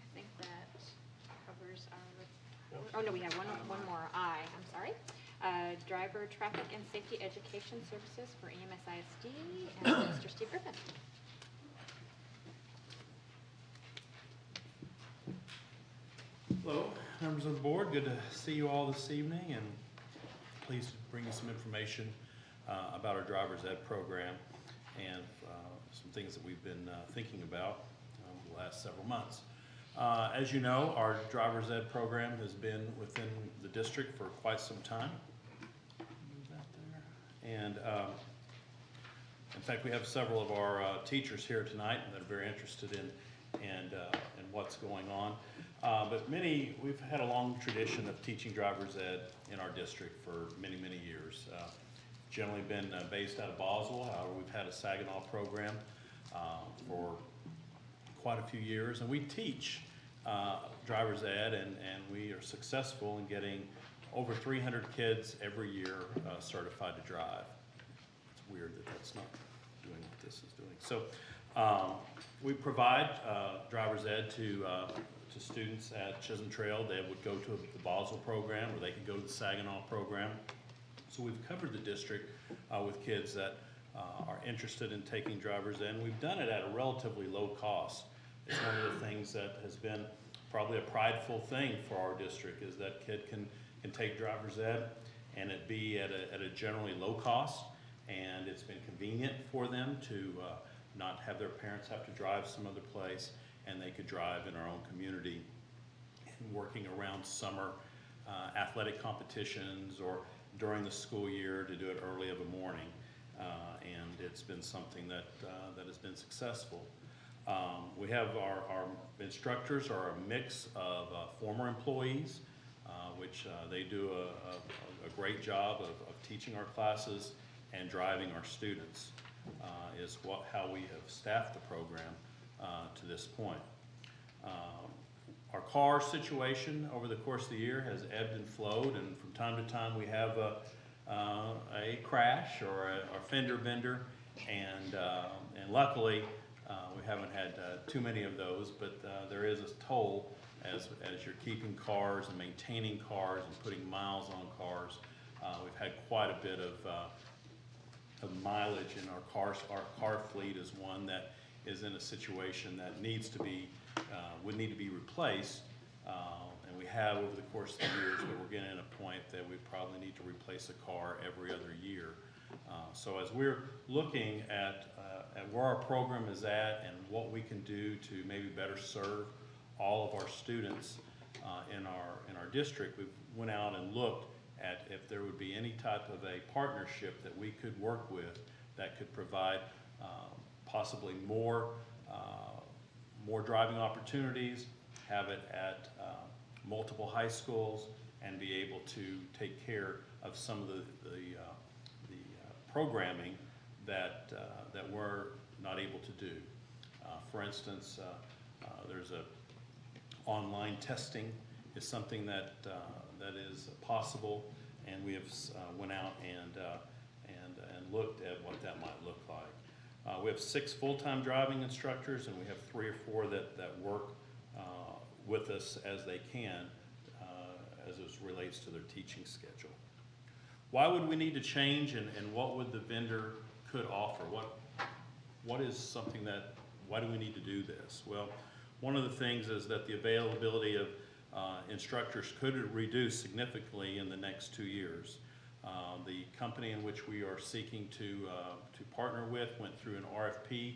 S1: I think that covers our report. Oh, no, we have one more I'm sorry. Driver Traffic and Safety Education Services for EMS ISD and Mr. Steve Griffin.
S24: Hello, members of the board. Good to see you all this evening, and pleased to bring you some information about our driver's ed program and some things that we've been thinking about the last several months. As you know, our driver's ed program has been within the district for quite some time. Move that there. And in fact, we have several of our teachers here tonight that are very interested in what's going on. But we've had a long tradition of teaching driver's ed in our district for many, many years. Generally been based out of Boswell. However, we've had a Saginaw program for quite a few years, and we teach driver's ed, and we are successful in getting over 300 kids every year certified to drive. It's weird that that's not doing what this is doing. So we provide driver's ed to students at Chisholm Trail. They would go to the Boswell program, or they could go to the Saginaw program. So we've covered the district with kids that are interested in taking driver's ed, and we've done it at a relatively low cost. It's one of the things that has been probably a prideful thing for our district, is that kid can take driver's ed and it be at a generally low cost, and it's been convenient for them to not have their parents have to drive some other place, and they could drive in our own community, and working around summer athletic competitions or during the school year to do it early of a morning. And it's been something that has been successful. We have our instructors are a mix of former employees, which they do a great job of teaching our classes and driving our students, is how we have staffed the program to this point. Our car situation over the course of the year has ebbed and flowed, and from time to time we have a crash or a fender bender, and luckily we haven't had too many of those, but there is a toll as you're keeping cars and maintaining cars and putting miles on cars.
S16: We've had quite a bit of mileage in our cars. Our car fleet is one that is in a situation that needs to be, would need to be replaced. And we have over the course of the years, but we're getting at a point that we probably need to replace a car every other year. So as we're looking at where our program is at and what we can do to maybe better serve all of our students in our district, we went out and looked at if there would be any type of a partnership that we could work with that could provide possibly more driving opportunities, have it at multiple high schools, and be able to take care of some of the programming that we're not able to do. For instance, there's online testing is something that is possible, and we have went out and looked at what that might look like. We have 6 full-time driving instructors, and we have 3 or 4 that work with us as they can, as it relates to their teaching schedule. Why would we need to change, and what would the vendor could offer? What is something that, why do we need to do this? Well, one of the things is that the availability of instructors could reduce significantly in the next 2 years. The company in which we are seeking to partner with went through an RFP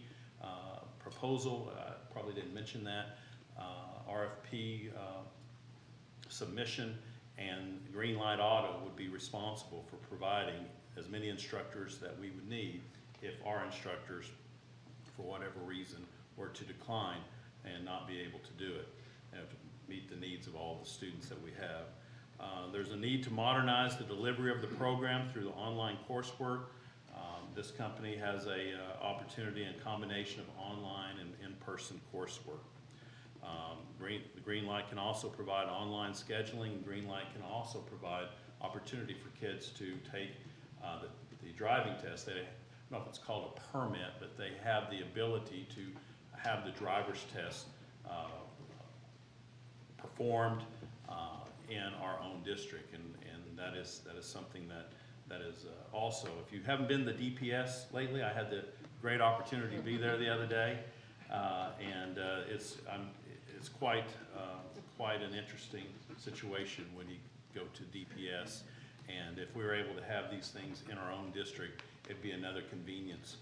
S16: proposal. Probably didn't mention that. RFP submission, and Greenlight Auto would be responsible for providing as many instructors that we would need if our instructors, for whatever reason, were to decline and not be able to do it and to meet the needs of all the students that we have. There's a need to modernize the delivery of the program through the online coursework. This company has a opportunity and combination of online and in-person coursework. Greenlight can also provide online scheduling. Greenlight can also provide opportunity for kids to take the driving test. They, I don't know if it's called a permit, but they have the ability to have the driver's test performed in our own district, and that is something that is also, if you haven't been to DPS lately, I had the great opportunity to be there the other day, and it's quite an interesting situation when you go to DPS, and if we were able to have these things in our own district, it'd be another convenience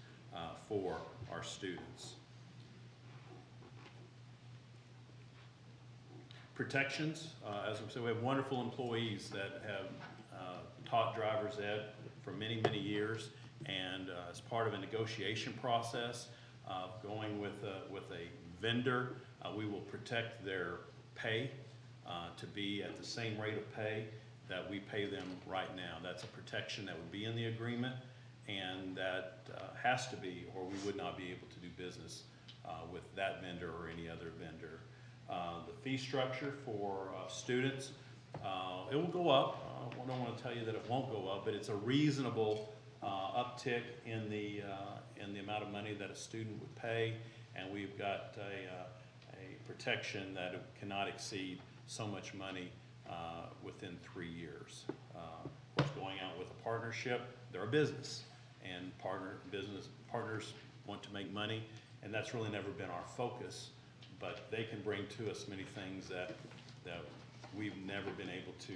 S16: for our students. Protections, as we said, we have wonderful employees that have taught driver's ed for many, many years, and as part of a negotiation process, going with a vendor, we will protect their pay to be at the same rate of pay that we pay them right now. That's a protection that would be in the agreement, and that has to be, or we would not be able to do business with that vendor or any other vendor. The fee structure for students, it will go up. I don't want to tell you that it won't go up, but it's a reasonable uptick in the amount of money that a student would pay, and we've got a protection that it cannot exceed so much money within 3 years. Of course, going out with a partnership, they're a business, and business partners want to make money, and that's really never been our focus. But they can bring to us many things that we've never been able to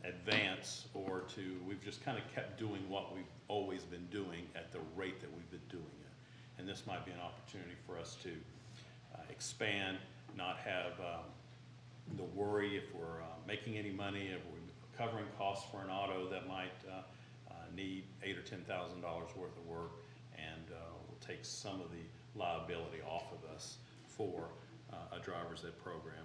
S16: advance, or we've just kind of kept doing what we've always been doing at the rate that we've been doing it. And this might be an opportunity for us to expand, not have the worry if we're making any money, if we're covering costs for an auto that might need $8,000 or $10,000 worth of work, and will take some of the liability off of us for a driver's ed program.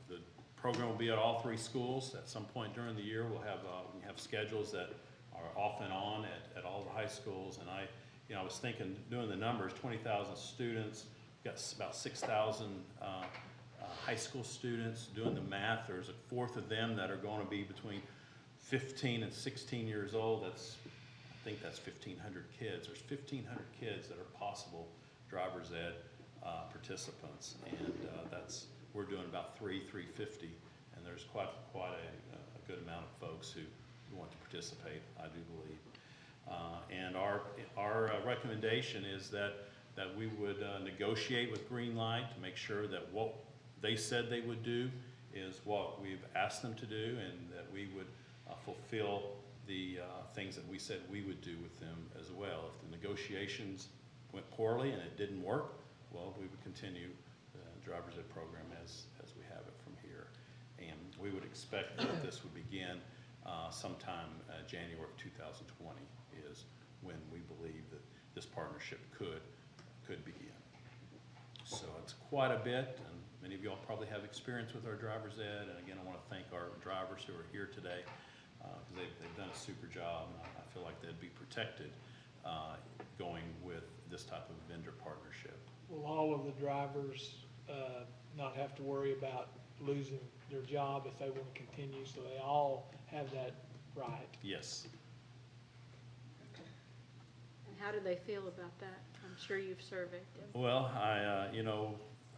S16: The program will be at all 3 schools. At some point during the year, we'll have schedules that are off and on at all the high schools. And I was thinking, doing the numbers, 20,000 students, got about 6,000 high school students. Doing the math, there's a fourth of them that are going to be between 15 and 16 years old. I think that's 1,500 kids. There's 1,500 kids that are possible driver's ed participants, and we're doing about 350, and there's quite good amount of folks who want to participate, I do believe. And our recommendation is that we would negotiate with Greenlight to make sure that what they said they would do is what we've asked them to do, and that we would fulfill the things that we said we would do with them as well. If the negotiations went poorly and it didn't work, well, we would continue the driver's ed program as we have it from here. And we would expect that this would begin sometime January of 2020 is when we believe that this partnership could begin. So it's quite a bit, and many of y'all probably have experience with our driver's ed. And again, I want to thank our drivers who are here today, because they've done a super job, and I feel like they'd be protected going with this type of vendor partnership.
S13: Will all of the drivers not have to worry about losing their job if they want to continue, so they all have that right?
S16: Yes.
S12: And how do they feel about that? I'm sure you've surveyed them.
S16: Well,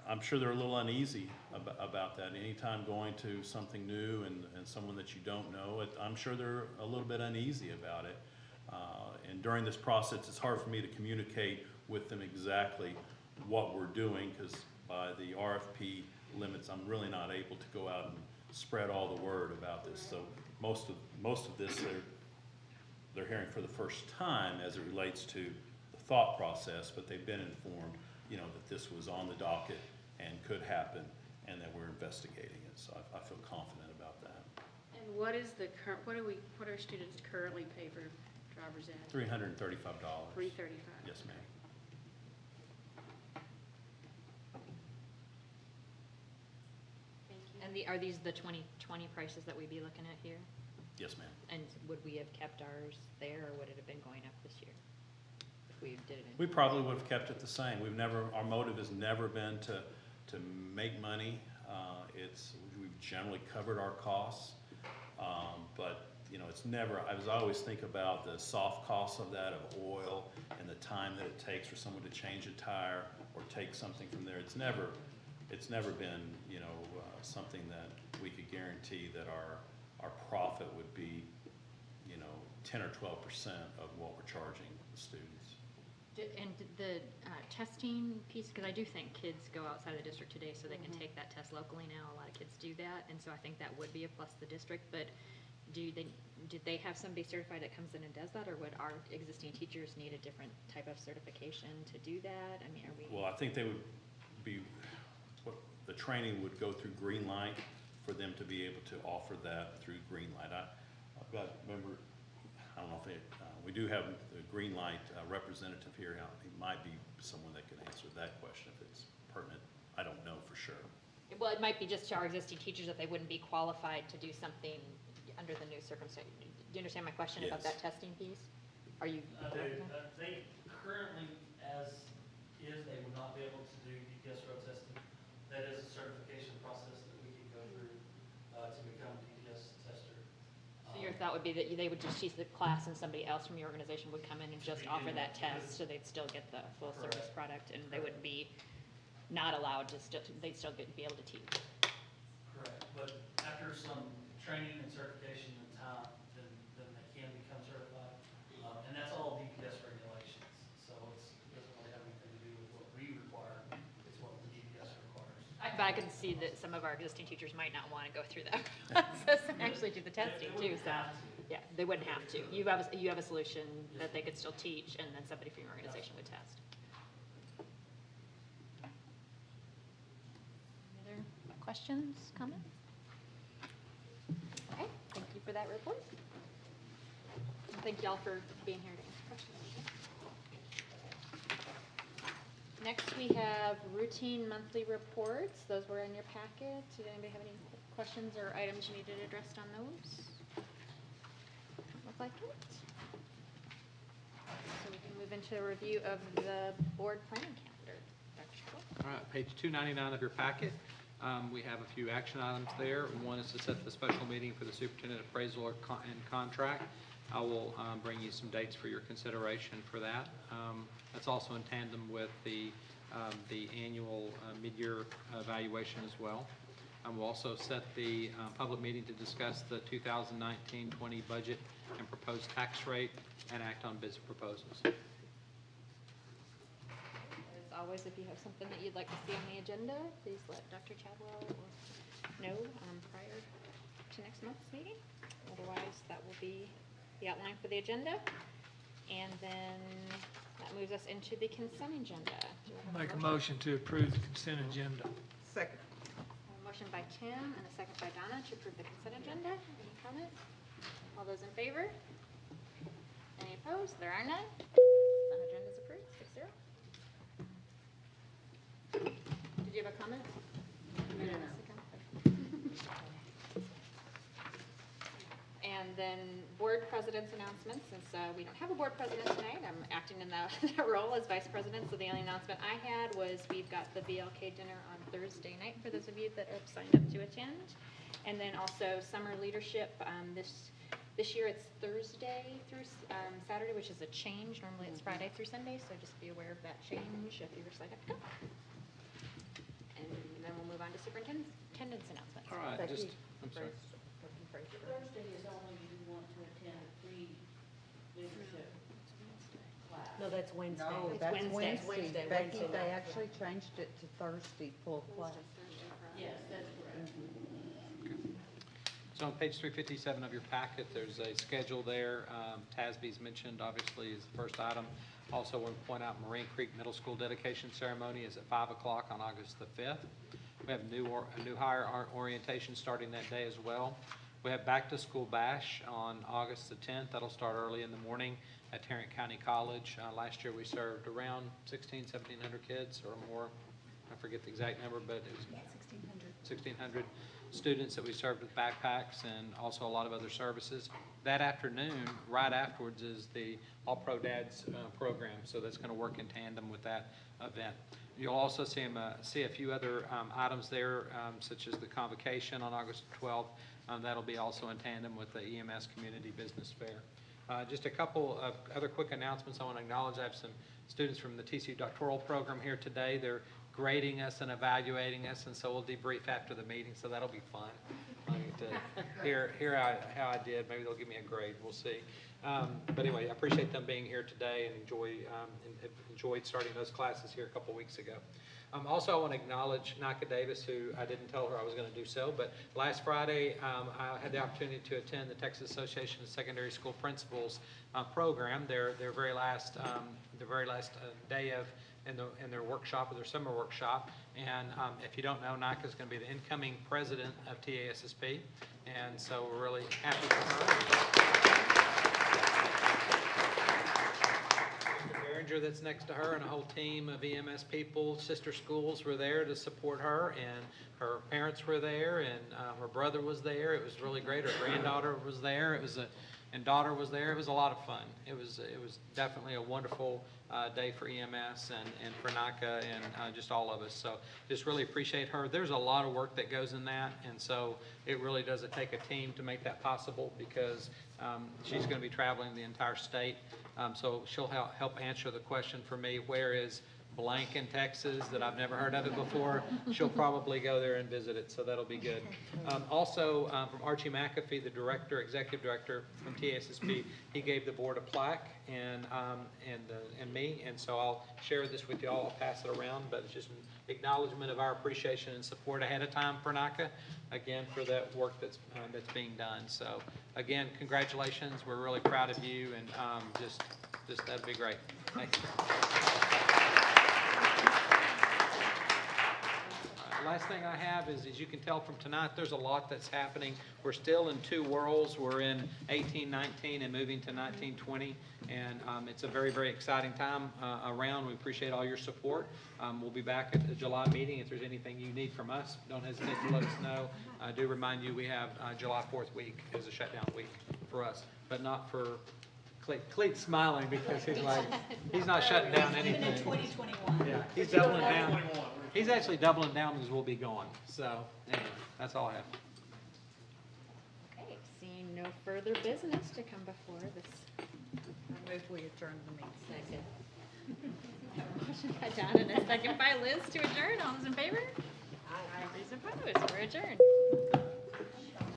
S16: I'm sure they're a little uneasy about that. Anytime going to something new and someone that you don't know, I'm sure they're a little bit uneasy about it. And during this process, it's hard for me to communicate with them exactly what we're doing, because by the RFP limits, I'm really not able to go out and spread all the word about this. So most of this they're hearing for the first time as it relates to the thought process, but they've been informed, that this was on the docket and could happen, and that we're investigating it. So I feel confident about that.
S12: And what is the current? What are students currently pay for driver's ed?
S16: $335.
S12: $335.
S16: Yes, ma'am.
S1: And are these the 2020 prices that we'd be looking at here?
S16: Yes, ma'am.
S1: And would we have kept ours there, or would it have been going up this year? If we did it in.
S16: We probably would have kept it the same. Our motive has never been to make money. We've generally covered our costs. But, it's never, I always think about the soft costs of that, of oil, and the time that it takes for someone to change a tire or take something from there. It's never been, something that we could guarantee that our profit would be, 10 or 12% of what we're charging the students.
S1: And the testing piece, because I do think kids go outside of the district today so they can take that test locally now. A lot of kids do that, and so I think that would be a plus to the district. But did they have somebody certified that comes in and does that, or would our existing teachers need a different type of certification to do that? I mean, are we?
S16: Well, I think they would be, the training would go through Greenlight for them to be able to offer that through Greenlight. I've got, remember, I don't know if we do have the Greenlight representative here. He might be someone that can answer that question if it's pertinent. I don't know for sure.
S1: Well, it might be just to our existing teachers that they wouldn't be qualified to do something under the new circumstance. Do you understand my question about that testing piece? Are you?
S17: They currently, as is, they would not be able to do DPS road testing. That is a certification process that we could go through to become a DPS tester.
S1: So your thought would be that they would just teach the class and somebody else from your organization would come in and just offer that test, so they'd still get the full service product, and they wouldn't be not allowed to they'd still be able to teach.
S17: Correct, but after some training and certification and time, then they can become certified. And that's all DPS regulations, so it doesn't really have anything to do with what we require, it's what the DPS requires.
S1: But I can see that some of our existing teachers might not want to go through that process and actually do the testing too. So, yeah, they wouldn't have to. You have a solution that they could still teach, and then somebody from your organization would test. Any other questions, comments? Okay, thank you for that report. And thank y'all for being here to answer questions. Next, we have routine monthly reports. Those were in your packet. Did anybody have any questions or items you needed addressed on those? Look like it. So we can move into a review of the board planning calendar. Dr. Schwartz.
S7: All right, page 299 of your packet. We have a few action items there. One is to set the special meeting for the superintendent appraisal and contract. I will bring you some dates for your consideration for that. That's also in tandem with the annual mid-year evaluation as well. We'll also set the public meeting to discuss the 2019-20 budget and proposed tax rate and act on bids proposals.
S1: As always, if you have something that you'd like to see on the agenda, please let Dr. Chadwell know prior to next month's meeting. Otherwise, that will be the outline for the agenda. And then that moves us into the consent agenda. Do you have
S13: Make a motion to approve the consent agenda.
S14: Second.
S1: A motion by Tim and a second by Donna to approve the consent agenda. Any comments? All those in favor? Any opposed? There are none. Consent agenda is approved, 6-0. Did you have a comment? No. And then board president's announcements. Since we don't have a board president tonight, I'm acting in that role as vice president. So the only announcement I had was we've got the VLK dinner on Thursday night for those of you that are signed up to attend. And then also summer leadership. This year it's Thursday through Saturday, which is a change. Normally it's Friday through Sunday, so just be aware of that change if you're signed up to go. And then we'll move on to superintendent's announcements.
S7: All right, I'm sorry.
S5: Thursday is only you want to attend a pre-leadership class.
S12: No, that's Wednesday.
S14: No,
S12: It's
S14: that's
S12: Wednesday.
S14: Wednesday. Becky, they actually changed it to Thursday full class.
S12: Yes, that's correct.
S7: So on page 357 of your packet, there's a schedule there. TASB's mentioned, obviously, is the first item. Also want to point out Marine Creek Middle School dedication ceremony is at 5 o'clock on August the 5th. We have a new hire orientation starting that day as well. We have Back to School Bash on August the 10th. That'll start early in the morning at Tarrant County College. Last year we served around 1,700 kids or more. I forget the exact number, but it was 1,600 students that we served with backpacks and also a lot of other services. That afternoon, right afterwards, is the All Pro Dads program, so that's going to work in tandem with that event. You'll also see a few other items there, such as the convocation on August 12th. That'll be also in tandem with the EMS Community Business Fair. Just a couple of other quick announcements I want to acknowledge. I have some students from the TCU doctoral program here today. They're grading us and evaluating us, and so we'll debrief after the meeting, so that'll be fun. I get to hear how I did. Maybe they'll give me a grade. We'll see. But anyway, I appreciate them being here today and enjoyed starting those classes here a couple weeks ago. Also, I want to acknowledge Nika Davis, who I didn't tell her I was going to do so, but last Friday I had the opportunity to attend the Texas Association of Secondary School Principals program, their very last day in their workshop, or their summer workshop. And if you don't know, Nika is going to be the incoming president of TASSP, and so we're really happy for her. That's next to her and a whole team of EMS people, sister schools were there to support her, and her parents were there, and her brother was there. It was really great. Her granddaughter was there. And daughter was there. It was a lot of fun. It was definitely a wonderful day for EMS and for Nika and just all of us. So just really appreciate her. There's a lot of work that goes in that, and so it really does take a team to make that possible, because she's going to be traveling the entire state. So she'll help answer the question for me, where is blank in Texas that I've never heard of it before. She'll probably go there and visit it, so that'll be good. Also, from Archie McAfee, the executive director from TASSP, he gave the board a plaque and me, and so I'll share this with you all. I'll pass it around, but it's just an acknowledgement of our appreciation and support ahead of time for Nika, again, for that work that's being done. So again, congratulations. We're really proud of you, and just that'd be great. Thanks. Last thing I have is, as you can tell from tonight, there's a lot that's happening. We're still in two worlds. We're in 1819 and moving to 1920, and it's a very, very exciting time around. We appreciate all your support. We'll be back at the July meeting. If there's anything you need from us, don't hesitate to let us know. I do remind you we have July 4th week is a shutdown week for us, but not for Cleet's smiling because he's not shutting down anything.
S8: Even in 2021.
S7: Yeah, he's doubling down. He's actually doubling down because we'll be gone. So anyway, that's all I have.
S1: Okay, seeing no further business to come before this.
S14: I move we adjourn the meeting.
S1: Second. Have a motion by Don and a second by Liz to adjourn. All those in favor? Nobody's opposed. We're adjourned.